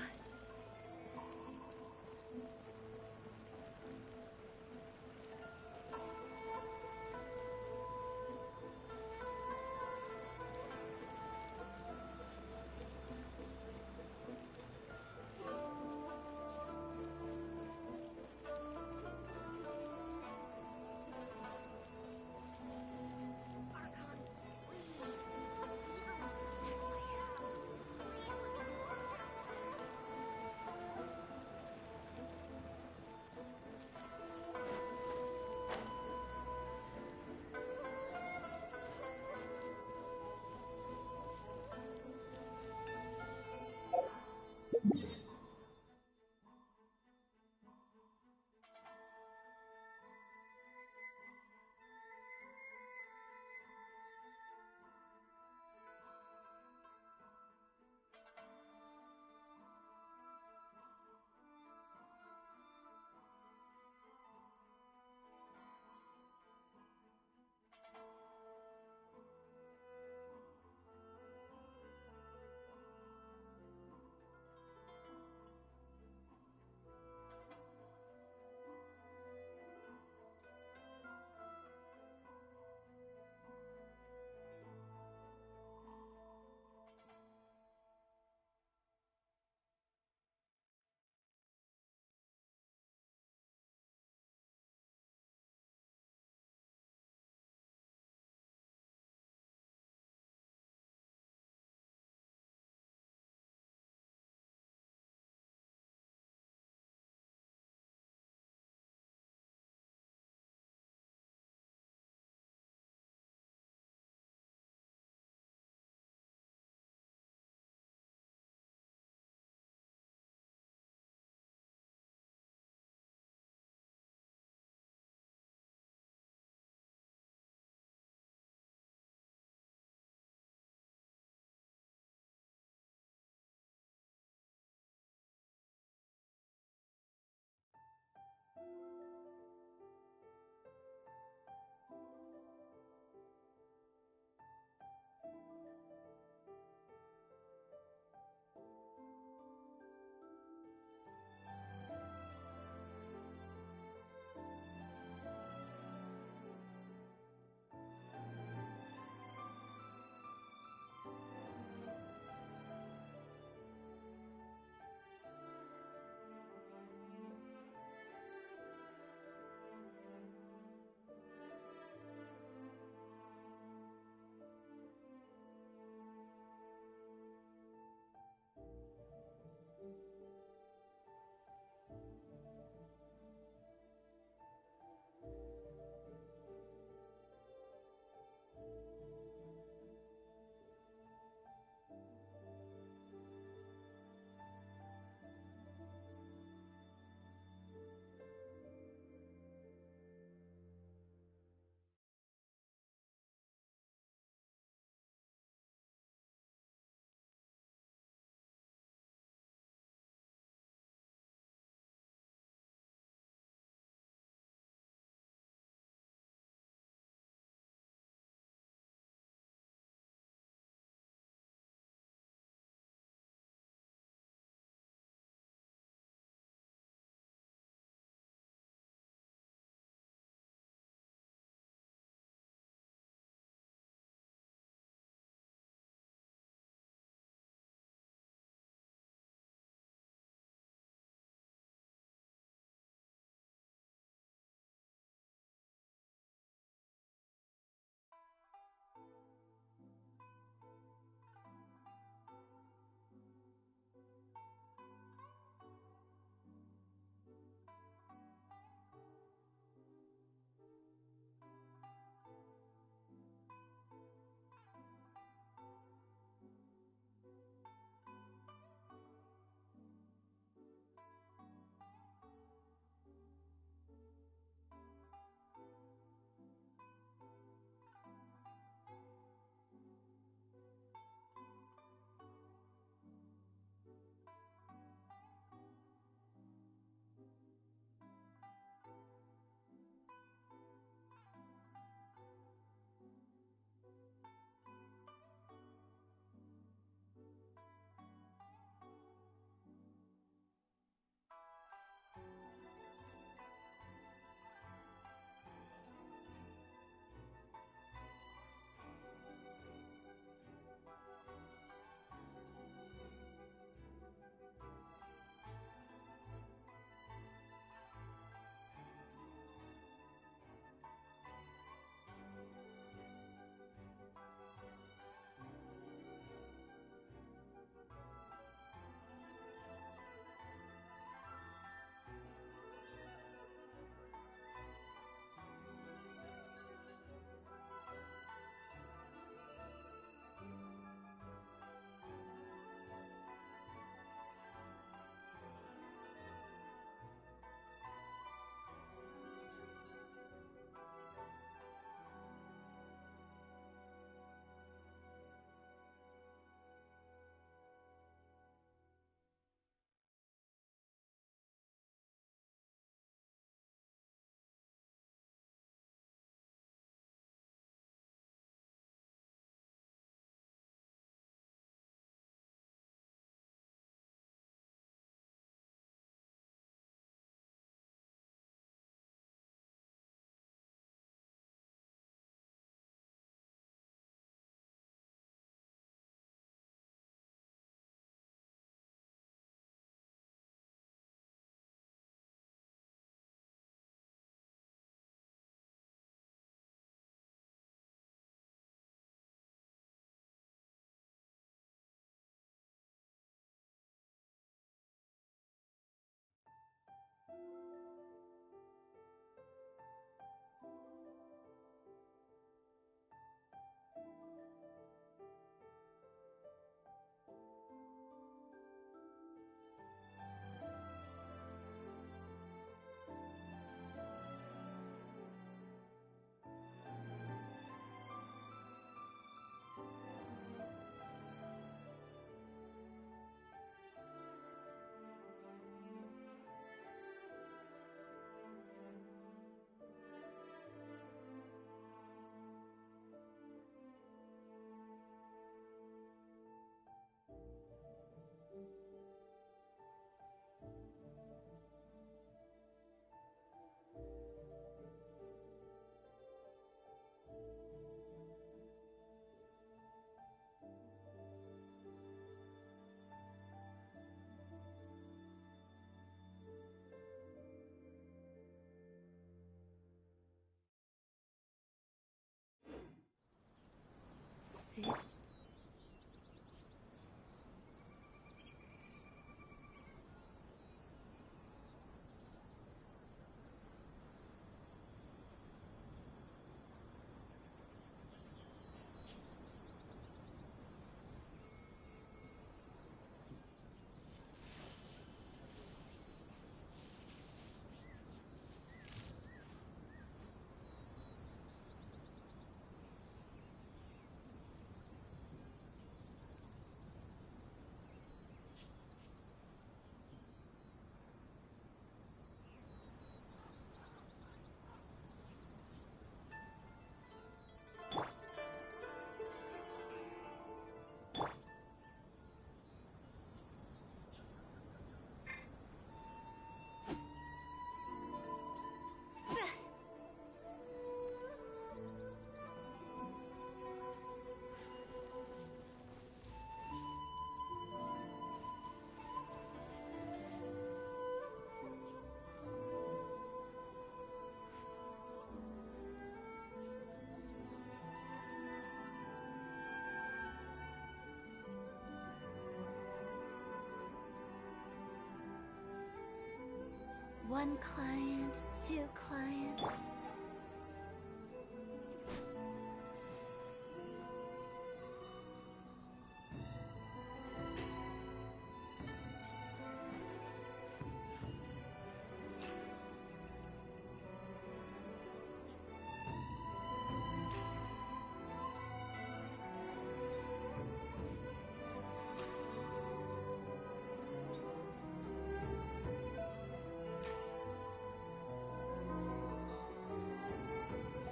Speaker 2: One client, two clients.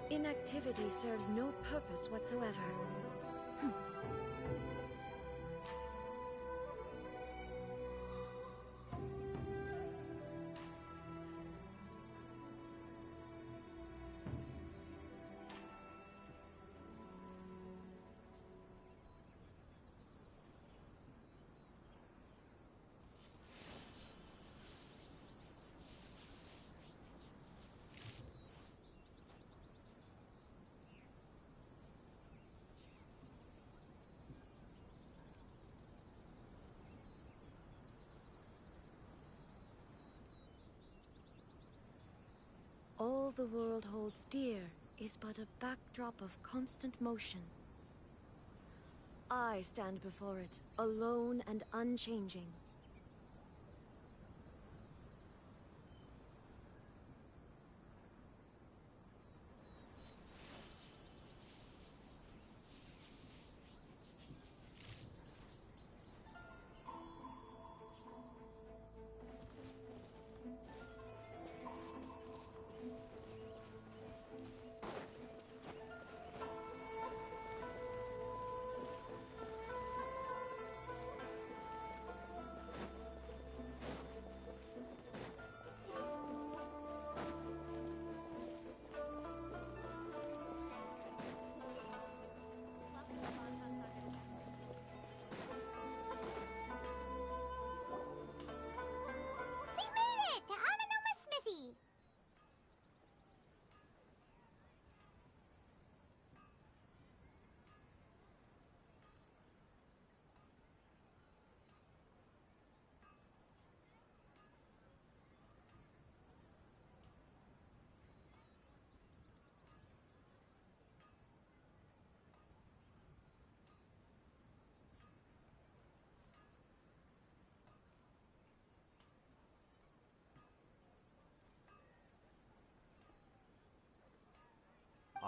Speaker 1: Inactivity serves no purpose whatsoever. All the world holds dear is but a backdrop of constant motion. I stand before it, alone and unchanging.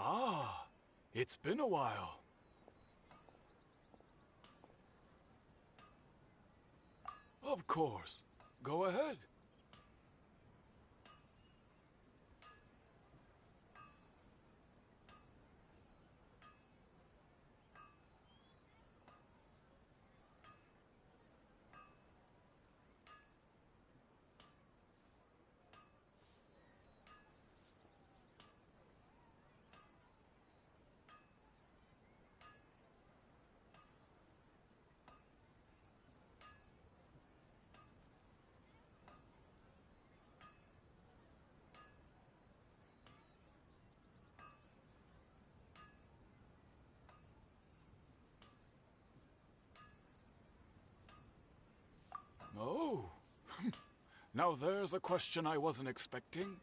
Speaker 6: Ah, it's been a while. Of course. Go ahead. Now there's a question I wasn't expecting.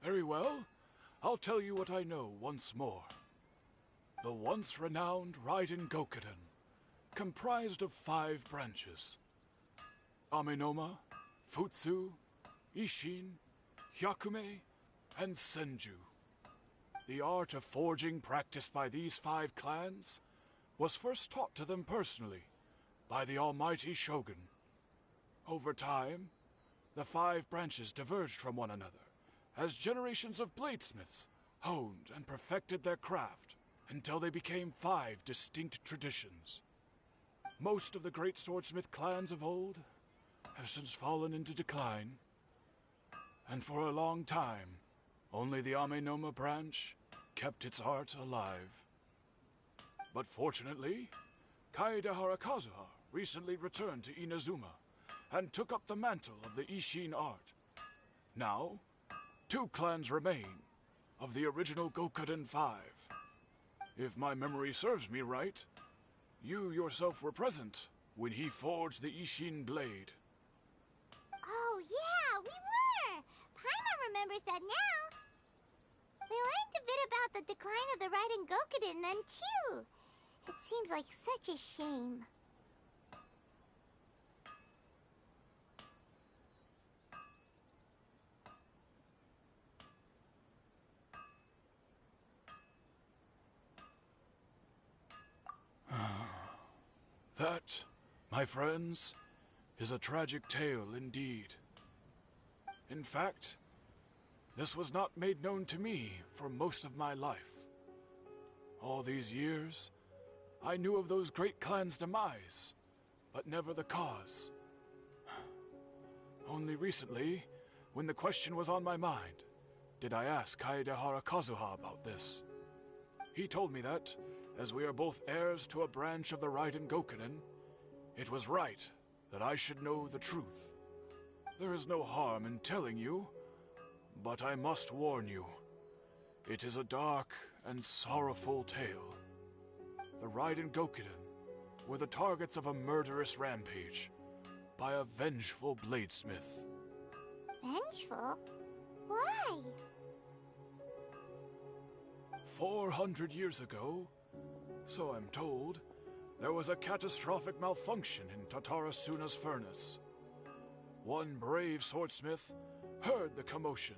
Speaker 6: Very well. I'll tell you what I know once more. The once renowned Raiden Gokuden, comprised of 5 branches. Amenoma, Futsu, Ishin, Hyakume, and Senju. The art of forging practiced by these 5 clans was first taught to them personally by the almighty Shogun. Over time, the 5 branches diverged from one another as generations of bladesmiths honed and perfected their craft until they became 5 distinct traditions. Most of the great swordsmith clans of old have since fallen into decline, and for a long time, only the Amenoma branch kept its art alive. But fortunately, Kaedehara Kazuha recently returned to Inazuma and took up the mantle of the Ishin art. Now, 2 clans remain of the original Gokuden 5. If my memory serves me right, you yourself were present when he forged the Ishin blade.
Speaker 3: Oh, yeah, we were! Paimon remembers that now. We learned a bit about the decline of the Raiden Gokuden then, too. It seems like such a shame.
Speaker 6: That, my friends, is a tragic tale indeed. In fact, this was not made known to me for most of my life. All these years, I knew of those great clans' demise, but never the cause. Only recently, when the question was on my mind, did I ask Kaedehara Kazuha about this. He told me that, as we are both heirs to a branch of the Raiden Gokuden, it was right that I should know the truth. There is no harm in telling you, but I must warn you. It is a dark and sorrowful tale. The Raiden Gokuden were the targets of a murderous rampage by a vengeful bladesmith.
Speaker 3: Vengeful? Why?
Speaker 6: 400 years ago, so I'm told, there was a catastrophic malfunction in Tatarasuna's furnace. One brave swordsmith heard the commotion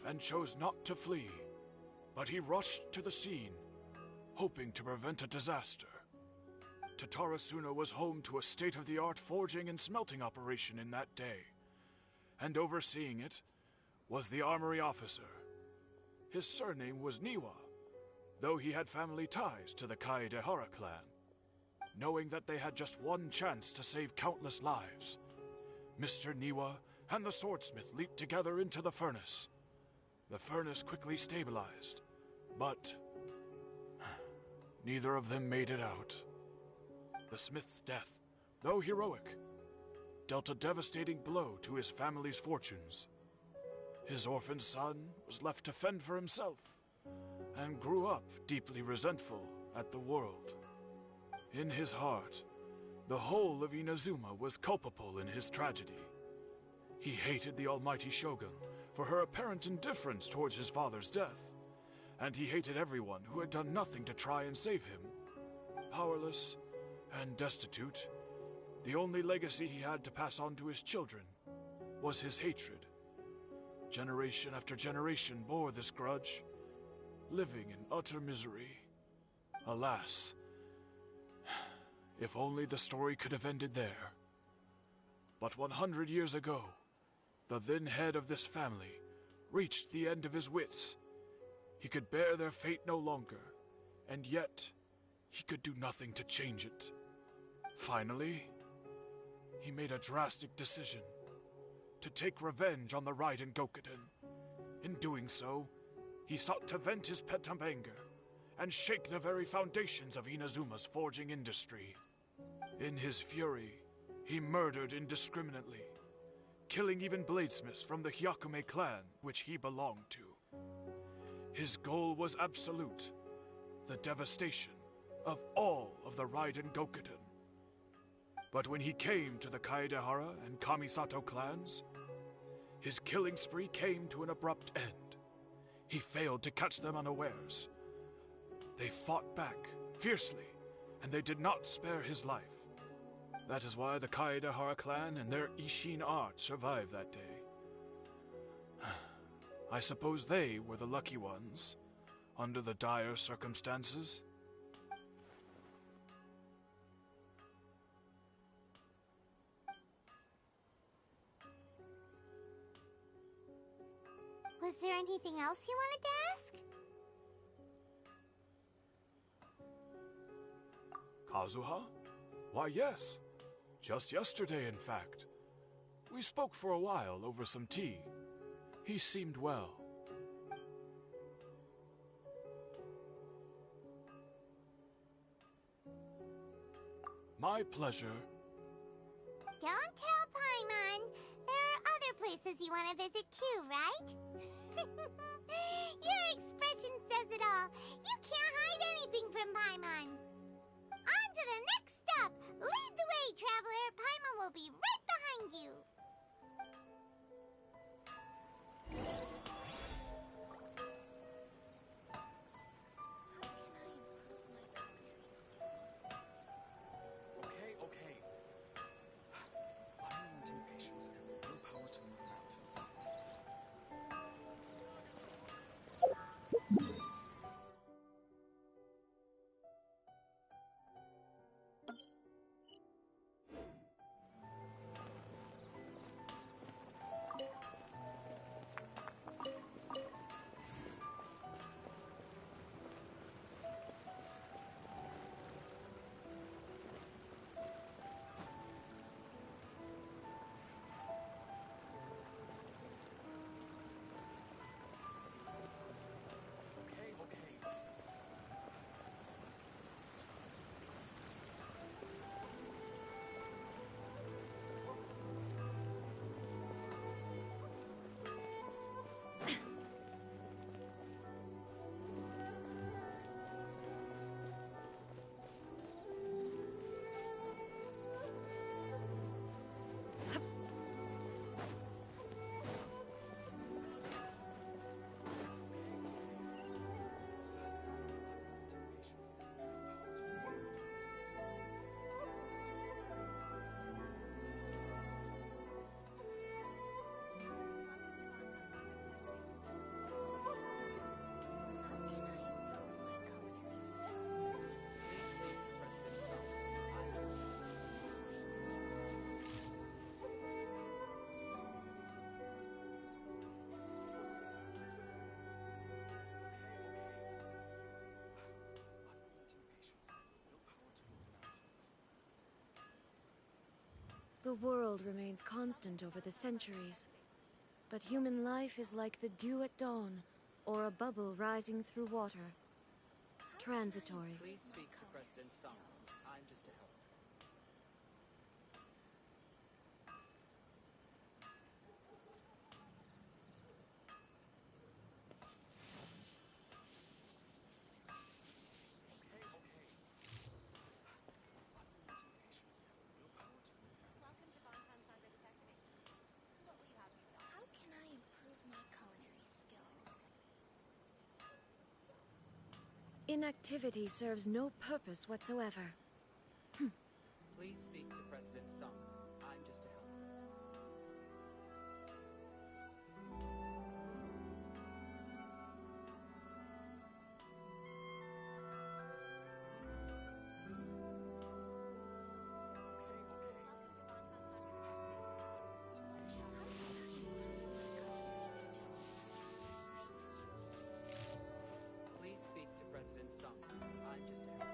Speaker 6: and chose not to flee, but he rushed to the scene, hoping to prevent a disaster. Tatarasuna was home to a state-of-the-art forging and smelting operation in that day, and overseeing it was the armory officer. His surname was Niwa, though he had family ties to the Kaedehara clan. Knowing that they had just one chance to save countless lives, Mr. Niwa and the swordsmith leaped together into the furnace. The furnace quickly stabilized, but neither of them made it out. The smith's death, though heroic, dealt a devastating blow to his family's fortunes. His orphaned son was left to fend for himself, and grew up deeply resentful at the world. In his heart, the whole of Inazuma was culpable in his tragedy. He hated the almighty Shogun for her apparent indifference towards his father's death, and he hated everyone who had done nothing to try and save him. Powerless and destitute, the only legacy he had to pass on to his children was his hatred. Generation after generation bore this grudge, living in utter misery. Alas, if only the story could have ended there. But 100 years ago, the then head of this family reached the end of his wits. He could bear their fate no longer, and yet he could do nothing to change it. Finally, he made a drastic decision to take revenge on the Raiden Gokuden. In doing so, he sought to vent his pent up anger and shake the very foundations of Inazuma's forging industry. In his fury, he murdered indiscriminately, killing even bladesmiths from the Hyakume clan which he belonged to. His goal was absolute, the devastation of all of the Raiden Gokuden.
Speaker 18: But when he came to the Kaedehara and Kamisato clans, his killing spree came to an abrupt end. He failed to catch them unawares. They fought back fiercely, and they did not spare his life. That is why the Kaedehara clan and their Ishin art survived that day. I suppose they were the lucky ones, under the dire circumstances.
Speaker 3: Was there anything else you wanted to ask?
Speaker 18: Kazuha? Why, yes. Just yesterday, in fact. We spoke for a while over some tea. He seemed well. My pleasure.
Speaker 3: Don't tell Paimon. There are other places you want to visit too, right? Your expression says it all. You can't hide anything from Paimon. On to the next stop. Lead the way, traveler. Paimon will be right behind you.
Speaker 14: Okay. Unrelenting patience and willpower to move mountains.
Speaker 1: The world remains constant over the centuries, but human life is like the dew at dawn, or a bubble rising through water. Transitory.
Speaker 19: Please speak to President Sung. I'm just a helper.
Speaker 3: How can I improve my culinary skills?
Speaker 1: Inactivity serves no purpose whatsoever.
Speaker 19: Please speak to President Sung. I'm just a helper. Please speak to President Sung. I'm just a helper.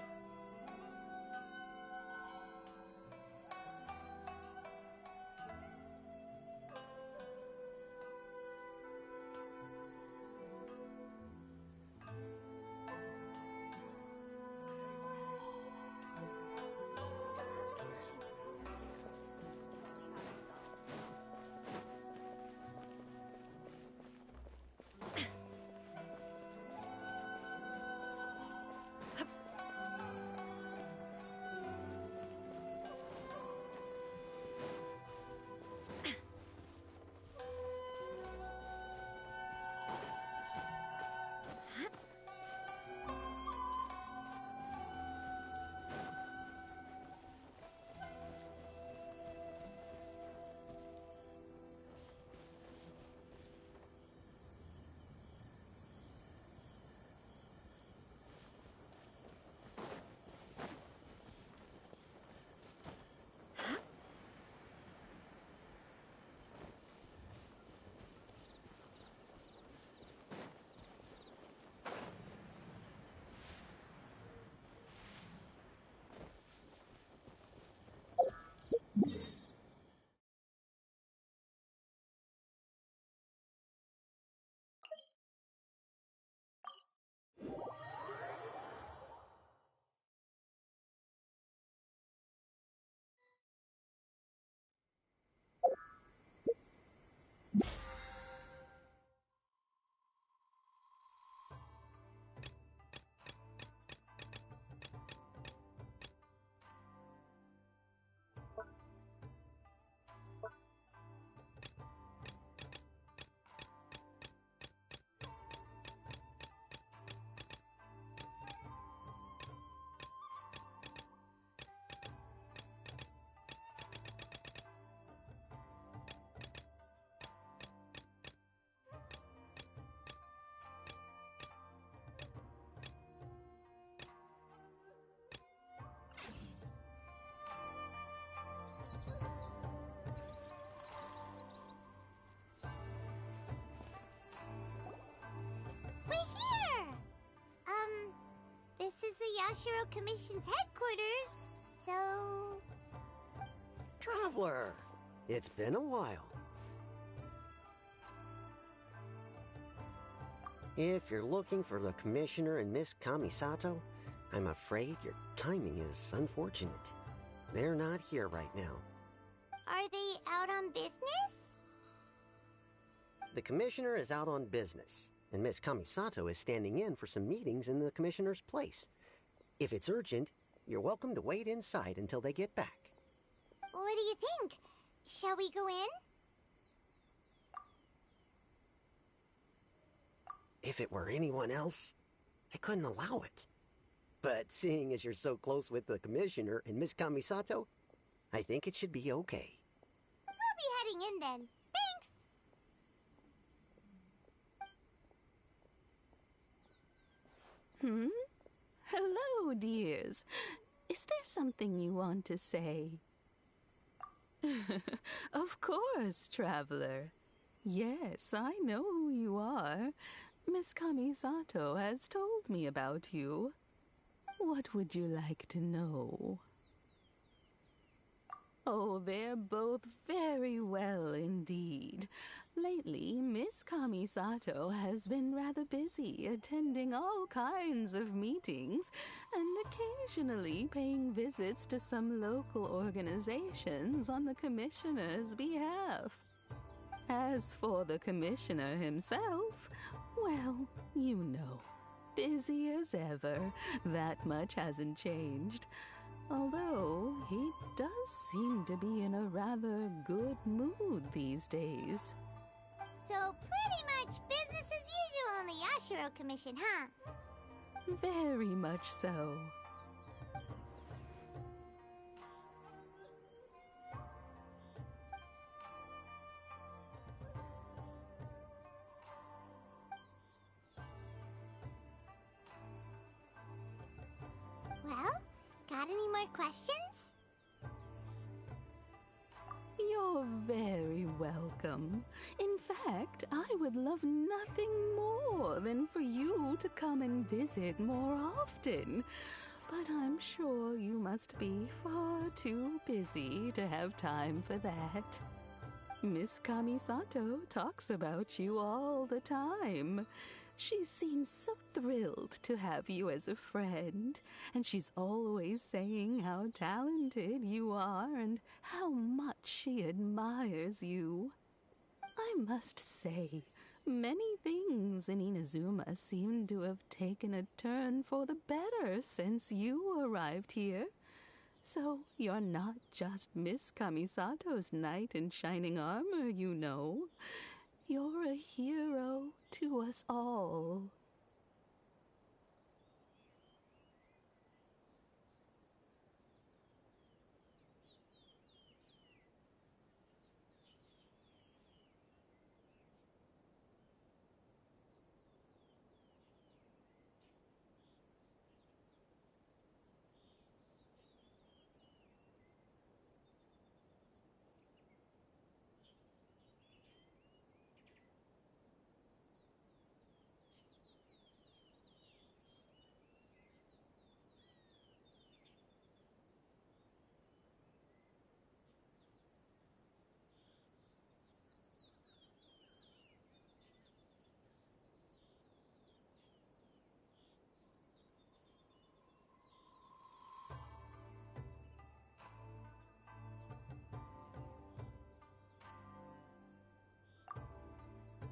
Speaker 7: Yashiro Commission's headquarters, so...
Speaker 20: Traveler! It's been a while. If you're looking for the Commissioner and Miss Kamisato, I'm afraid your timing is unfortunate. They're not here right now.
Speaker 7: Are they out on business?
Speaker 20: The Commissioner is out on business, and Miss Kamisato is standing in for some meetings in the Commissioner's place. If it's urgent, you're welcome to wait inside until they get back.
Speaker 7: What do you think? Shall we go in?
Speaker 20: If it were anyone else, I couldn't allow it. But seeing as you're so close with the Commissioner and Miss Kamisato, I think it should be okay.
Speaker 7: We'll be heading in then. Thanks!
Speaker 21: Hello, dears. Is there something you want to say? Of course, traveler. Yes, I know who you are. Miss Kamisato has told me about you. What would you like to know? Oh, they're both very well indeed. Lately, Miss Kamisato has been rather busy attending all kinds of meetings and occasionally paying visits to some local organizations on the Commissioner's behalf. As for the Commissioner himself, well, you know, busy as ever. That much hasn't changed. Although, he does seem to be in a rather good mood these days.
Speaker 7: So pretty much business as usual in the Yashiro Commission, huh?
Speaker 21: Very much so.
Speaker 7: Well, got any more questions?
Speaker 21: You're very welcome. In fact, I would love nothing more than for you to come and visit more often. But I'm sure you must be far too busy to have time for that. Miss Kamisato talks about you all the time. She seems so thrilled to have you as a friend, and she's always saying how talented you are and how much she admires you. I must say, many things in Inazuma seem to have taken a turn for the better since you arrived here. So you're not just Miss Kamisato's knight in shining armor, you know. You're a hero to us all.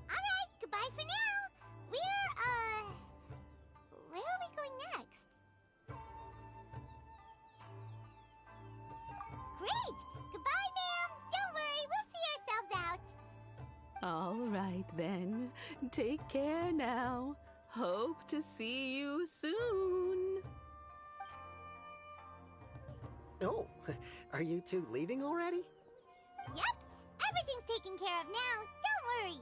Speaker 7: Alright, goodbye for now. Where are we going next? Great! Goodbye, ma'am! Don't worry, we'll see ourselves out.
Speaker 21: All right, then. Take care now. Hope to see you soon.
Speaker 20: Oh, are you two leaving already?
Speaker 7: Yep, everything's taken care of now. Don't worry.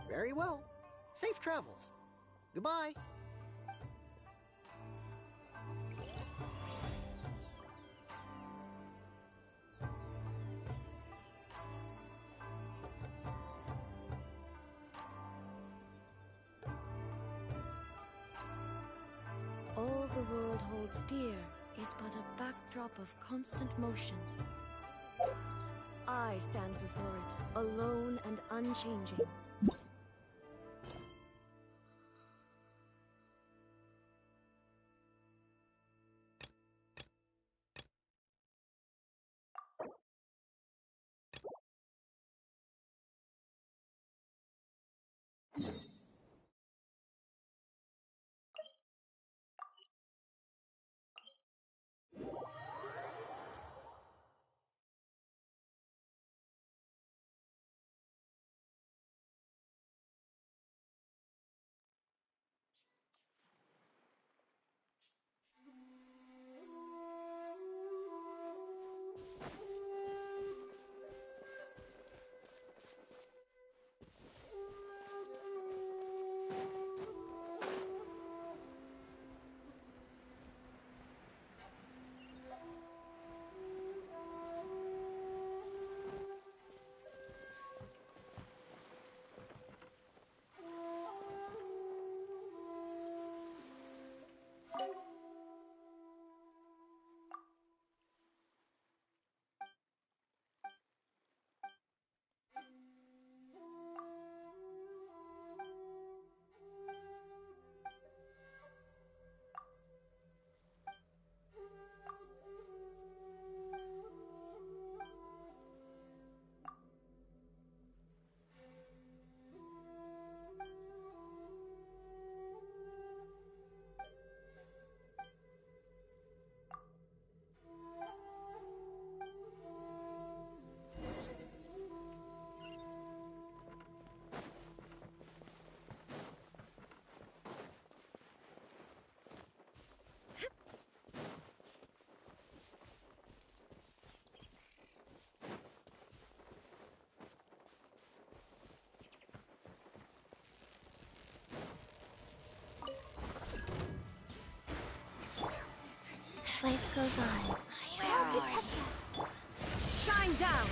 Speaker 20: Very well. Safe travels. Goodbye.
Speaker 1: All the world holds dear is but a backdrop of constant motion. I stand before it, alone and unchanging.
Speaker 3: Life goes on.
Speaker 2: Where protect us?
Speaker 3: Shine down!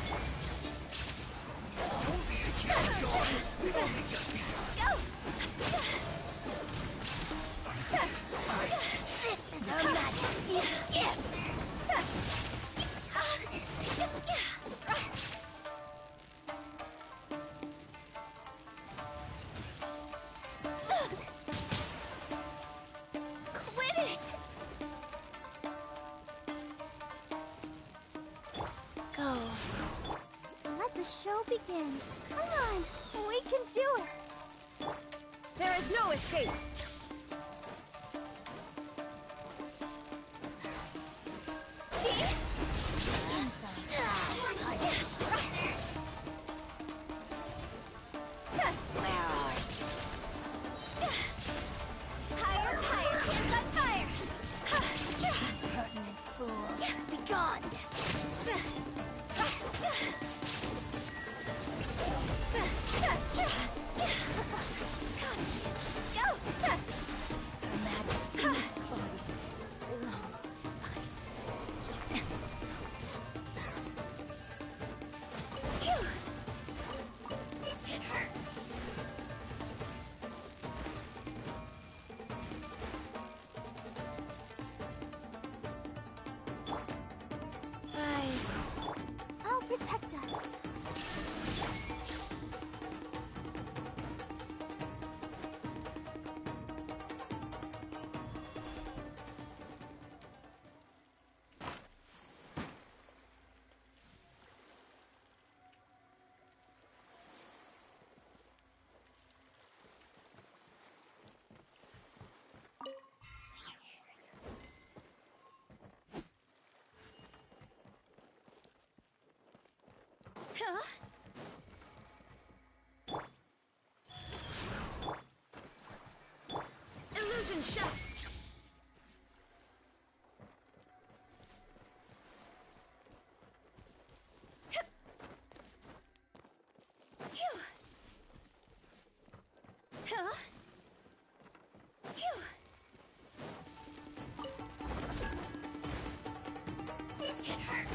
Speaker 3: This is a majesty gift!
Speaker 2: Quit it!
Speaker 3: Go.
Speaker 2: Let the show begin. Come on, we can do it.
Speaker 3: There is no escape!
Speaker 2: Higher, higher, hands on fire!
Speaker 3: Pertinent fool. Be gone!
Speaker 1: Rise.
Speaker 2: I'll protect us. Huh?
Speaker 3: Illusion shot!
Speaker 2: Phew. Huh? Phew. This can hurt.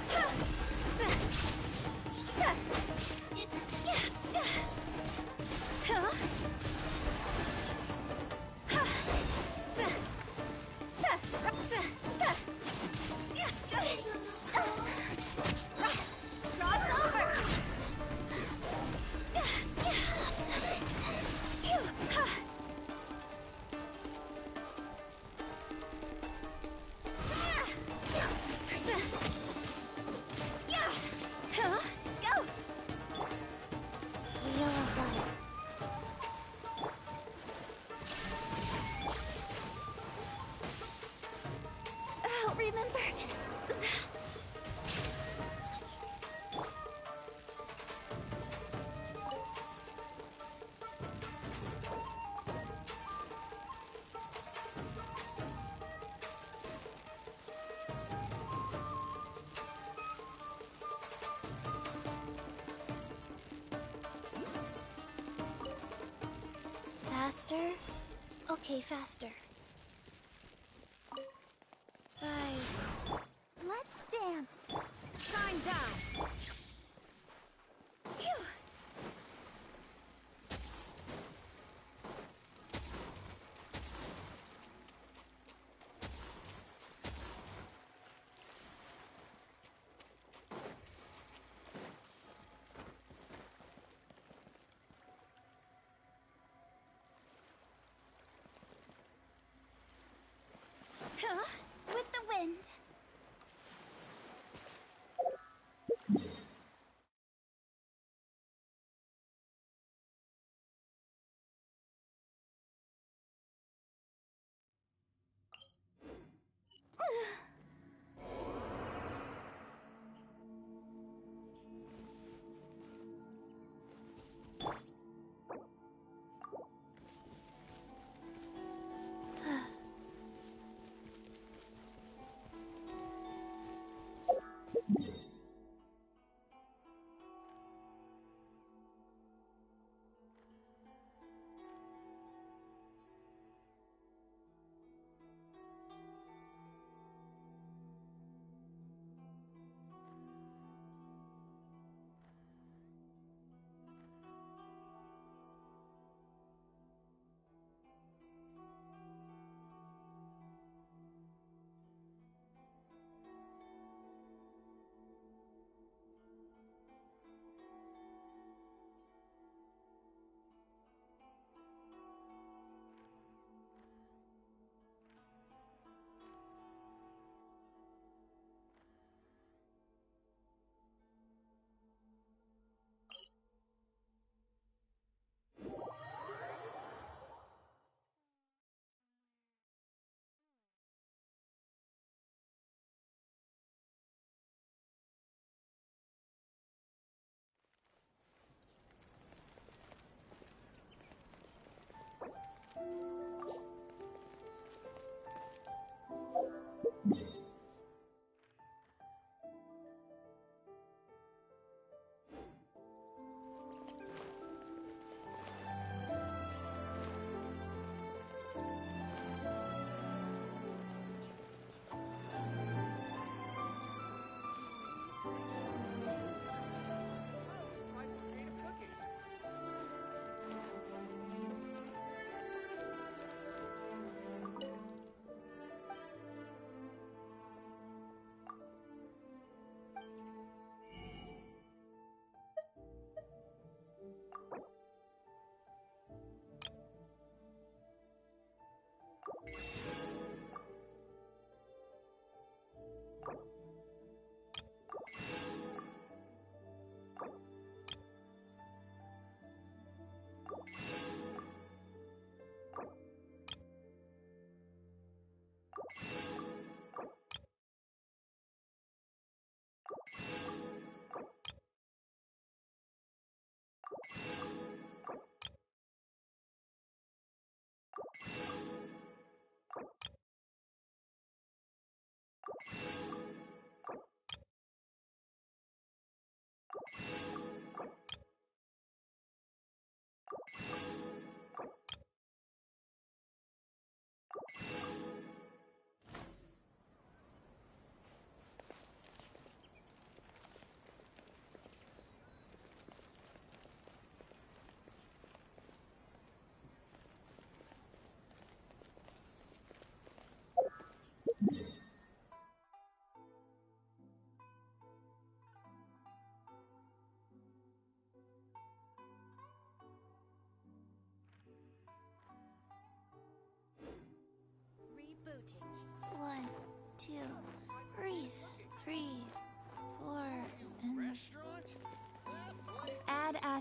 Speaker 2: I'll remember that.
Speaker 1: Faster? Okay, faster. Rise.
Speaker 3: Let's dance.
Speaker 1: Shine down.
Speaker 3: Phew.
Speaker 2: Huh? With the wind.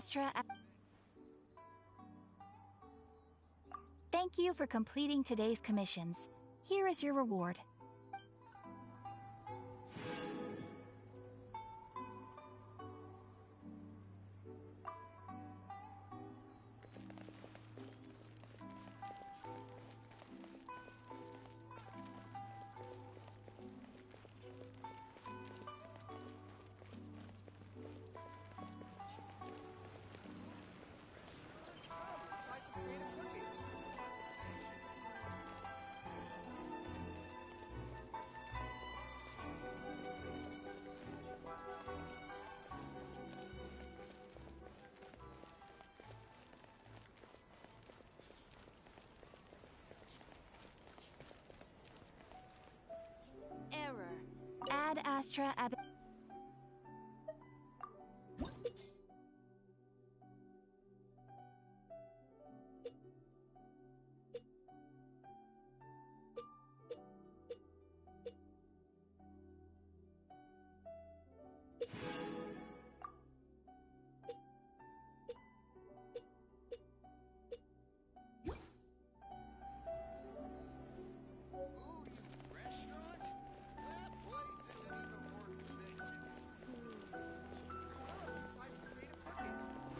Speaker 2: Astra. Thank you for completing today's commissions. Here is your reward. Error. Add Astra Ab.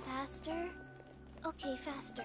Speaker 1: Faster? Okay, faster.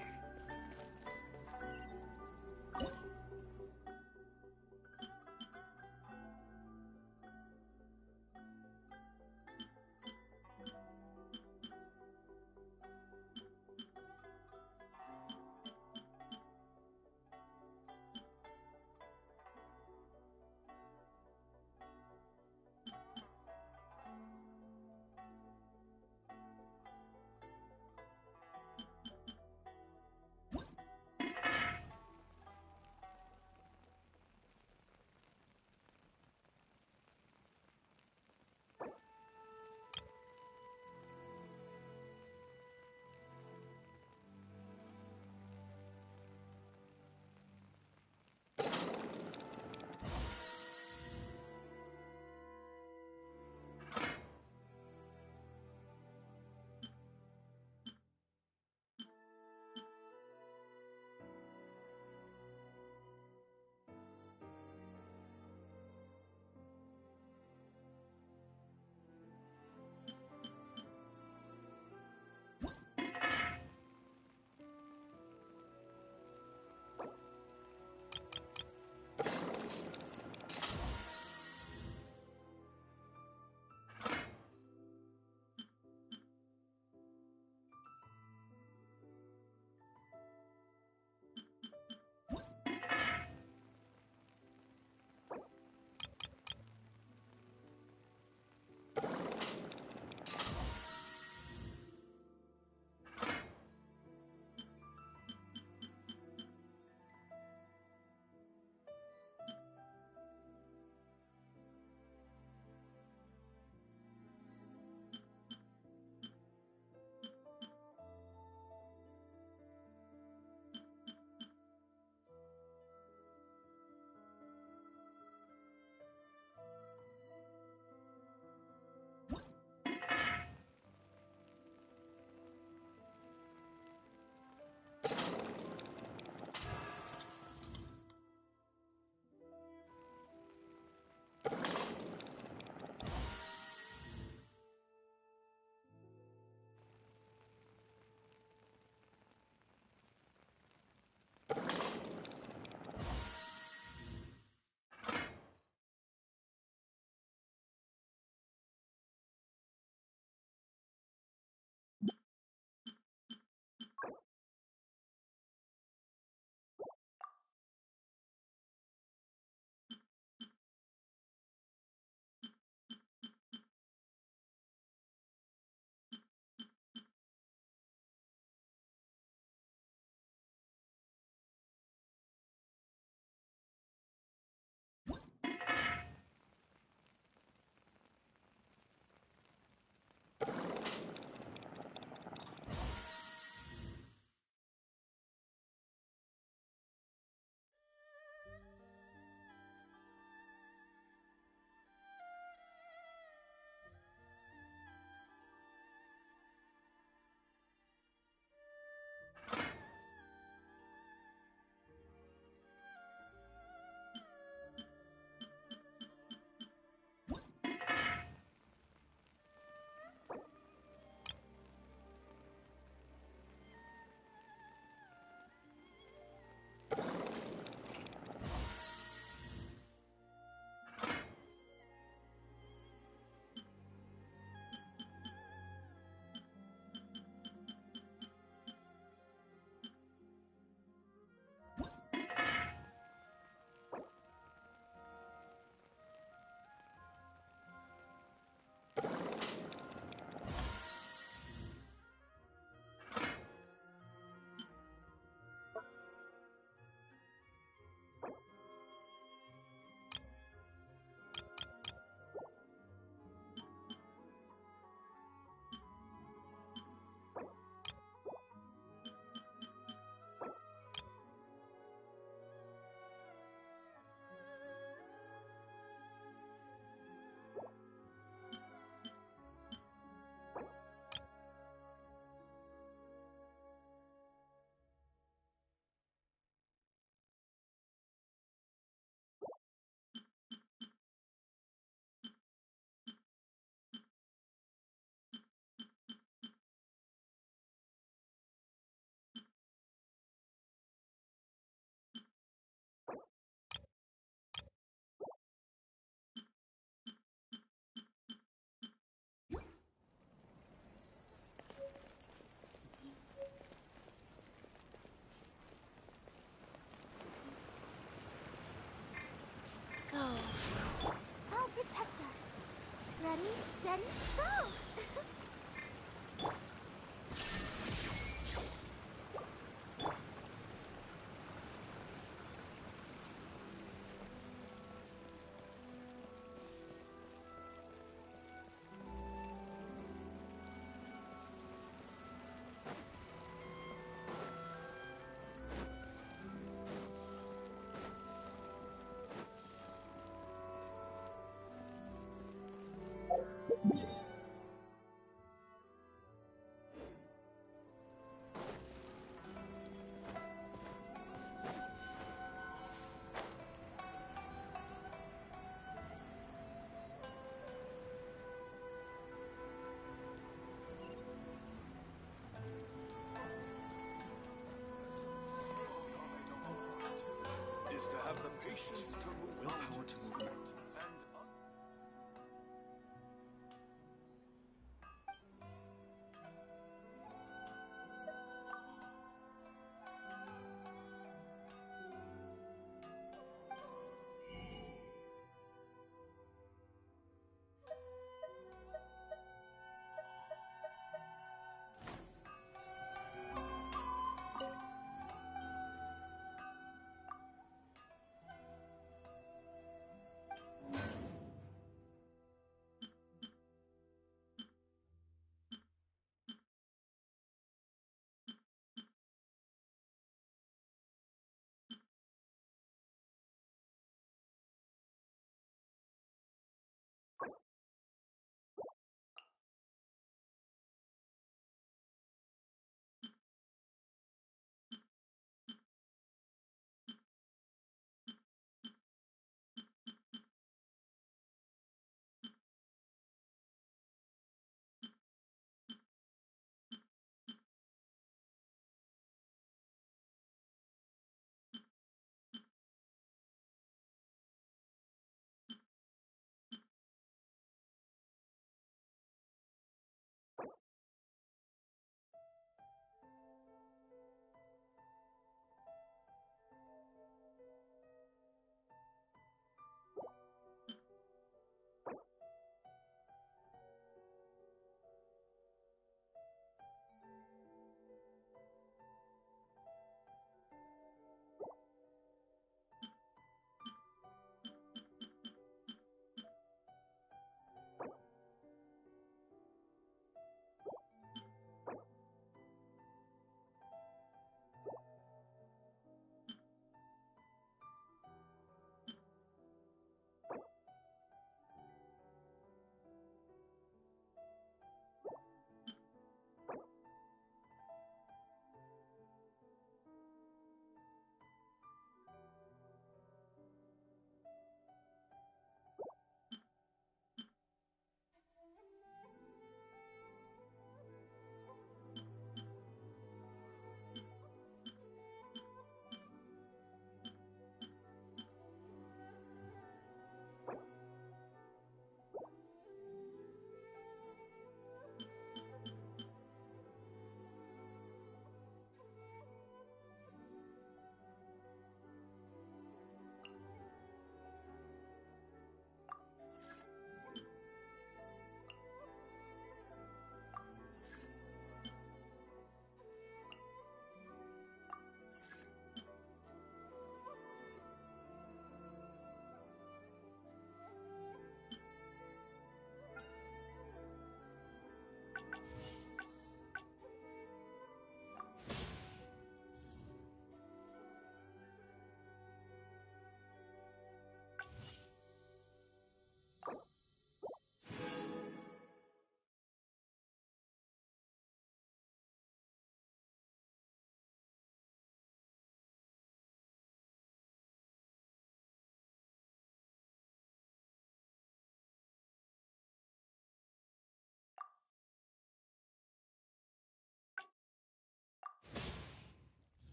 Speaker 3: Ready, steady, go!
Speaker 18: Is to have the patience to move willpower to movement.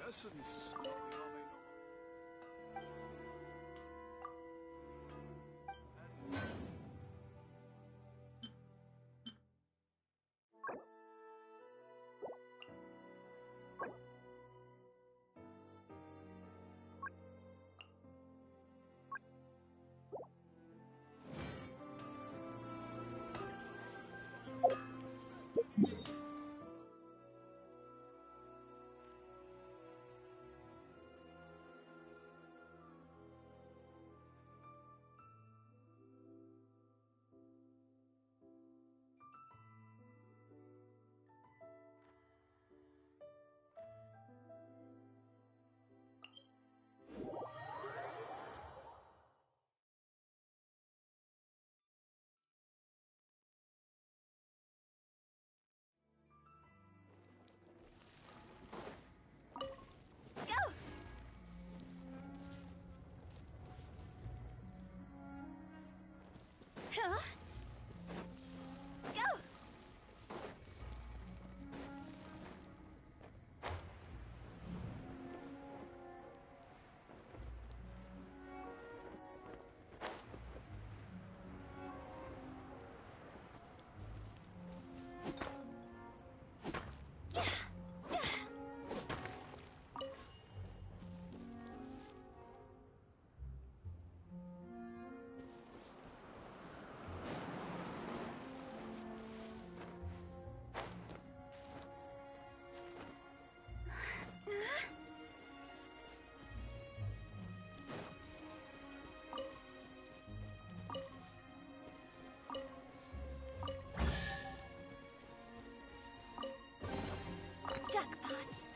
Speaker 18: essence of the army.
Speaker 2: Huh? Go! Jackpots.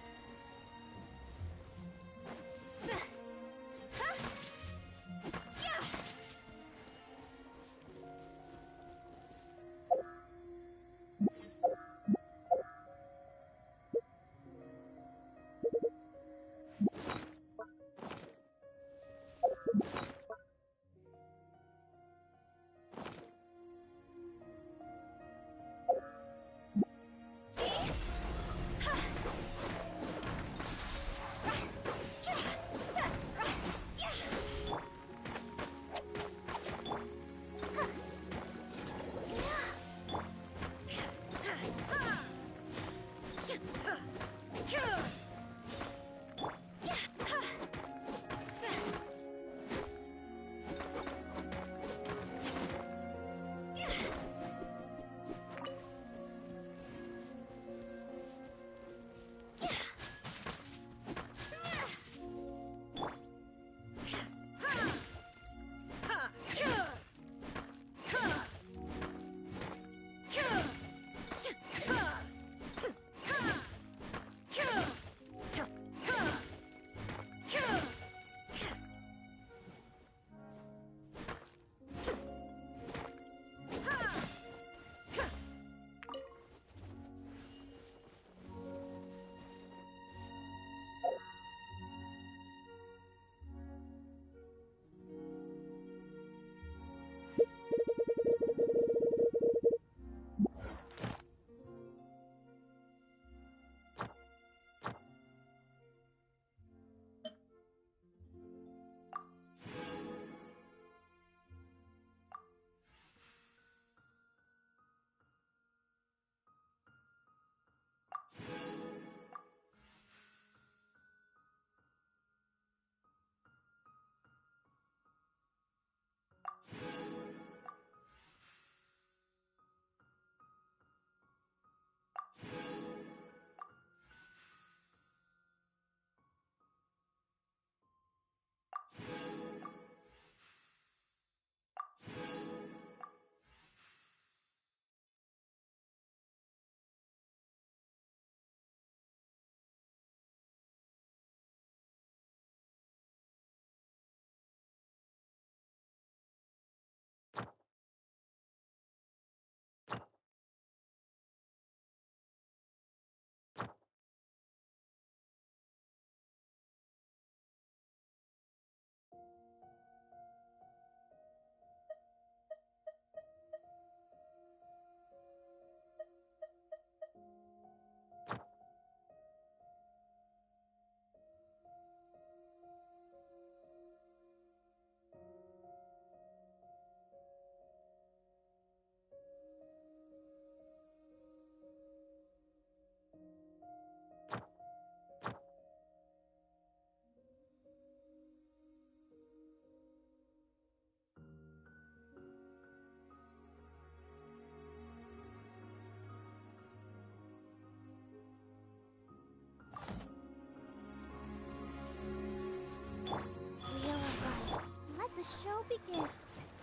Speaker 3: taken!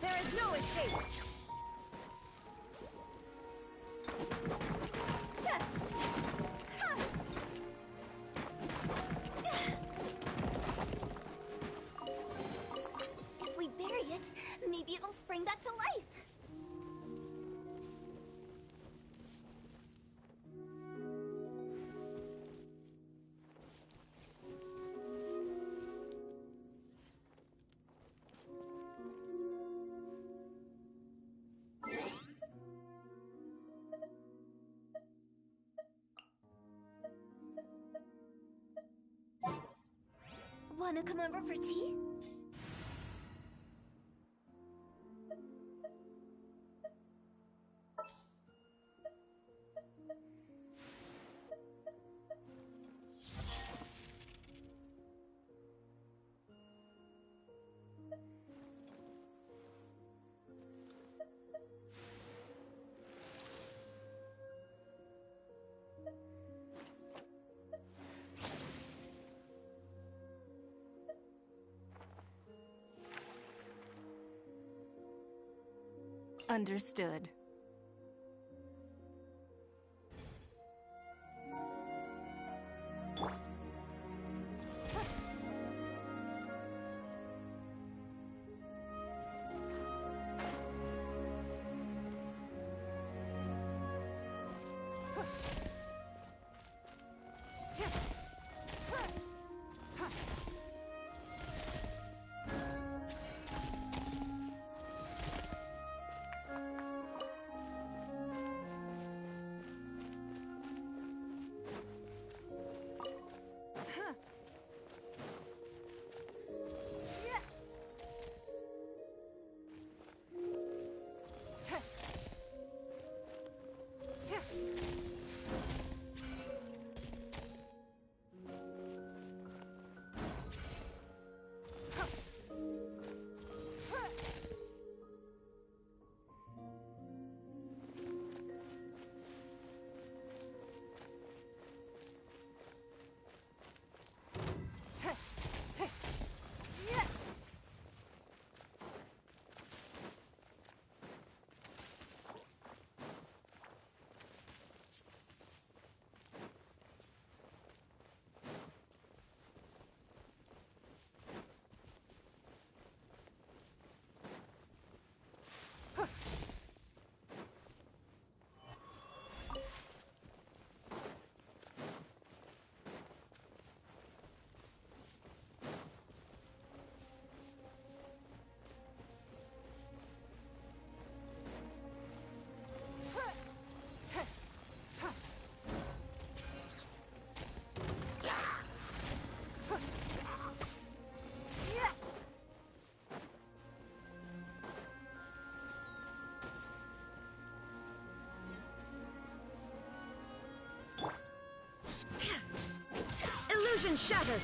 Speaker 1: There is no escape!
Speaker 3: If we bury it, maybe it'll spring back to life. Wanna come over for tea?
Speaker 21: Understood.
Speaker 1: Illusion shattered!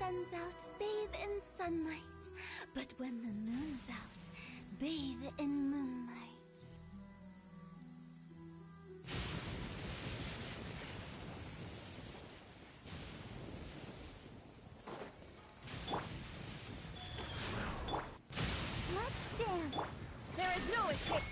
Speaker 3: sun's out, bathe in sunlight. But when the moon's out, bathe in moonlight. Let's dance. There is no escape.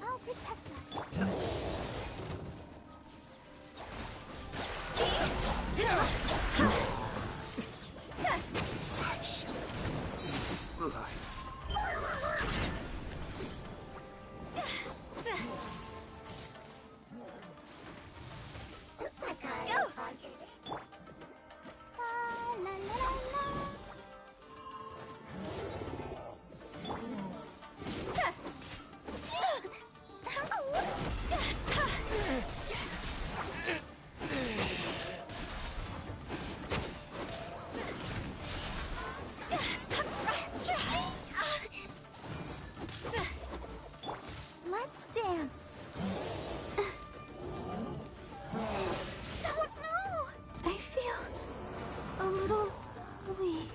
Speaker 3: I'll protect us.
Speaker 12: Such is life.
Speaker 3: Let's dance. Oh no! I feel a little weak.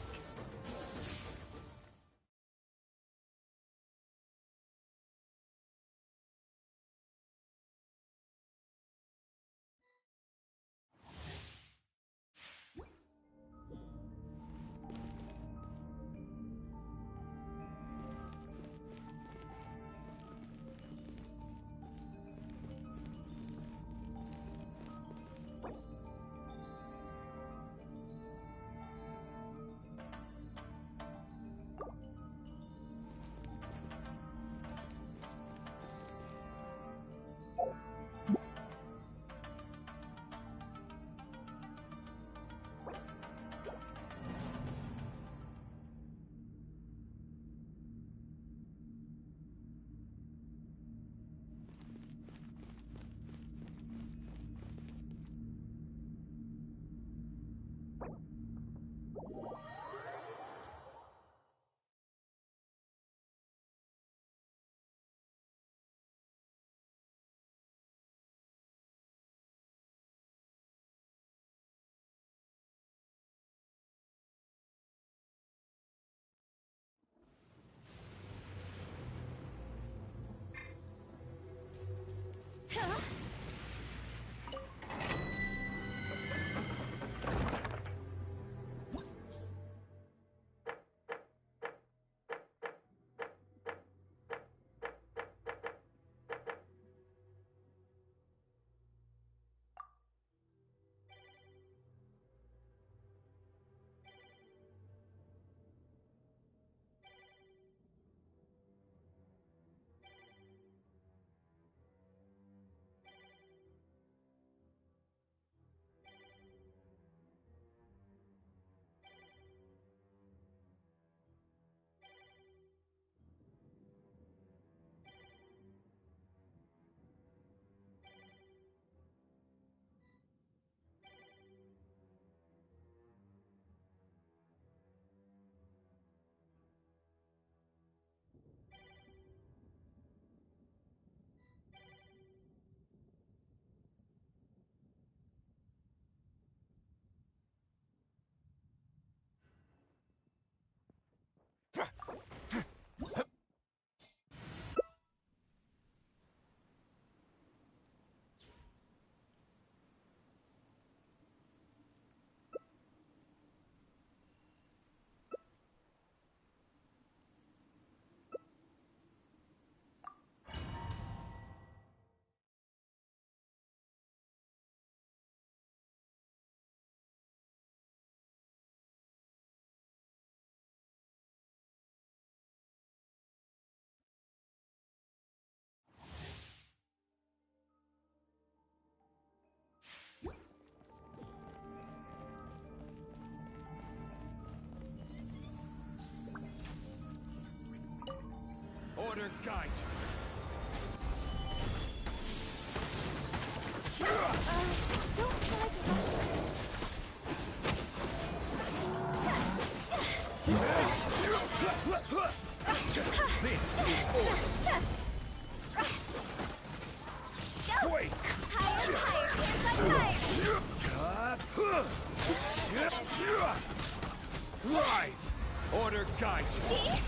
Speaker 6: Order guide
Speaker 2: Don't try to rush
Speaker 6: This is order. Quake!
Speaker 2: Higher, higher,
Speaker 6: Rise! Order guide Crumble!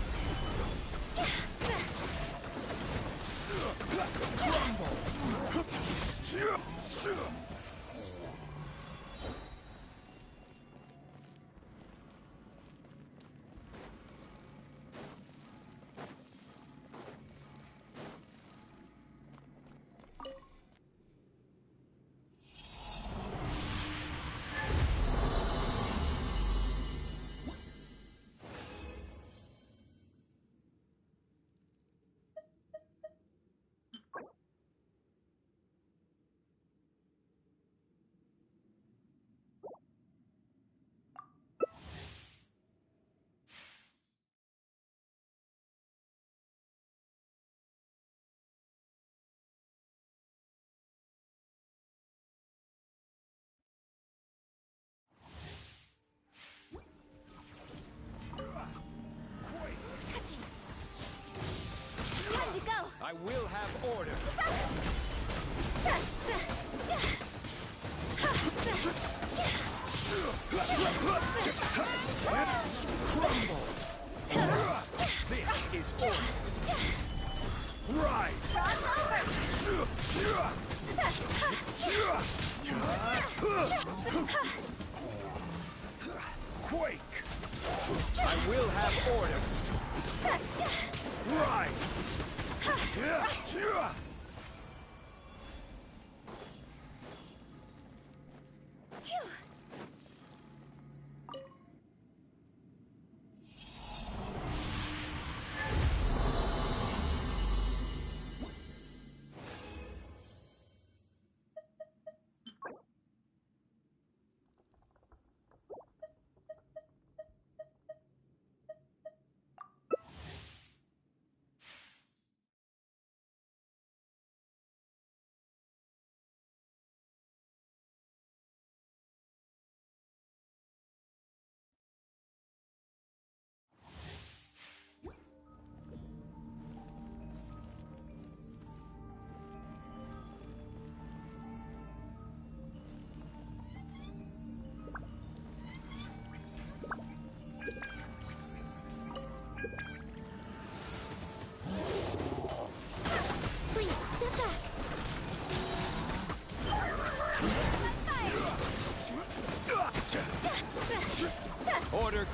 Speaker 6: I will have order. Crumble. This is order. Rise. Quake. I will have order. Rise.
Speaker 2: Phew.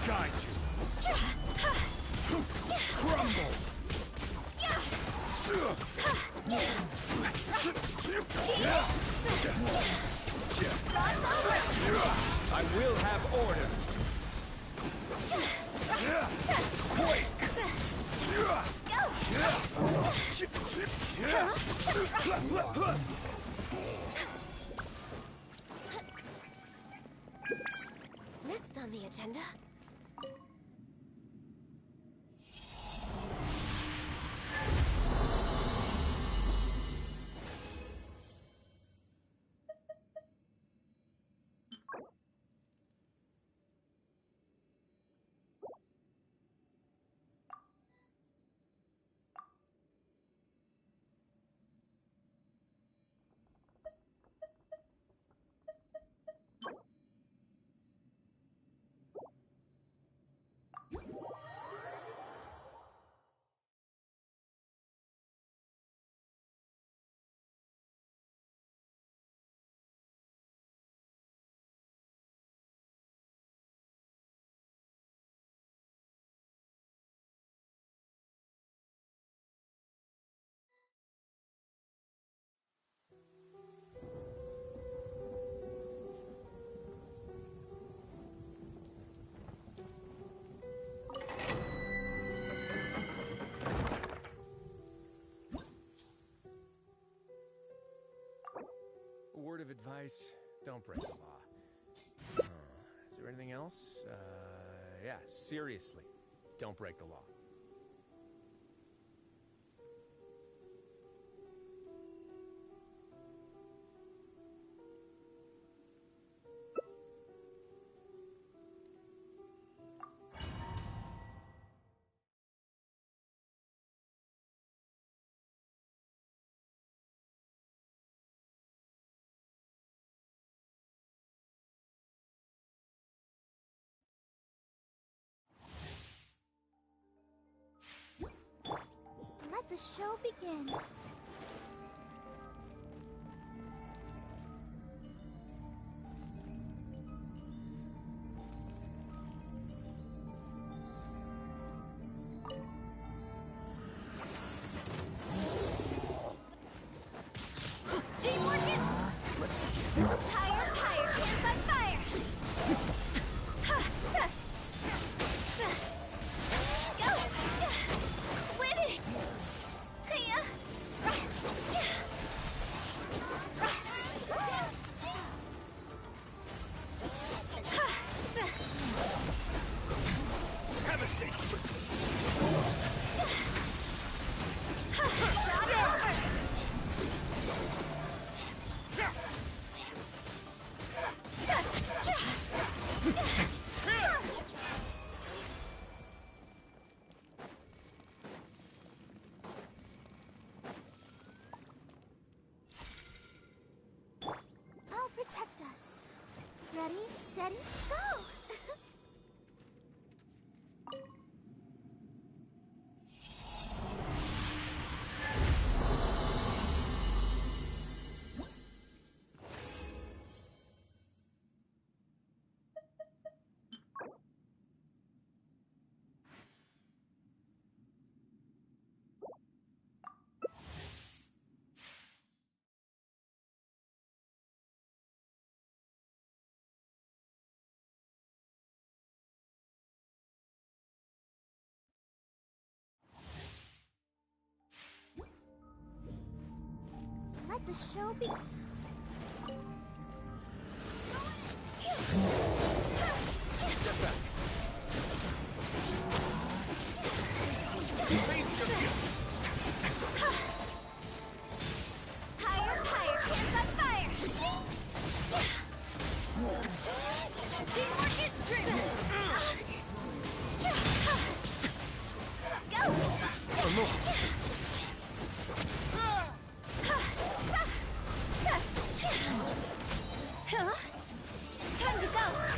Speaker 6: guide you.
Speaker 11: Crumble!
Speaker 10: I will have order.
Speaker 11: Quake!
Speaker 1: Next on the agenda.
Speaker 9: A word of advice, don't break the law. Is there anything else? Yeah, seriously, don't break the law.
Speaker 3: Let the show begin.
Speaker 2: Teamwork is...
Speaker 11: Let's begin.
Speaker 2: Higher, higher, hands on fire! Go! Win it!
Speaker 10: Have a safe trip.
Speaker 3: I'll protect us. Ready, steady, go! Let the show begin.
Speaker 10: Step back. Face your feet.
Speaker 2: Higher, higher, hands on fire! Teamwork is driven! Go!
Speaker 10: For more.
Speaker 2: Huh? Time to go!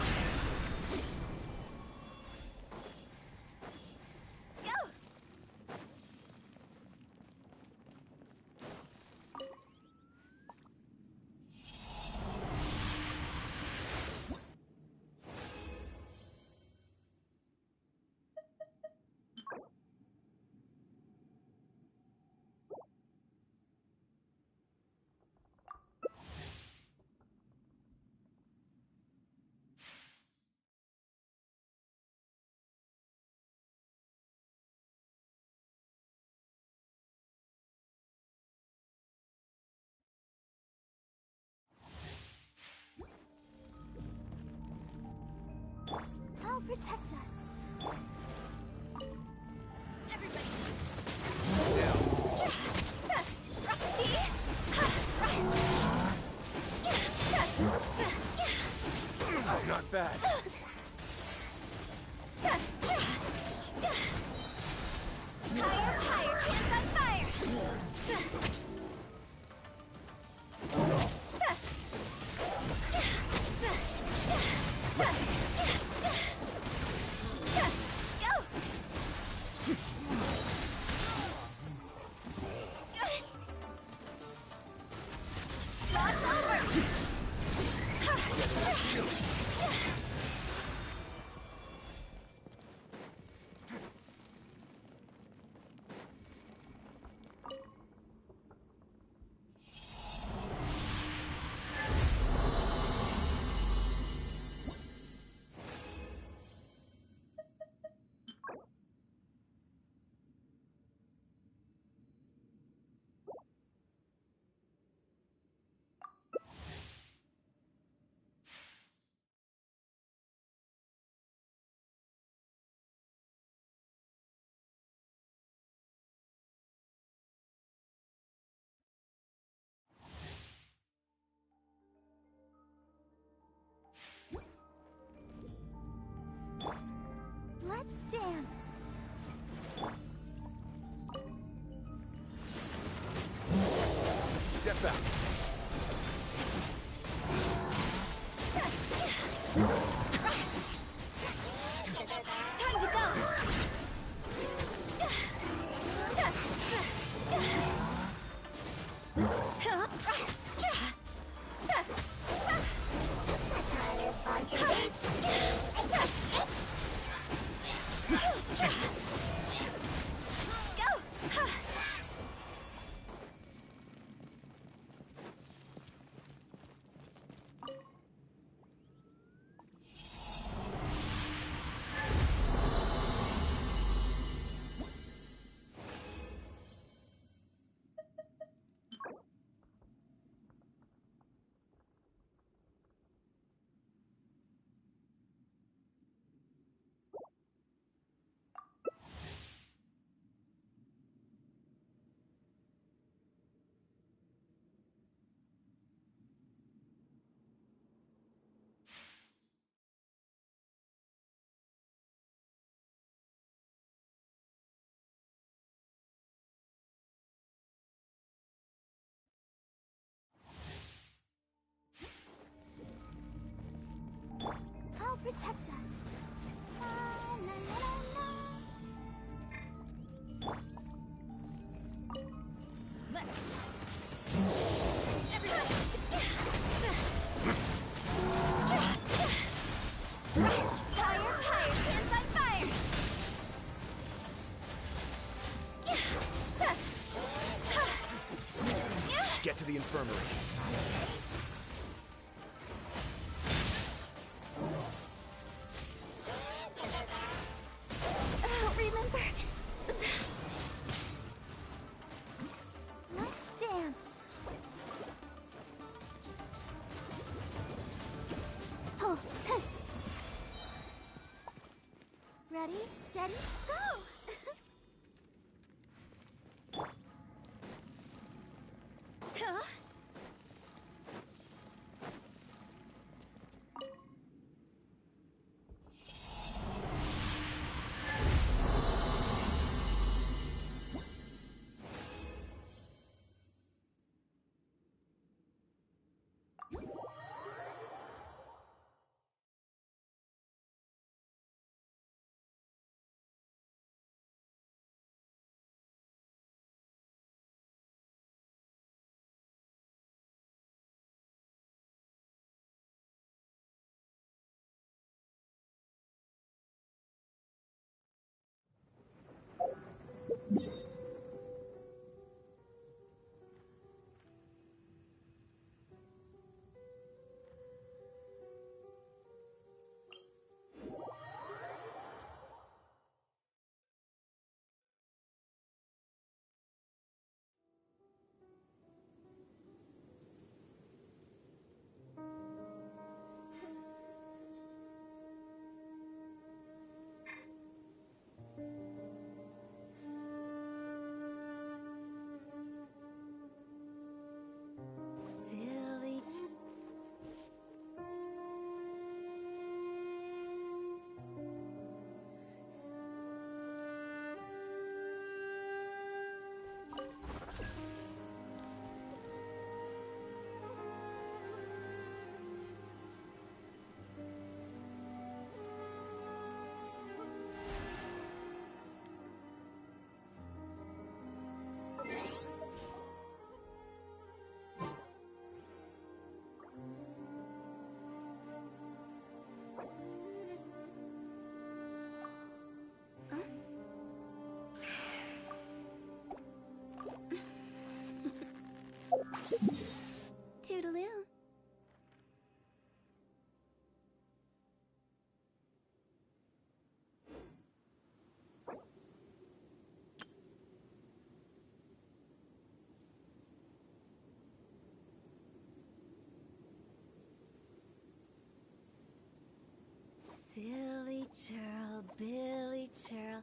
Speaker 2: protect us. Everybody.
Speaker 9: Oh, not bad.
Speaker 2: Higher, higher, hands on fire! Let's dance.
Speaker 9: Step back.
Speaker 2: Time to go. I'll protect us. La, la, la, la, la. Everybody. Higher, higher, hands on fire.
Speaker 9: Get to the infirmary.
Speaker 2: Remember that. Let's dance. Oh. Ready, steady, go! Huh?
Speaker 3: churl, Billy churl,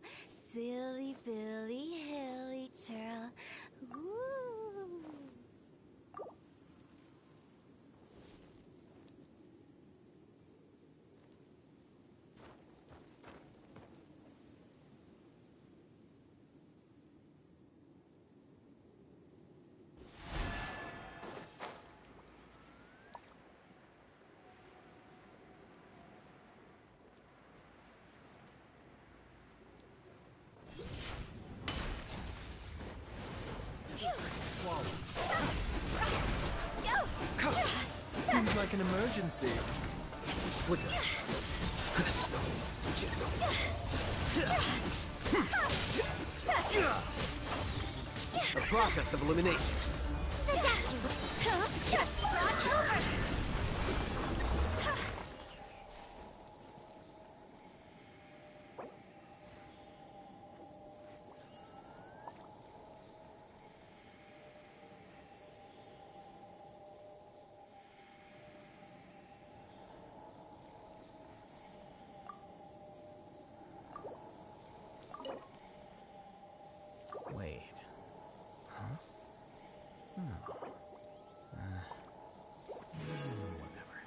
Speaker 3: silly Billy, hilly churl. Ooh.
Speaker 8: Seems like an emergency.
Speaker 22: A process of elimination.
Speaker 8: Wait. Huh? No. Whatever.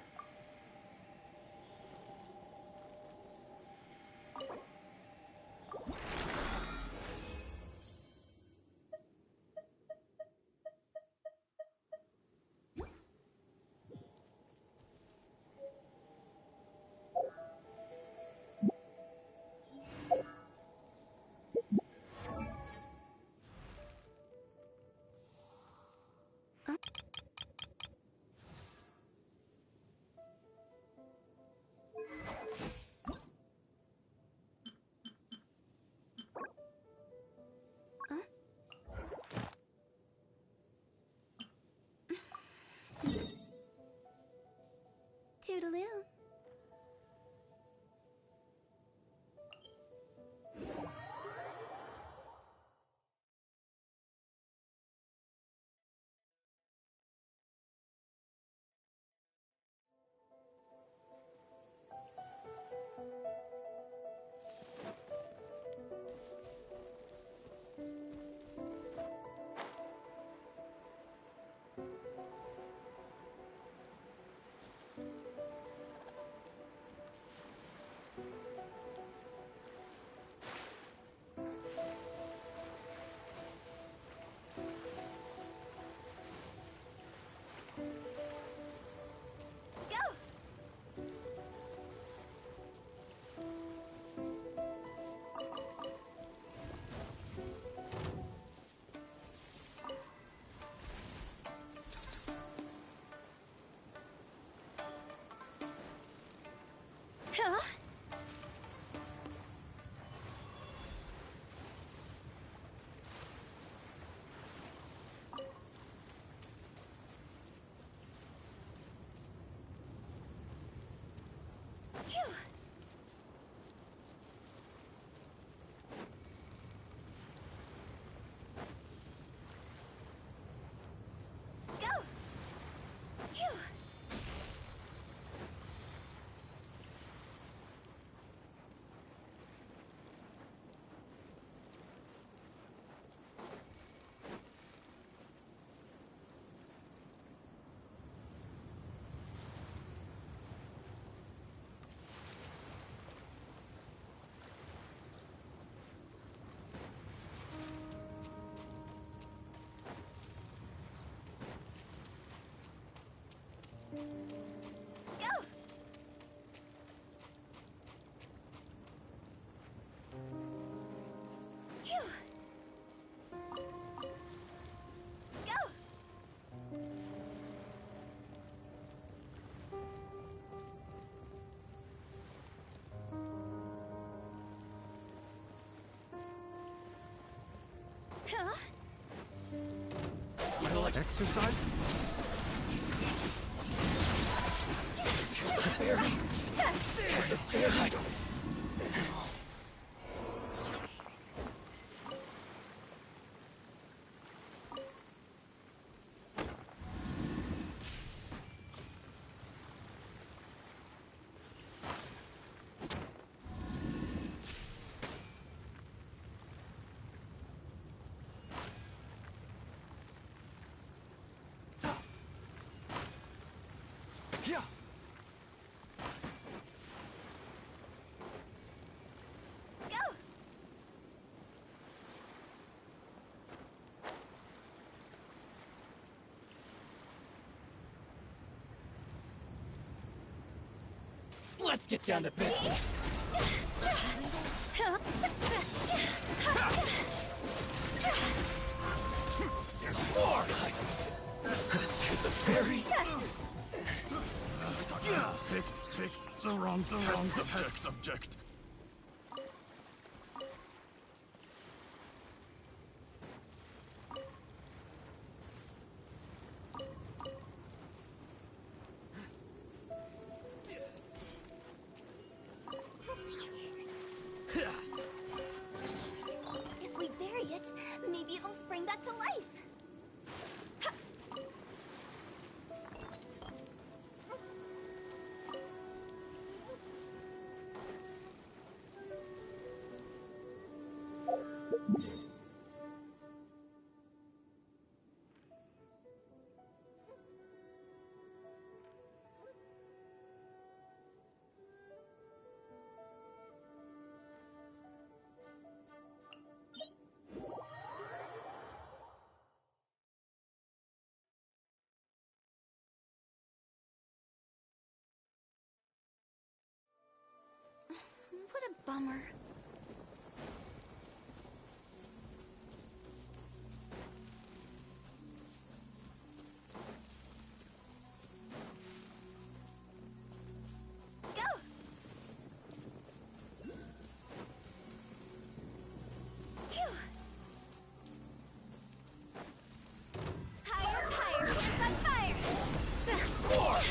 Speaker 3: Toodaloo. Huh? Phew. Go! Phew. Go! Phew. Go! Huh?
Speaker 8: Exercise?
Speaker 10: Let's get down to business. There's more! Very...
Speaker 6: Picked the wrong subject.
Speaker 2: If we bury it, maybe it'll spring back to life. What a bummer. Go! Phew! Higher, higher, hands on fire! More!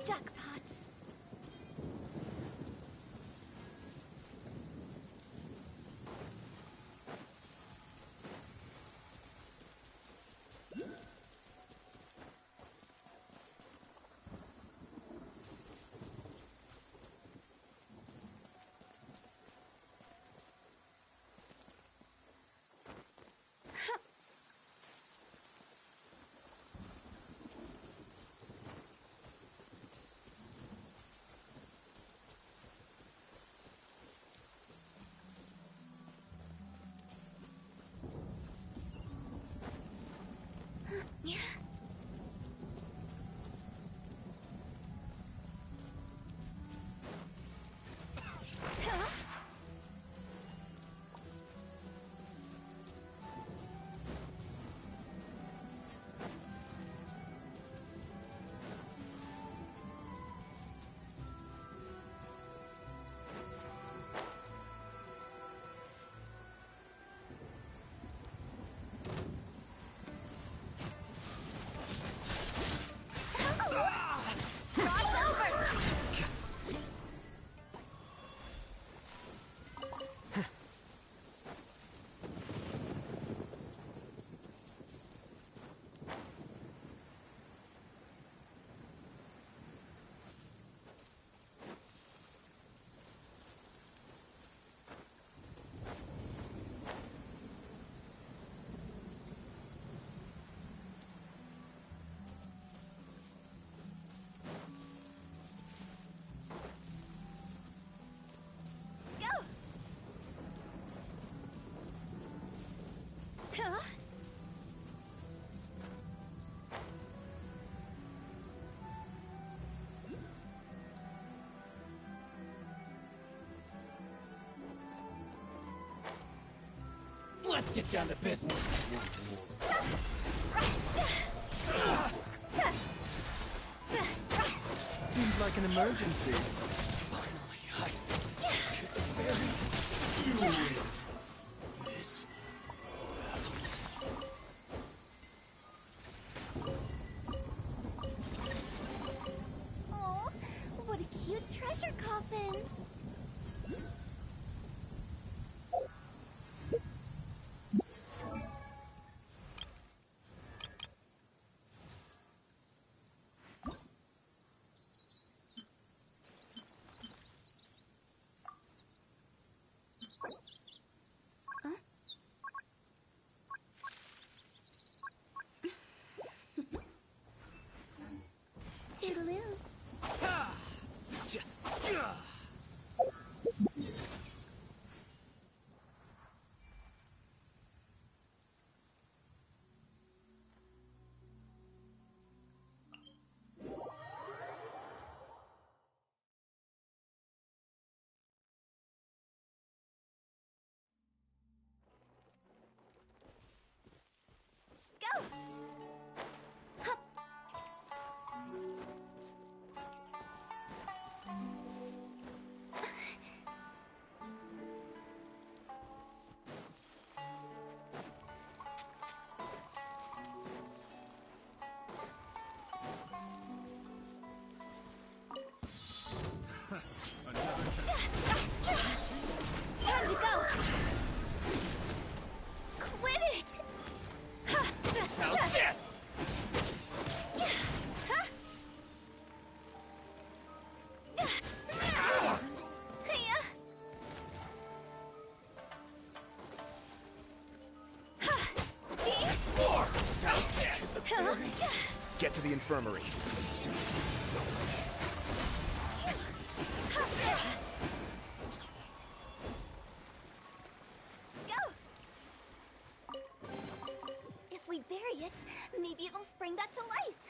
Speaker 2: Jackpot. Yeah. Huh? Huh?
Speaker 10: Let's get down to business.
Speaker 8: Seems like an emergency.
Speaker 3: Oh, what a cute treasure coffin. Toodaloo. Go! Hup. Time to go! Quit it!
Speaker 10: How's this?
Speaker 9: Get to the infirmary.
Speaker 3: Go! If we bury it, maybe it'll spring back to life.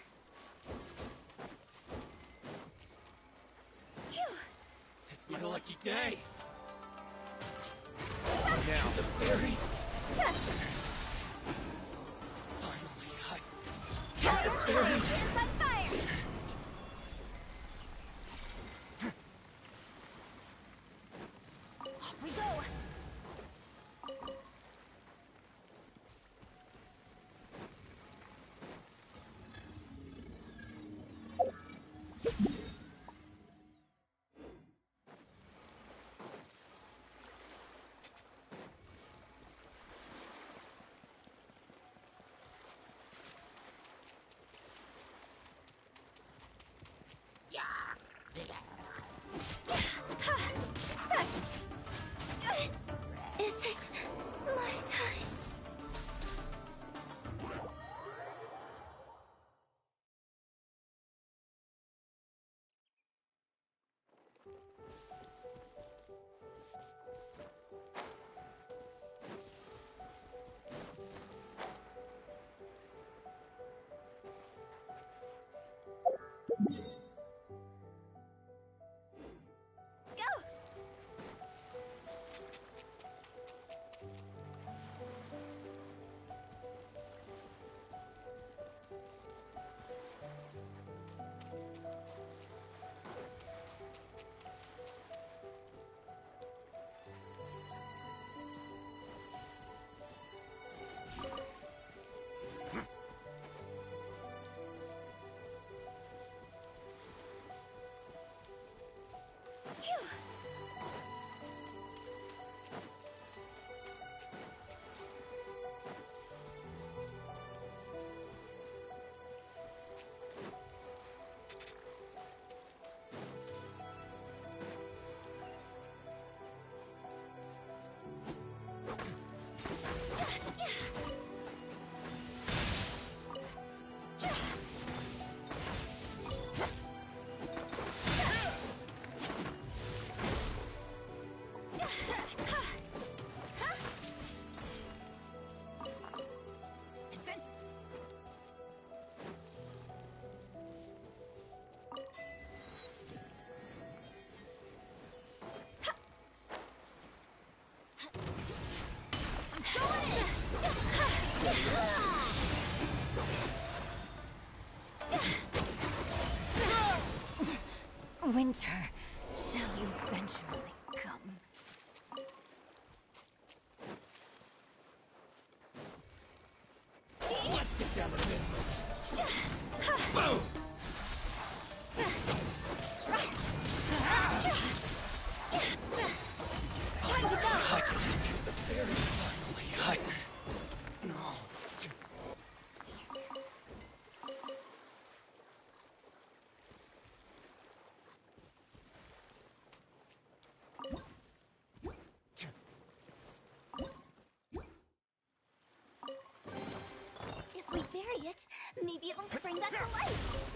Speaker 3: Phew.
Speaker 10: It's my lucky day.
Speaker 9: Now, the berry.
Speaker 3: It's on fire! Off we go! Is it my time? Go! Phew. Winter shall eventually come.
Speaker 4: Let's get down to business. Boom!
Speaker 3: Time to go!
Speaker 4: The fairy finally. No.
Speaker 3: If we bury it, maybe it'll spring back to life.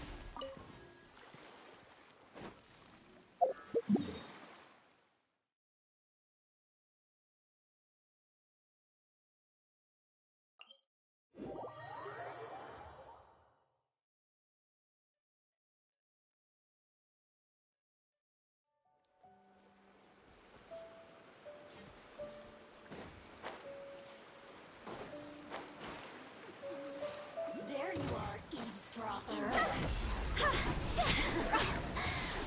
Speaker 3: There you are, eavesdropper.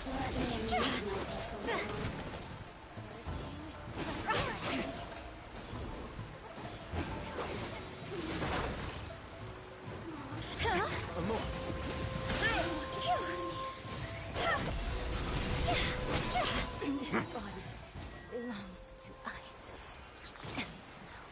Speaker 3: Let me amuse myself a little. This body belongs to ice and snow.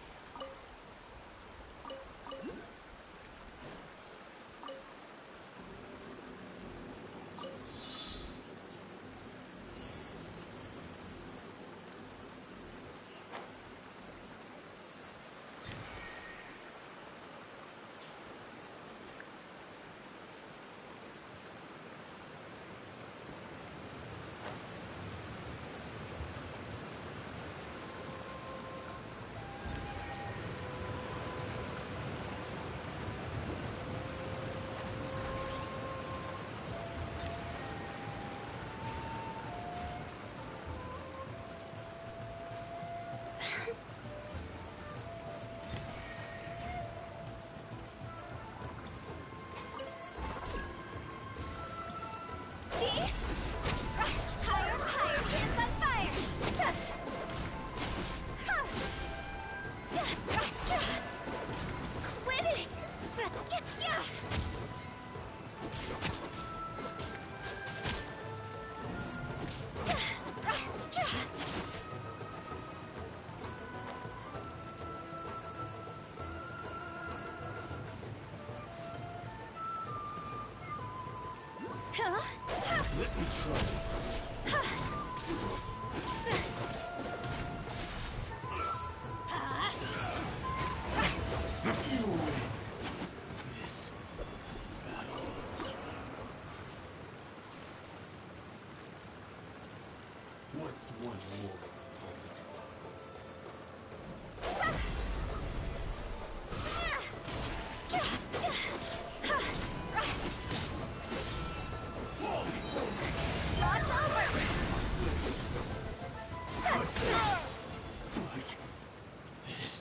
Speaker 4: Let me try. You win this battle. What's one more opponent? Like this.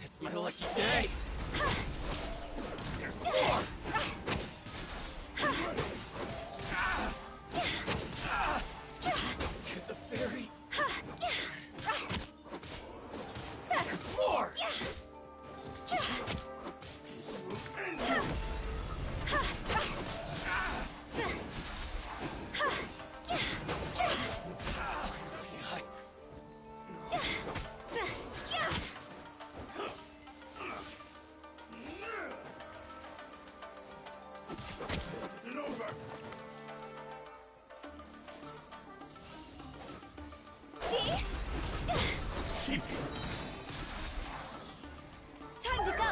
Speaker 4: It's my lucky day! There's more! To the fairy! There's more! This will end!
Speaker 2: Time to go!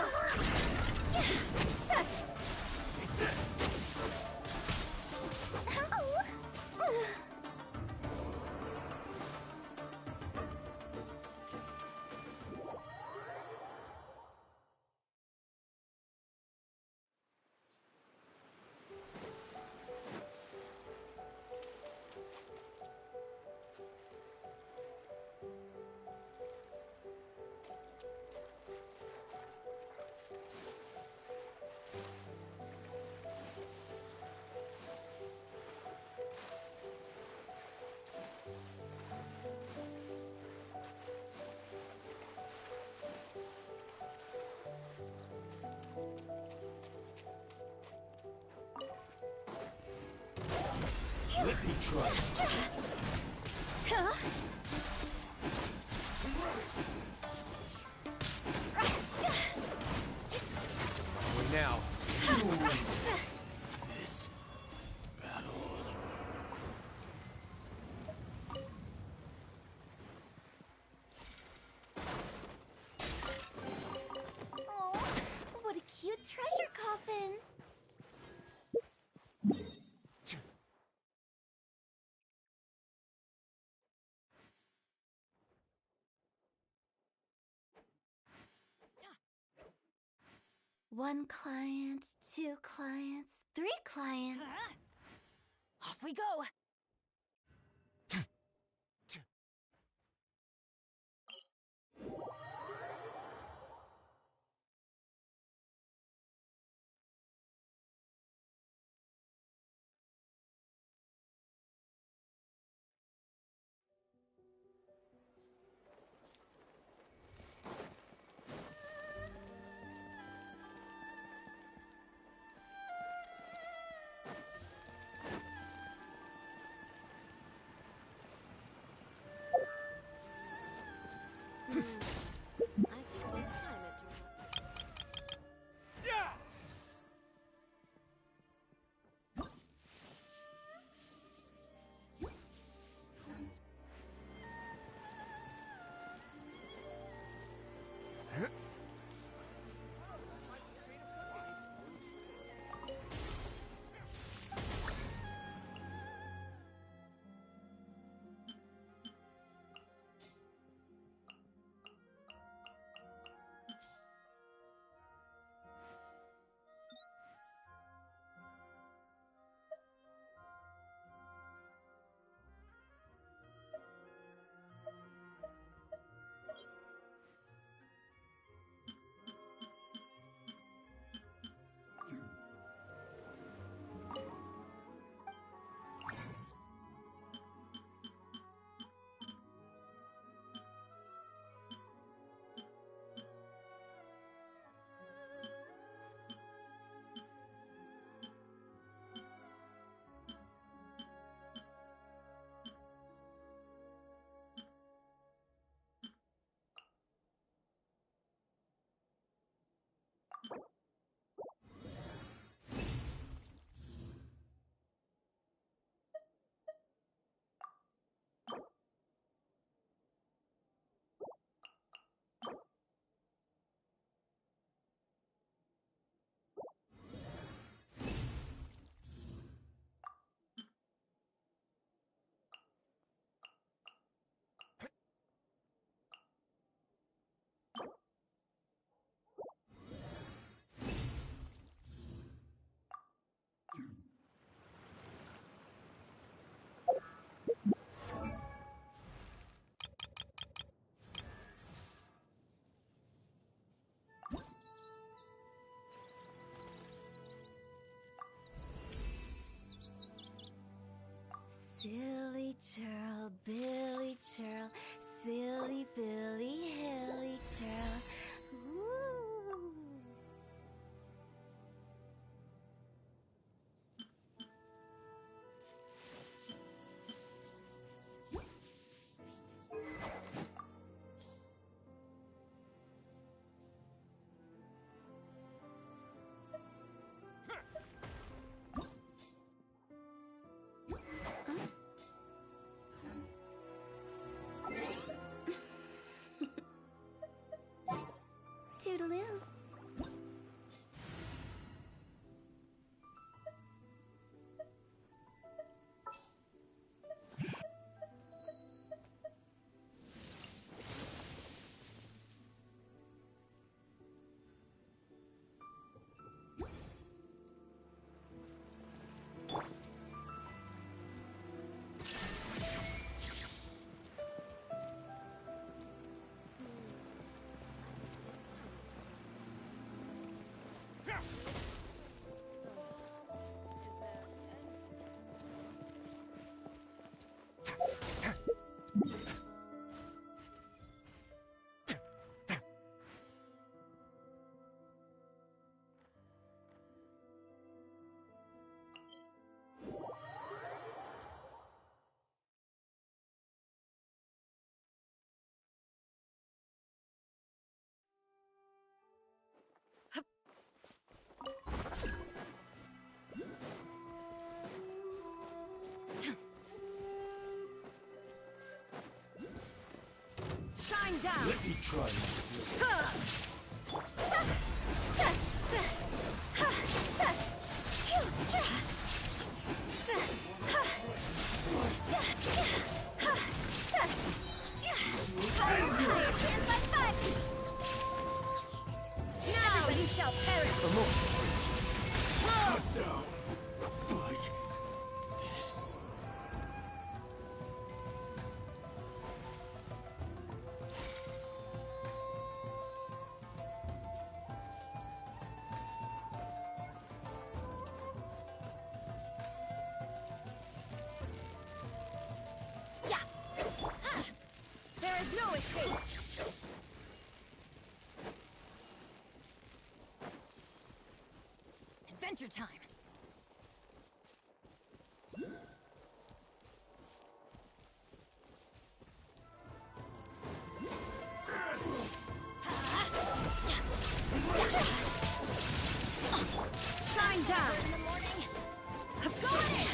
Speaker 11: Let me try.
Speaker 2: Huh?
Speaker 9: Only now.
Speaker 11: This battle.
Speaker 3: Oh, what a cute treasure coffin. One client, two clients, three clients.
Speaker 2: Off we go!
Speaker 1: I think this time it turned out.
Speaker 3: Silly churl, Billy churl, silly Billy, hilly churl. Ooh.
Speaker 1: down!
Speaker 11: Let me try
Speaker 1: Now you shall perish!
Speaker 11: Cut down. Like this.
Speaker 1: There is no escape! Adventure time! Shine down! In the morning! Go in!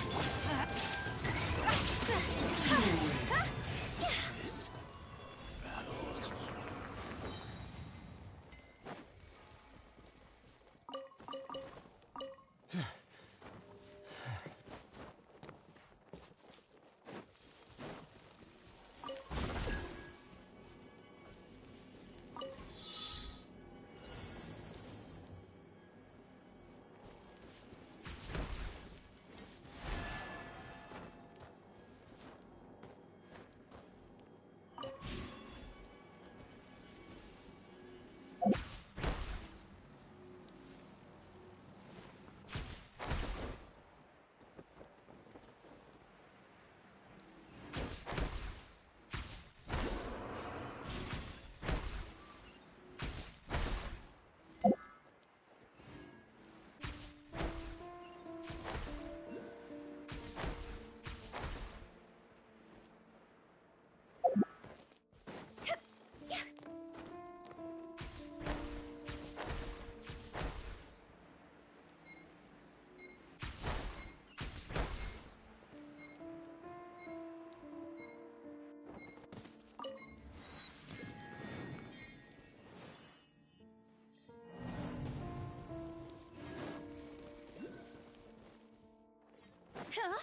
Speaker 1: Huh?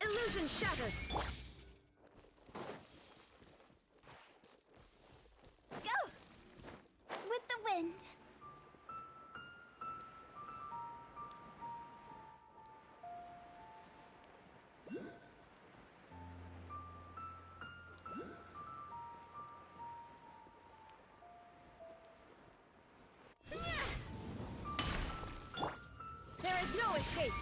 Speaker 1: Illusion shattered!
Speaker 3: Go! With the wind.
Speaker 1: There is no escape!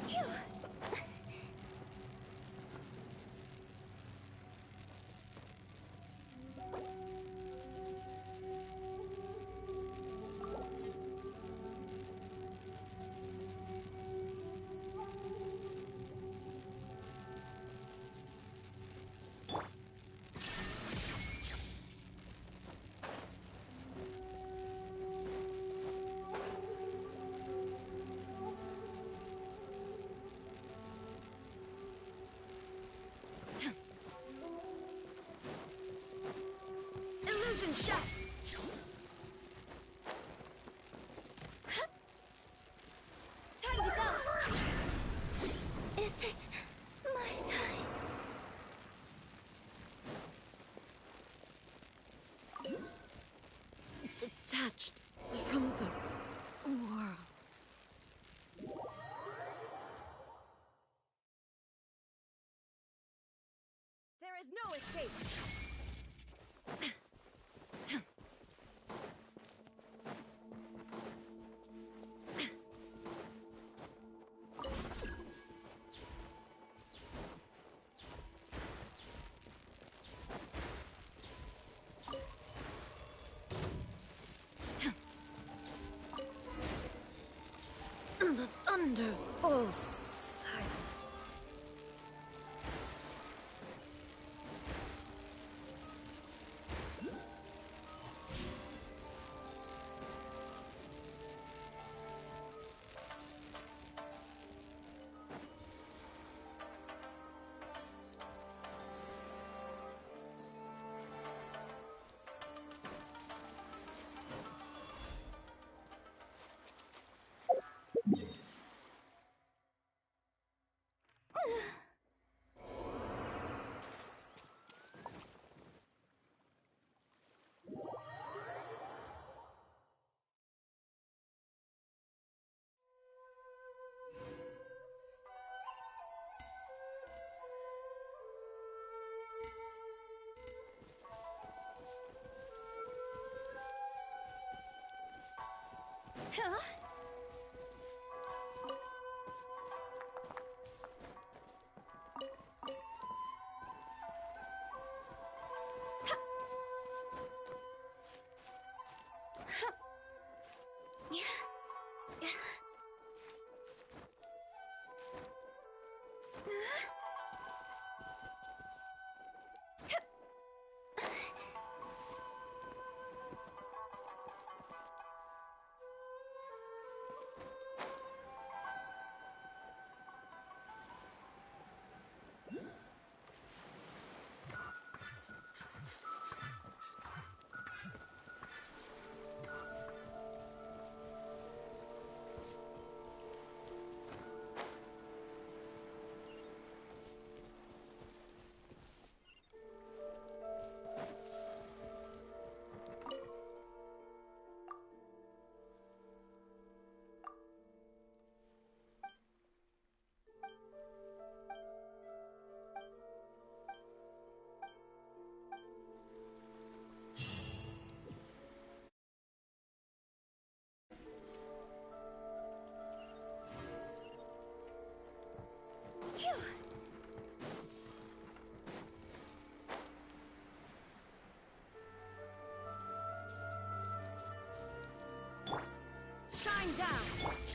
Speaker 3: Phew.
Speaker 1: Illusion shot!
Speaker 3: Time to go! Is it my time?
Speaker 1: Detached from the world. wonderful sight.
Speaker 2: Huh? Phew.
Speaker 1: Shine down!